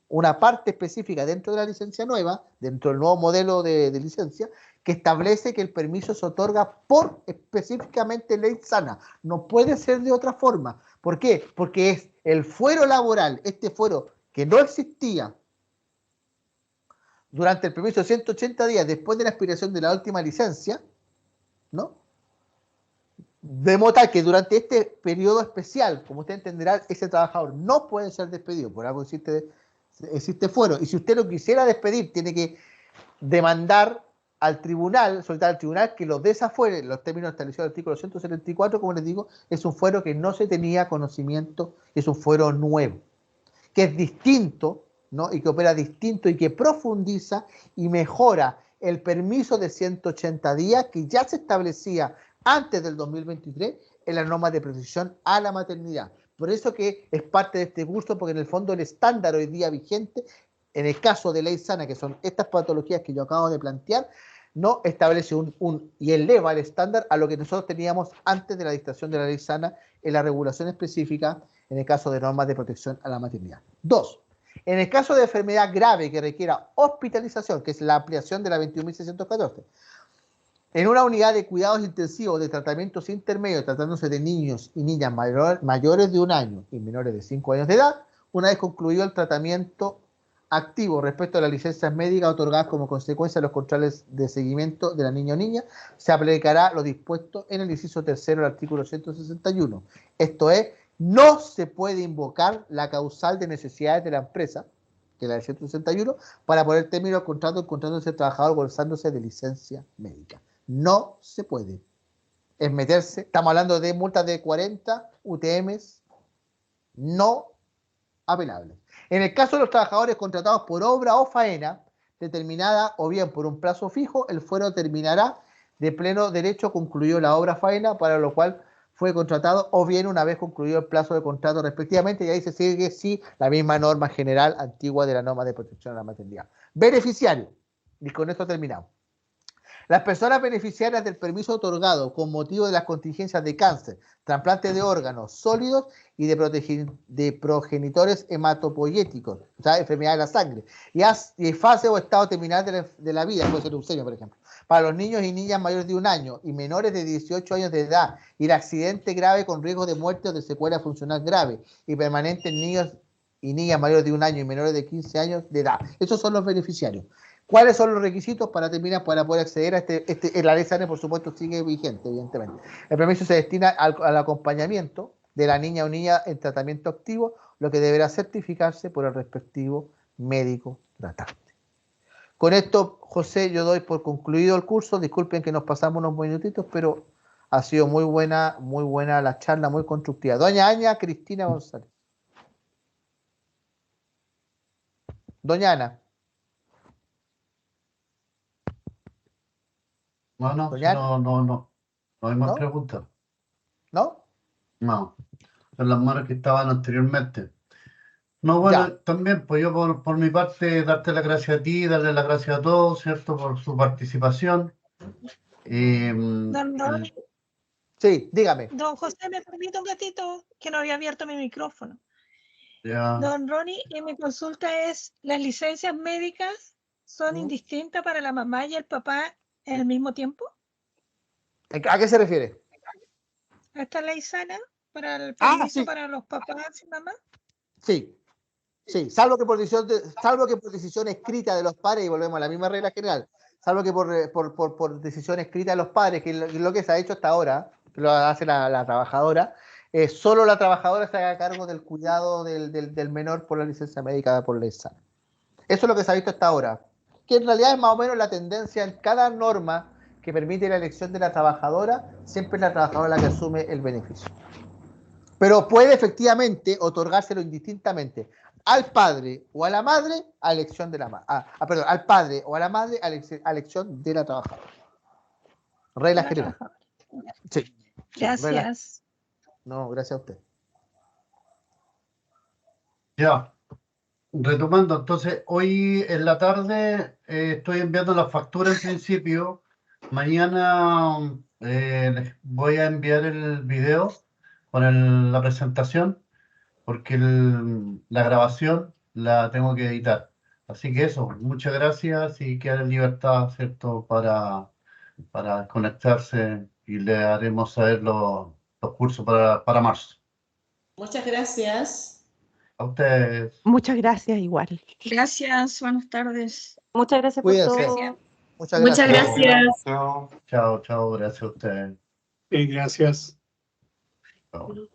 una parte específica dentro de la licencia nueva, dentro del nuevo modelo de licencia, que establece que el permiso se otorga por específicamente ley sana. No puede ser de otra forma. ¿Por qué? Porque es el fuero laboral, este fuero que no existía durante el permiso de 180 días después de la expiración de la última licencia, ¿no? De modo tal que durante este periodo especial, como usted entenderá, ese trabajador no puede ser despedido, por algo existe fuero. Y si usted lo quisiera despedir, tiene que demandar al tribunal, solicitar al tribunal que lo desafuere, los términos establecidos en el artículo 174, como les digo, es un fuero que no se tenía conocimiento, es un fuero nuevo. que es distinto, ¿no? Y que opera distinto y que profundiza y mejora el permiso de 180 días que ya se establecía antes del 2023 en las normas de protección a la maternidad. Por eso que es parte de este curso, porque en el fondo el estándar hoy día vigente, en el caso de ley sana, que son estas patologías que yo acabo de plantear, no establece y eleva el estándar a lo que nosotros teníamos antes de la dictación de la ley sana en la regulación específica en el caso de normas de protección a la maternidad. 2. En el caso de enfermedad grave que requiera hospitalización, que es la ampliación de la 21.614, en una unidad de cuidados intensivos de tratamientos intermedios, tratándose de niños y niñas mayores de 1 año y menores de 5 años de edad, una vez concluido el tratamiento activo respecto a las licencias médicas otorgadas como consecuencia de los controles de seguimiento de la niña o niña, se aplicará lo dispuesto en el inciso tercero del artículo 161. Esto es, no se puede invocar la causal de necesidades de la empresa, que es la del 161, para poner término al contrato encontrándose el trabajador gozándose de licencia médica. No se puede. Es meterse, estamos hablando de multas de 40 UTMs no apelables. En el caso de los trabajadores contratados por obra o faena determinada o bien por un plazo fijo, el fuero terminará de pleno derecho concluido la obra faena para lo cual fue contratado o bien una vez concluido el plazo de contrato respectivamente, y ahí se sigue sí la misma norma general antigua de la norma de protección a la maternidad. Beneficiario, y con esto terminamos. Las personas beneficiarias del permiso otorgado con motivo de las contingencias de cáncer, trasplante de órganos sólidos y de progenitores hematopoyéticos, o sea, enfermedad de la sangre, y fase o estado terminal de la vida, puede ser leucemia, por ejemplo, para los niños y niñas mayores de 1 año y menores de 18 años de edad, y el accidente grave con riesgo de muerte o de secuela funcional grave y permanente en niños y niñas mayores de 1 año y menores de 15 años de edad. Esos son los beneficiarios. ¿Cuáles son los requisitos para terminar, para poder acceder a la ley sana? Por supuesto, sigue vigente, evidentemente. El permiso se destina al acompañamiento de la niña o niña en tratamiento activo, lo que deberá certificarse por el respectivo médico tratante. Con esto, José, yo doy por concluido el curso. Disculpen que nos pasamos unos minutitos, pero ha sido muy buena la charla, muy constructiva. Doña Ana Cristina González. Doña Ana. No hay más preguntas. ¿No? No, son las manos que estaban anteriormente. No, bueno, ya. También, pues yo por mi parte, darte las gracias a ti, darle las gracias a todos, ¿cierto? Por su participación. Don Ronnie. Sí, dígame. Don José, ¿me permite un ratito? Que no había abierto mi micrófono. Ya. Don Ronnie, mi consulta es, ¿las licencias médicas son indistintas para la mamá y el papá en el mismo tiempo? ¿A qué se refiere? ¿A esta ley sana para el permiso para los papás y mamás? Sí, sí, salvo que por decisión escrita de los padres, y volvemos a la misma regla general, salvo que por decisión escrita de los padres, que es lo que se ha hecho hasta ahora, que lo hace la trabajadora, solo la trabajadora se haga cargo del cuidado del menor por la licencia médica por ley sana. Eso es lo que se ha visto hasta ahora, que en realidad es más o menos la tendencia en cada norma que permite la elección de la trabajadora, siempre es la trabajadora la que asume el beneficio. Pero puede efectivamente otorgárselo indistintamente al padre o a la madre a elección de la madre. Perdón, al padre o a la madre a elección de la trabajadora. Regla general. Sí. Gracias. No, gracias a usted. Ya. Retomando, entonces, hoy en la tarde estoy enviando la factura en principio. Mañana les voy a enviar el video con la presentación, porque la grabación la tengo que editar. Así que eso, muchas gracias y quedar en libertad, ¿cierto?, para conectarse y le haremos saber los cursos para marzo. Muchas gracias. A ustedes. Muchas gracias, igual. Gracias, buenas tardes. Muchas gracias por todo. Muchas gracias. Chao, gracias a ustedes. Gracias. Chao.